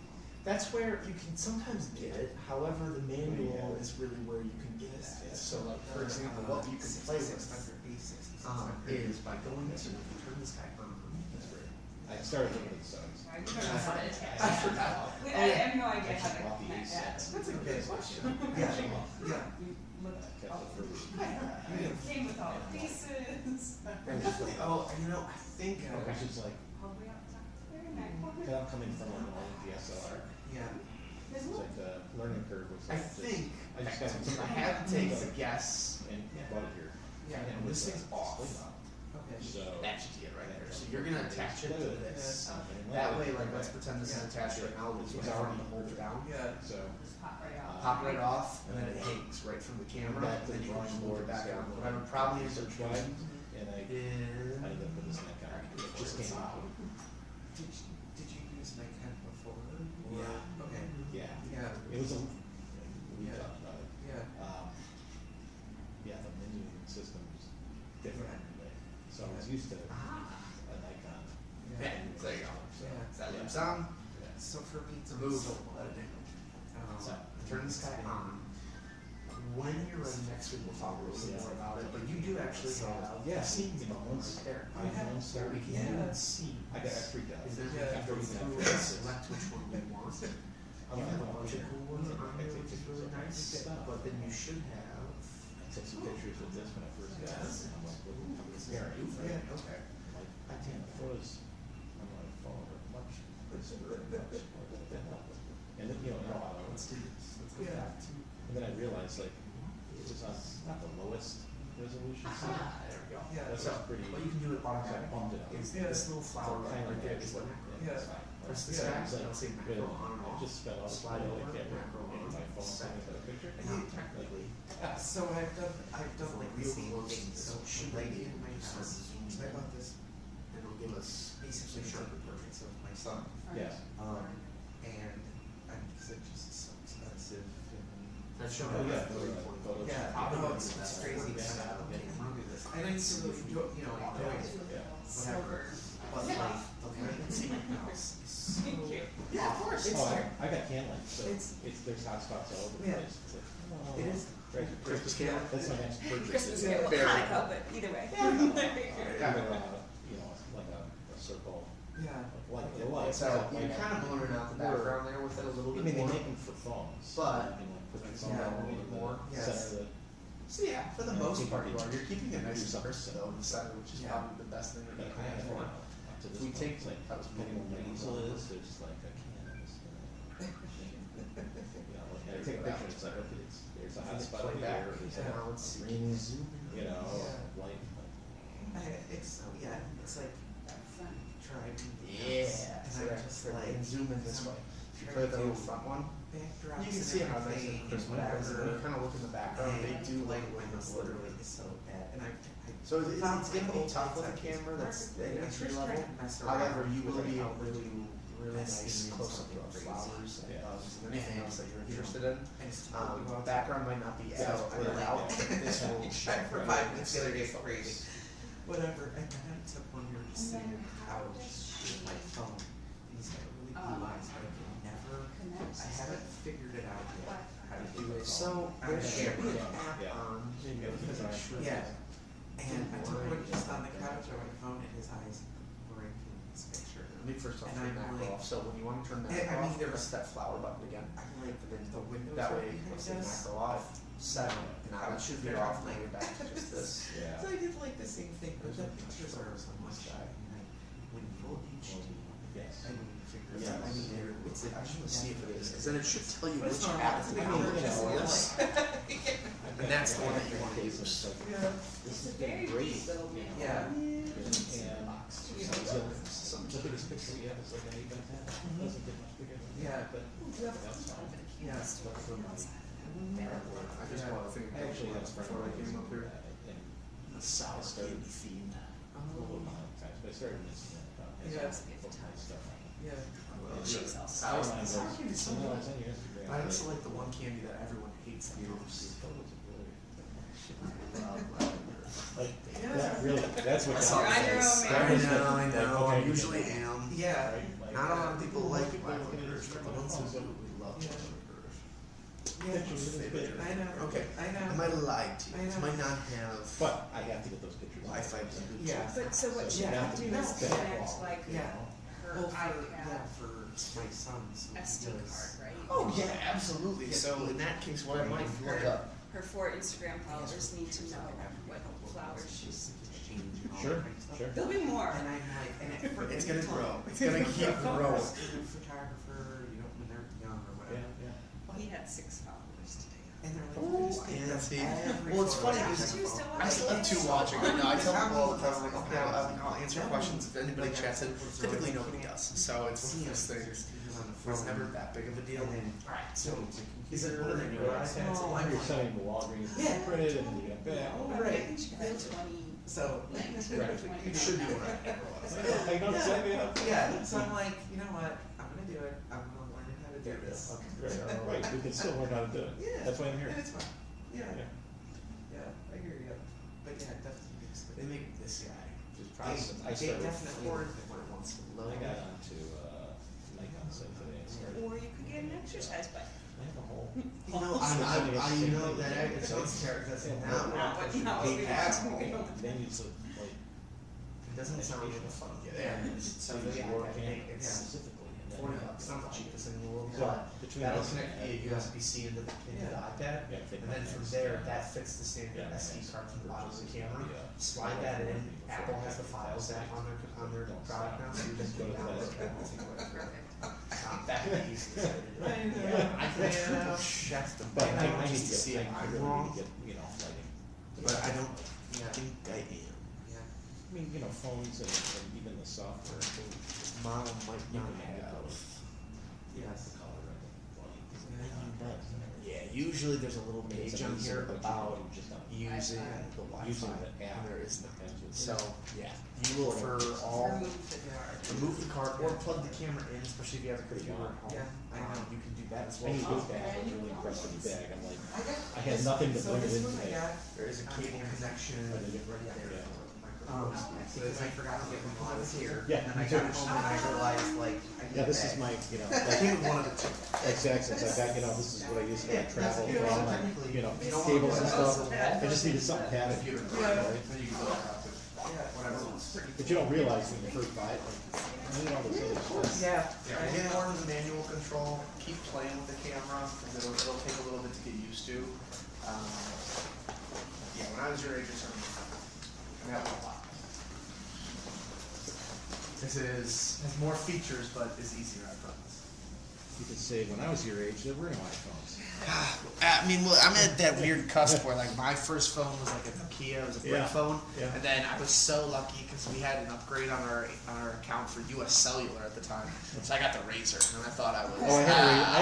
S2: That's where you can sometimes get it. However, the manual is really where you can get it at. So, for example, what you can play with is by going to turn this guy on. That's great.
S1: I started looking at the sides.
S4: I don't know how to attach.
S2: I forgot.
S4: I have no idea how to connect that.
S3: That's a good question. Yeah.
S4: You with
S1: kept
S4: all
S1: the first.
S4: came with all the pieces.
S3: Oh, you know, I think,
S1: Which is like,
S4: All the way up top there in that corner.
S1: I'm coming from an old DSLR.
S3: yeah,
S1: It's like the learning curve was
S3: I
S1: like just.
S3: think,
S1: I just got
S3: if I had to take a guess,
S1: And bought it here.
S3: yeah,
S1: And
S3: this
S1: with
S3: thing's
S1: a
S3: off.
S1: display model.
S3: Okay.
S1: So.
S2: That should be it right there. So you're gonna attach it to this.
S1: Yeah.
S2: That way, like, let's pretend this is attached right now, it's already to hold it down.
S3: Yeah.
S1: So.
S4: Just pop right out.
S2: Pop right off, and then it hangs right from the camera,
S1: Back to
S2: and then
S1: the
S2: you can
S1: drawing
S2: just move
S1: board,
S2: it back
S1: so
S2: on. What I would probably end up
S1: search
S2: doing
S1: wide, and I
S2: is.
S1: ended up with this Nikon. It just came out.
S3: Did you use Nikon before? Or-
S1: Yeah.
S3: Okay,
S1: Yeah.
S3: yeah,
S1: It was a, we
S3: Yeah.
S1: talked about it.
S3: yeah,
S1: Yeah, the menu system was different. So I was used to a Nikon.
S3: yeah.
S2: There you go.
S1: So,
S3: Yeah.
S2: Is that loop's on?
S1: yeah.
S3: So for me to
S2: Move.
S3: so,
S1: So,
S2: Turn this guy on. When you're ready next week, we'll talk a little bit more about it, but you do actually have.
S1: Yeah, see, you know, once
S2: Right there.
S1: iPhone started,
S2: We can
S3: Yeah.
S2: even see.
S1: I got freaked out.
S2: Is there, we
S3: Yeah.
S2: can go through and select which one we want.
S1: I'm
S2: You
S1: like,
S2: have a
S1: oh,
S2: bunch of
S1: yeah.
S2: cool ones on
S1: I
S2: there,
S1: take
S2: which is
S1: pictures
S2: really
S1: of
S2: nice,
S1: stuff.
S2: but then you should have.
S1: I took some pictures with this when I first got it. I'm like, well, it's
S3: Yeah,
S1: right?
S3: okay.
S1: Like, I damn, the photos on my phone are much crisper and much more than. And then, you know,
S2: Let's do this. Let's go
S3: Yeah.
S2: back to.
S1: and then I realized like, it was on, not the lowest resolution.
S2: There we go.
S3: Yeah.
S1: That's
S2: So,
S1: pretty.
S2: what you can do it automatically
S1: bumped it up.
S2: is
S3: Yeah.
S2: this little flower
S1: Kind
S2: right
S1: of
S2: there
S1: like
S2: is what
S3: Yeah.
S2: press this
S3: Yeah.
S2: guy,
S1: It's like,
S2: it'll say
S1: really,
S2: macro on and
S1: I
S2: off.
S1: just spent all this
S2: Slide
S1: money on
S2: over,
S1: the camera,
S2: macro
S1: and
S2: on,
S1: my phone,
S2: set.
S1: taking a picture.
S2: And now technically,
S3: So I've done like the
S2: real
S3: same
S2: close,
S3: thing,
S2: it
S3: so
S2: should
S3: right
S2: be
S3: in my
S2: start
S3: house,
S2: zooming
S3: I
S2: in.
S3: bought this
S2: and it'll give us
S3: basically
S2: sharper
S3: sharper
S2: portraits.
S3: portraits of my son.
S1: Yeah.
S3: And cause it just is so expensive and.
S2: That should
S1: Oh,
S2: have
S1: yeah.
S2: photos.
S3: Yeah,
S2: Probably
S3: no,
S2: would
S3: it's
S2: be the best
S3: crazy.
S2: way to
S3: Yeah.
S2: have it.
S3: I like to really enjoy, you know, enjoy it,
S1: Yeah.
S3: whatever, but like, the lights in my house is so.
S4: Thank you.
S3: Yeah, of course, it's
S1: Oh,
S3: there.
S1: I got can lights, so
S3: It's-
S1: there's hot spots all over the
S3: Yeah.
S1: place. It's like, oh,
S3: It is.
S1: Right,
S2: Christmas can.
S1: That's my next purchase.
S4: Christmas
S1: is,
S4: Carol,
S2: Very
S4: Hanukkah,
S2: cool.
S4: but either way.
S1: either, you know, like a circle,
S3: Yeah.
S1: like the lights.
S2: So you're kind of blurring out the background there with it a little
S1: I
S2: bit
S1: mean, they
S2: more.
S1: make them for phones.
S2: But-
S1: You can like put your phone
S3: Yeah,
S1: down
S2: a little bit
S1: in the
S2: more.
S3: Yes.
S1: center of the.
S2: So yeah, for the
S1: Yeah,
S2: most
S1: keep
S2: part,
S1: it-
S2: you're keeping it nice
S1: do
S2: and crisp
S1: something
S2: though in the center, which is
S3: Yeah.
S2: probably the best thing that
S1: But
S2: you
S1: I
S2: can
S1: have,
S2: have for it.
S1: up to
S2: If
S1: this
S2: we
S1: point,
S2: take-
S1: it's like,
S2: that was
S1: depending on what
S2: pretty
S1: easel
S2: cool.
S1: is, there's like a can of this. You know, like, I take a picture, it's like, okay, there's a hot spot over
S2: Playback.
S1: here, there's
S3: Yeah.
S2: Now let's
S1: a
S2: see.
S1: green,
S2: Zoom in.
S1: you know,
S3: Yeah.
S1: light.
S3: It's like driving.
S2: Yeah.
S3: And
S2: So
S3: I
S2: that's
S3: just
S2: right.
S3: like.
S2: And zoom in this
S3: some
S2: way. If you play the little front one,
S3: Backdrops
S2: you can
S3: and
S2: see how nice
S3: everything
S2: and crisp
S3: and
S2: it is. And
S3: whatever.
S2: you kind of look in the background, they do like
S3: when
S2: the
S3: it's
S2: glitter.
S3: literally so bad, and I.
S2: So it's
S3: found
S2: gonna be
S3: old
S2: tough with a
S3: content
S2: camera that's
S3: perfectly.
S2: at
S3: I
S2: entry
S3: just
S2: level.
S3: tried to mess around
S2: However, you
S3: with
S2: will be
S3: it.
S2: able to do really
S3: Best
S2: nice
S3: in
S2: close up
S3: something
S2: of
S3: crazy.
S2: flowers and
S1: Yeah.
S2: bugs and anything else that you're
S3: You know,
S2: interested in.
S3: I just totally go outside.
S2: Background might not be as
S1: Yeah,
S2: blurred
S1: yeah,
S2: out.
S1: yeah.
S2: This will
S3: Try for
S1: Right.
S3: 5 minutes, the other day,
S2: Focus.
S3: crazy. Whatever, and then I took one year just sitting on the couch with my phone, and he's got really blue eyes, but I can never, I haven't figured it out yet, how to do it.
S2: So
S3: on
S2: there
S3: the
S2: should be an
S3: camera.
S2: app
S1: Yeah.
S2: on.
S1: You gotta keep an eye on it.
S3: Yeah, and I took one just on the couch on my phone, and his eyes were in this picture.
S2: Let me first off
S3: And
S2: turn
S3: I'm
S2: macro
S3: like-
S2: off. So when you want to turn
S3: I
S2: macro
S3: mean,
S2: off,
S3: there
S2: press
S3: was-
S2: that flower button again.
S3: I like the windows
S2: That
S3: right
S2: way,
S3: behind
S2: let's say
S3: us.
S2: macro off, set, now it should be off, now you're back to just this.
S1: Yeah.
S3: So I did like the same thing, but the pictures are so much, when full HD,
S1: Yes.
S3: I mean, figure
S1: Yeah.
S3: I mean, there, it's like.
S2: I should see if it is, because then it should tell you
S3: But it's
S2: which
S3: not
S2: app
S3: bad.
S2: it's
S3: It's a big
S2: on.
S3: deal.
S2: And that's the one that you want to use.
S3: Yeah.
S1: This
S4: It's
S1: has
S4: a
S1: been
S4: very
S1: great.
S4: neat little man.
S3: Yeah.
S1: And the biggest picture we have is like an 8x10. It doesn't get much bigger than that.
S3: Yeah.
S1: But that's fine.
S3: Yeah.
S1: But for my
S2: I just want to think.
S1: I actually had a friend
S2: Before I
S1: who
S2: came up here.
S1: and
S2: The sour
S1: started
S2: candy fiend.
S1: a little amount of times, but I started missing it.
S3: Yeah.
S1: Stuff.
S3: Yeah.
S4: She's also.
S1: Sour
S2: Sour
S1: candy
S2: sour
S1: goes,
S2: candy's so
S1: "No,
S2: good.
S1: it's on your Instagram."
S2: I also like the one candy that everyone hates the most.
S1: Like, that really, that's what.
S2: That's
S1: got
S2: all
S1: me.
S4: You're on your own,
S1: That
S4: man.
S1: was like-
S2: I know,
S1: like,
S2: I
S1: okay,
S2: usually
S1: you know,
S2: am.
S3: Yeah.
S1: right? Like,
S2: Not a lot of people like
S1: people
S2: wild
S1: can
S2: licorice, but the ones who do, we love
S3: Yeah.
S2: licorice.
S3: Yeah.
S1: Pictures.
S3: I know.
S2: Okay,
S3: I
S2: I
S3: know.
S2: might have lied to you,
S3: I
S2: it
S3: know.
S2: might not have
S1: But I have to get those pictures.
S2: Wi-Fi to do
S3: Yeah.
S4: But so what
S1: So
S4: you
S1: you
S4: have
S1: have
S4: to
S1: to
S4: do is
S1: do that.
S4: connect like
S3: Yeah.
S4: her
S3: Well, for,
S4: iPad
S3: yeah, for my son, so he
S4: SD
S3: does.
S4: card, right?
S2: Oh, yeah, absolutely, so in that case, what I might look up,
S4: her 4 Instagram followers need to know what flowers she's.
S3: exchange and all
S1: Sure,
S3: that kind of stuff.
S1: sure.
S4: There'll be more.
S3: And I'm like, and
S2: It's gonna grow. It's
S3: You're
S2: gonna keep growing.
S3: a photographer, you know, when they're young or
S1: Yeah,
S3: whatever.
S1: yeah.
S4: Well, he had 6 followers today.
S3: And they're like,
S2: Ooh,
S3: you just take
S2: yeah,
S3: them
S2: see.
S3: every
S2: Well, it's
S3: photo
S2: funny
S3: you
S2: because
S3: take
S4: you still
S3: from.
S2: I still have 2 watching. I know. I tell people all the time, like, okay, I'll answer questions if anybody chats in. Typically, nobody does. So it's one of those things. It's never that big of a deal.
S3: And then,
S2: Alright,
S3: so,
S2: he's like,
S3: what are they doing?
S1: Oh, you're sending the Walgreens,
S3: Yeah.
S1: printed, and you get back.
S4: Oh,
S3: Right.
S4: I think she got 20.
S3: so,
S2: you should be one.
S1: I don't say that.
S3: yeah, so I'm like, you know what, I'm gonna do it, I'm gonna learn how to do this.
S1: Right, we can still learn how to do it.
S3: Yeah.
S1: That's why I'm here.
S3: And it's fun, yeah,
S1: Yeah.
S3: yeah, I hear you, but yeah, definitely makes the.
S2: They make this guy.
S1: Just
S3: They,
S1: process. I
S3: they
S1: started,
S3: definitely were it wants to low.
S1: I got onto, Nikon site today and started,
S4: Or you could get an exercise bike.
S1: I have a whole.
S2: You know, you know that it's terrible. That's
S1: Now,
S4: Not what- not what
S2: They
S4: we
S2: have
S4: were talking
S2: all-
S4: about.
S1: Then you sort of like.
S3: It doesn't sound like fun.
S2: Yeah.
S1: So
S2: So
S1: you
S2: yeah,
S1: work
S2: I
S1: in
S2: think it's
S1: specifically. and then-
S2: $40. It's not the cheapest in the world.
S1: So,
S2: But
S1: between
S2: that'll
S1: this
S2: connect
S1: and
S2: via
S1: that,
S2: USB-C into the
S1: Yeah.
S2: iPad,
S1: Yeah, take
S2: and
S1: my
S2: then from
S1: next,
S2: there,
S1: yeah.
S2: that fits the standard
S1: Yeah,
S2: SD
S1: next
S2: card from the bottom of the camera.
S1: Yeah.
S2: Slide that in. Apple has the files that on their product now, so you just go to that. Back in the easiest way to do it. Yeah, I can chef the
S1: But I need
S2: just
S1: to
S2: to see
S1: get,
S2: if
S1: I
S2: I'm
S1: really
S2: wrong.
S1: need to get, you know, like.
S2: But I don't
S3: Yeah.
S2: think I am.
S3: Yeah.
S1: I mean, you know, phones and even the software,
S2: Mom might
S1: you
S2: not
S1: can
S2: have.
S1: have.
S3: Yes.
S1: The color of the
S2: Yeah, usually there's a little page on here about using the Wi-Fi.
S1: Using the app.
S2: And there is no.
S1: Absolutely.
S2: So, yeah, you will for all, remove the card or plug the camera in, especially if you have a computer at home.
S3: Yeah, I know.
S2: You can do that as
S1: When
S2: well.
S1: you go back, I was really impressed with the bag, I'm like, I had nothing to bring it in today.
S2: There is a cable connection.
S1: I did it right
S2: there.
S1: there.
S3: Because I forgot to get them while I was here.
S1: Yeah,
S3: And then I
S1: me
S3: got
S1: too.
S3: home and I realized like, I need
S1: Yeah,
S3: a
S1: this is
S3: bag.
S1: my, you know,
S2: I
S1: like,
S2: came with one of the two.
S1: exactly, so I got, you know, this is what I use when I
S3: Yeah,
S1: travel
S3: that's
S1: for
S3: good.
S1: all my, you know, cables and stuff. I just needed something to have it,
S2: Computer.
S1: right?
S2: Then you can go back up to
S3: Yeah,
S2: whatever.
S1: But you don't realize when you first buy it, like, I need all this other stuff.
S3: Yeah.
S2: Yeah, get more of the manual control, keep playing with the camera, because it'll take a little bit to get used to. Yeah, when I was your age or something, I got a lot. This has more features, but is easier, I promise.
S1: You could say, when I was your age, there were no iPhones.
S2: I mean, well, I'm at that weird cusp where like my first phone was like a Nokia, it was a brick
S1: Yeah,
S2: phone,
S1: yeah.
S2: and then I was so lucky because we had an upgrade on our account for U.S. Cellular at the time, so I got the Razr, and I thought I was.
S1: Oh, I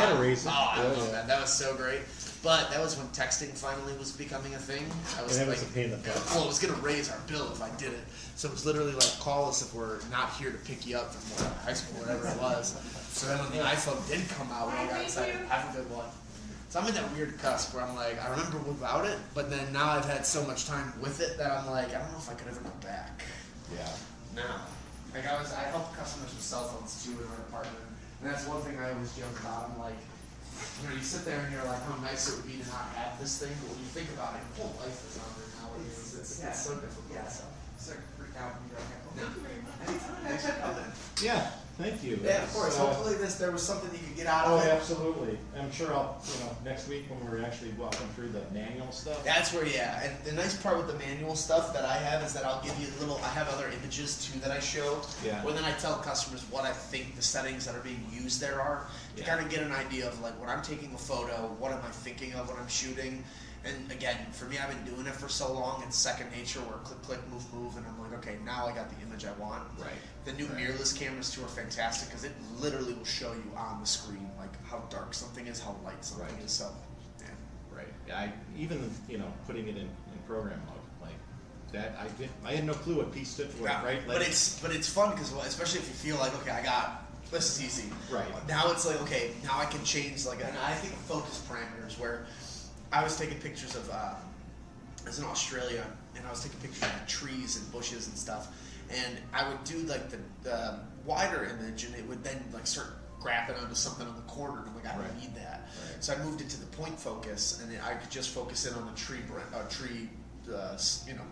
S1: had a Razr.
S2: Oh, I
S1: Yeah,
S2: love
S1: yeah.
S2: that. That was so great. But that was when texting finally was becoming a thing. I was
S1: And that
S2: like,
S1: was a pain in the butt.
S2: well, it was gonna raise our bill if I did it. So it was literally like, call us if we're not here to pick you up from whatever, high school, whatever it was. So then when the iPhone did come out, we all got excited. Have a good one. So I'm in that weird cusp where I'm like, I remember without it, but then now I've had so much time with it that I'm like, I don't know if I could ever go back.
S1: Yeah.
S2: Now, like I help customers with cell phones too in our department, and that's one thing I always joke about. I'm like, you know, you sit there and you're like, how nice it would be to not have this thing, but when you think about it, your whole life is on there nowadays. It's so difficult.
S3: Yeah.
S2: So.
S3: Start to freak out when you're like, oh,
S2: No.
S3: thank you very much. Anytime, thanks for coming.
S1: Yeah, thank you.
S2: Yeah, of course.
S1: So-
S2: Hopefully there was something you could get out
S1: Oh,
S2: of it.
S1: absolutely. I'm sure I'll, you know, next week when we're actually walking through the manual stuff.
S2: That's where, yeah. And the nice part with the manual stuff that I have is that I'll give you I have other images too that I show.
S1: Yeah.
S2: Where then I tell customers what I think the settings that are being used there are to
S1: Yeah.
S2: kind of get an idea of like when I'm taking a photo, what am I thinking of when I'm shooting. And again, for me, I've been doing it for so long, it's second nature where click, click, move, move, and I'm like, okay, now I got the image I want.
S1: Right.
S2: The new mirrorless cameras too are fantastic because it literally will show you on the screen like how dark something is, how light something
S1: Right.
S2: is. So, yeah.
S1: Right. I even, you know, putting it in program mode like that. I had no clue what P stood for.
S2: Yeah,
S1: Right.
S2: but it's fun because especially if you feel like, okay, I got this is easy.
S1: Right.
S2: Now it's like, okay, now I can change like, and I think focus parameters where I was taking pictures of I was in Australia and I was taking pictures of trees and bushes and stuff, and I would do like the wider image and it would then like start grabbing onto something on the corner and I'm like, I don't
S1: Right.
S2: need that.
S1: Right.
S2: So I moved it to the point focus and then I could just focus in on the tree you know,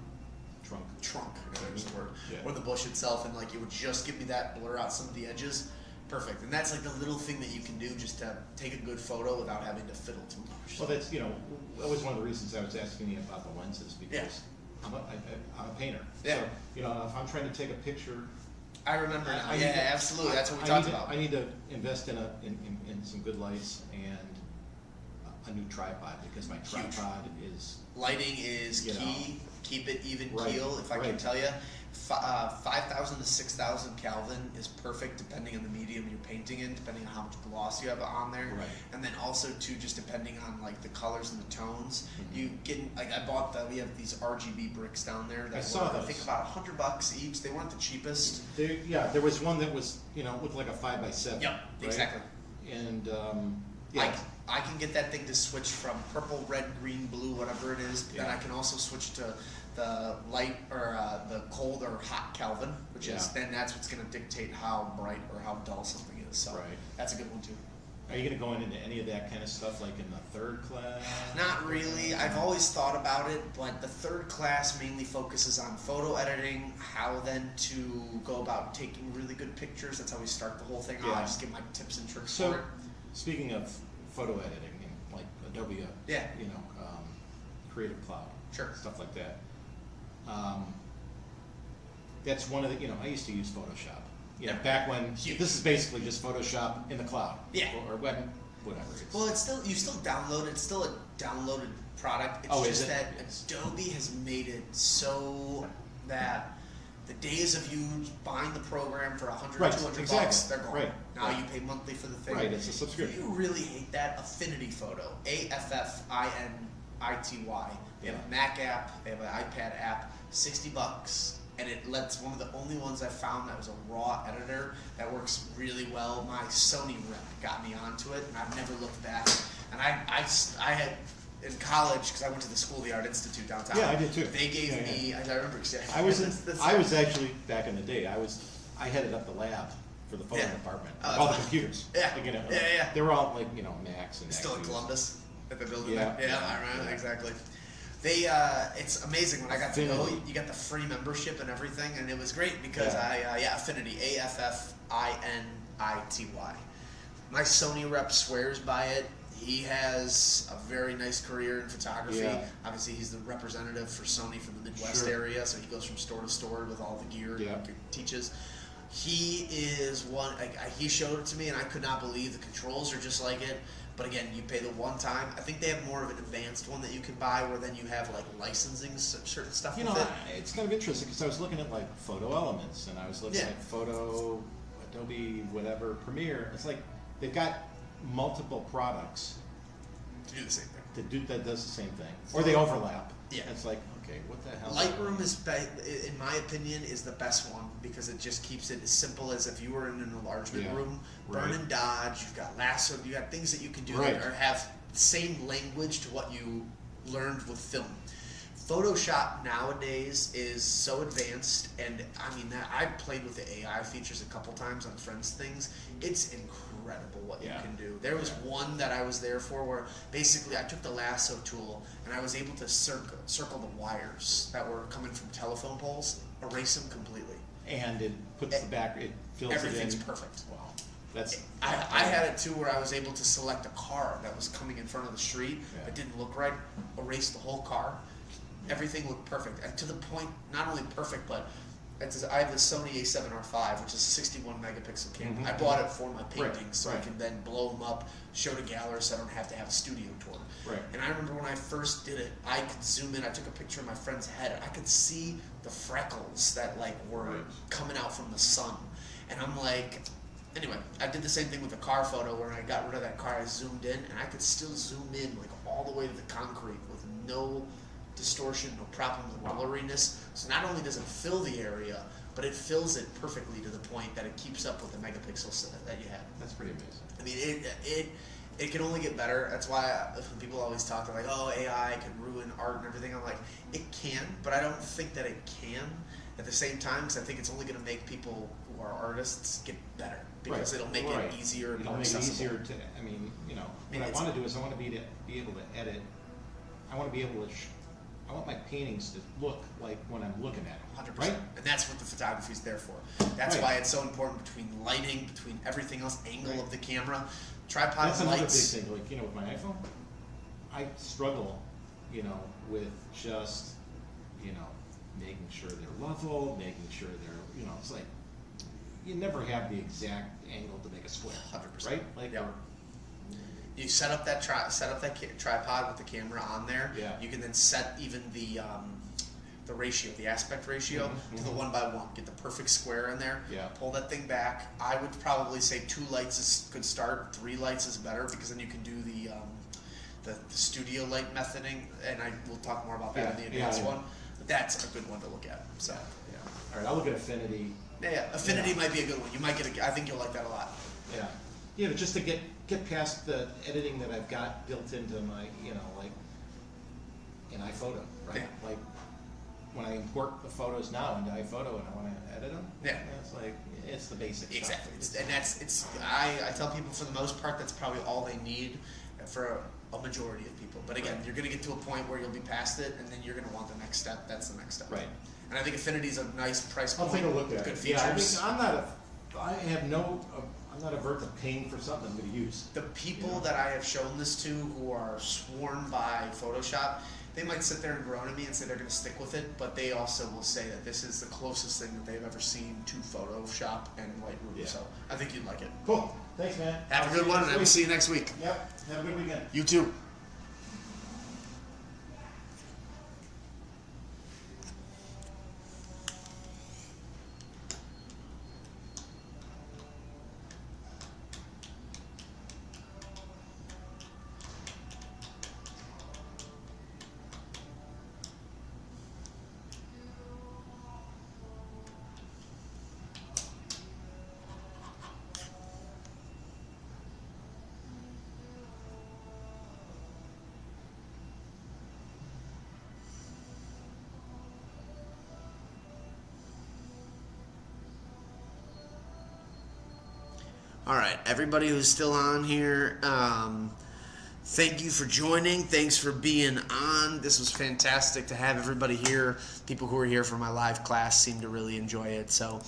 S2: trunk, there's the word,
S1: Yeah.
S2: or the bush itself, and like it would just give me that, blur out some of the edges, Perfect. And that's like the little thing that you can do just to take a good photo without having to fiddle too much.
S1: Well, that's, you know, that was one of the reasons I was asking you about the lenses, because I'm a painter.
S2: Yeah.
S1: So, you know, if I'm trying to take a picture,
S2: I remember now.
S1: I need
S2: Yeah,
S1: to-
S2: absolutely. That's what we
S1: I
S2: talked
S1: need to-
S2: about.
S1: I need to invest in in some good lights and a new tripod, because my
S2: Huge.
S1: tripod is,
S2: Lighting is
S1: You know.
S2: key. Keep it even
S1: Right,
S2: keel. If I can
S1: right.
S2: tell you, 5,000 to 6,000 Kelvin is perfect depending on the medium you're painting in, depending on how much gloss you have on there.
S1: Right.
S2: And then also too, just depending on like the colors and the tones.
S1: Mhm.
S2: You get like I bought we have these RGB bricks down there that
S1: I saw
S2: were, I
S1: those.
S2: think about $100 each. They weren't the cheapest.
S1: there was one that was, you know, looked like a 5x7.
S2: Yep,
S1: right?
S2: exactly.
S1: And, yeah.
S2: I can get that thing to switch from purple, red, green, blue, whatever it is. Then
S1: Yeah.
S2: I can also switch to the light or the cold or hot Kelvin, which is
S1: Yeah.
S2: then that's what's going to dictate how bright or how dull something is. So
S1: Right.
S2: that's a good one too.
S1: Are you gonna go into any of that kind of stuff, like in the third class?
S2: Not really. I've always thought about it, but the third class mainly focuses on photo editing, how then to go about taking really good pictures. That's how we start the whole thing.
S1: Yeah.
S2: I just give my tips and tricks
S1: So,
S2: for it.
S1: speaking of photo editing, and like Adobe,
S2: Yeah.
S1: you know, Creative Cloud,
S2: Sure.
S1: stuff like that. That's one of the, you know, I used to use Photoshop. You know,
S2: Yeah.
S1: back when,
S2: Huge.
S1: this is basically just Photoshop in the cloud.
S2: Yeah.
S1: Or when, whatever.
S2: Well, it's still you still download it. It's still a downloaded product. It's
S1: Oh, is
S2: just
S1: it?
S2: that
S1: Yes.
S2: Adobe has made it so that the days of you buying the program for 100,
S1: Right,
S2: 200
S1: exactly.
S2: bucks, they're gone.
S1: Right,
S2: Now
S1: right.
S2: you pay monthly for the thing.
S1: Right, it's a
S2: If
S1: subscription.
S2: you really hate that, Affinity Photo, AFFINITY. They have a Mac app, they have an iPad app, $60. And it lets one of the only ones I found that was a raw editor that works really well. My Sony rep got me onto it, and I've never looked back. And I had in college, because I went to the School of the Art Institute downtown.
S1: Yeah, I did too.
S2: They gave
S1: Yeah,
S2: me. I remember.
S1: I was
S2: I
S1: was actually, back in the day, I headed up the lab for the photo
S2: Yeah.
S1: department.
S2: Oh,
S1: All the
S2: that's
S1: computers.
S2: Yeah.
S1: Like, you know,
S2: Yeah.
S1: They were all like, you know, Macs and
S2: Still in
S1: XPs.
S2: Columbus at the building.
S1: Yeah,
S2: there.
S1: yeah,
S2: I remember
S1: yeah.
S2: exactly. They, it's amazing when I got to go.
S1: Affinity.
S2: You got the free membership and everything, and it was great because
S1: Yeah.
S2: Affinity, AFFINITY. My Sony rep swears by it. He has a very nice career in photography.
S1: Yeah.
S2: Obviously, he's the representative for Sony for the Midwest
S1: Sure.
S2: area, so he goes from store to store with all the gear
S1: Yeah.
S2: and teaches. He is one. He showed it to me, and I could not believe the controls are just like it. But again, you pay the one time. I think they have more of an advanced one that you can buy, where then you have like licensing certain stuff
S1: You
S2: with
S1: know,
S2: it.
S1: it's kind of interesting, because I was looking at like Photo Elements, and I was looking
S2: Yeah.
S1: at Photo, Adobe, whatever, Premiere. It's like they've got multiple products
S2: To do the same thing.
S1: that does the same thing, or they overlap.
S2: Yeah.
S1: It's like, okay, what the hell?
S2: Lightroom is, in my opinion, is the best one because it just keeps it as simple as if you were in an enlargement
S1: Yeah,
S2: room, burn
S1: right.
S2: and dodge. You've got lasso. You got things that you can do
S1: Right.
S2: that have the same language to what you learned with film. Photoshop nowadays is so advanced, and I mean that I've played with the AI features a couple times on friends' things. It's incredible what
S1: Yeah.
S2: you can do. There was one that I was there for where basically I took the lasso tool and I was able to circle the wires that were coming from telephone poles, erase them completely.
S1: And it puts the back, it fills
S2: Everything's
S1: it in.
S2: perfect.
S1: Wow, that's.
S2: I had it too where I was able to select a car that was coming in front of the street
S1: Yeah.
S2: that didn't look right, erase the whole car. Everything looked perfect, and to the point, not only perfect, but I have the Sony A7R5, which is a 61 megapixel camera.
S1: Mhm.
S2: I bought it for my
S1: Right,
S2: paintings, so I
S1: right.
S2: can then blow them up, show to galleries, so I don't have to have a studio tour.
S1: Right.
S2: And I remember when I first did it, I could zoom in. I took a picture of my friend's head, and I could see the freckles that like were
S1: Right.
S2: coming out from the sun. And I'm like, anyway, I did the same thing with the car photo where I got rid of that car. I zoomed in, and I could still zoom in like all the way to the concrete with no distortion, no problem with blurriness. So not only does it fill the area, but it fills it perfectly to the point that it keeps up with the megapixels that you have.
S1: That's pretty amazing.
S2: I mean, it can only get better. That's why when people always talk, they're like, "Oh, AI can ruin art and everything." I'm like, it can, but I don't think that it can at the same time, because I think it's only going to make people who are artists get better because
S1: Right,
S2: it'll make
S1: right.
S2: it easier and
S1: It'll
S2: more
S1: make it
S2: accessible.
S1: easier to, I mean, you know,
S2: mean,
S1: what I
S2: it's-
S1: want to do is I want to be able to edit. I want to be able to I want my paintings to look like when I'm looking at them,
S2: 100%.
S1: right?
S2: And that's what the photography is there for. That's
S1: Right.
S2: why it's so important between lighting, between everything else, angle
S1: Right.
S2: of the camera, tripod
S1: That's another big
S2: lights.
S1: thing, like, you know, with my iPhone, I struggle, you know, with just, you know, making sure they're level, making sure they're, you know, it's like, you never have the exact angle to make a square,
S2: 100%.
S1: right? Like,
S2: Yep. You set up that tripod with the camera on there.
S1: Yeah.
S2: You can then set even the ratio, the aspect ratio to the 1:1. Get the perfect square in there.
S1: Yeah.
S2: Pull that thing back. I would probably say 2 lights is good start. 3 lights is better because then you can do the studio light methoding, and we'll talk more about that in the advanced one. But that's a good one to look at. So
S1: yeah. All right, I'll look at Affinity.
S2: yeah, Affinity
S1: Yeah.
S2: might be a good one. You might get I think you'll like that a lot.
S1: Yeah. Yeah, but just to get past the editing that I've got built into my, you know, like, in iPhoto, right?
S2: Yeah.
S1: Like, when I import the photos now into iPhoto and I wanna edit them,
S2: Yeah.
S1: it's like, it's the basic stuff.
S2: Exactly. I tell people for the most part that's probably all they need for a majority of people. But again,
S1: Right.
S2: you're gonna get to a point where you'll be past it, and then you're gonna want the next step. That's the next step.
S1: Right.
S2: And I think Affinity's a nice price
S1: I'll
S2: point.
S1: take a look at
S2: Good
S1: it.
S2: features.
S1: Yeah, I'm not averse to paying for something I'm gonna use.
S2: The people
S1: Yeah.
S2: that I have shown this to who are sworn by Photoshop, they might sit there and groan at me and say they're going to stick with it, but they also will say that this is the closest thing that they've ever seen to Photoshop and Lightroom.
S1: Yeah.
S2: So I think you'd like it.
S1: Cool, thanks, man.
S2: Have
S1: I'll
S2: a good
S1: see you
S2: one,
S1: next
S2: and I will
S1: week.
S2: see you next week.
S1: Yep, have a good weekend.
S2: You too. All right, everybody who's still on here, thank you for joining. Thanks for being on. This was fantastic to have everybody here. People who are here for my live class seem to really enjoy it. So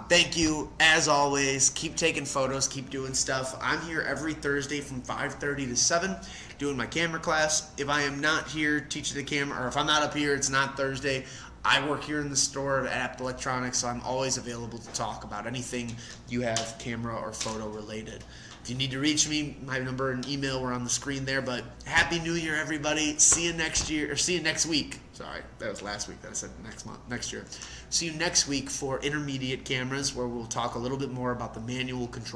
S2: thank you. As always, keep taking photos, keep doing stuff. I'm here every Thursday from 5:30 to 7 doing my camera class. If I am not here teaching the camera, or if I'm not up here, it's not Thursday. I work here in the store at Apt Electronics, so I'm always available to talk about anything you have camera or photo related. If you need to reach me, my number and email were on the screen there. But Happy New Year, everybody. See you next year, or see you next week. Sorry, that was last week that I said next year. See you next week for intermediate cameras, where we'll talk a little bit more about the manual control.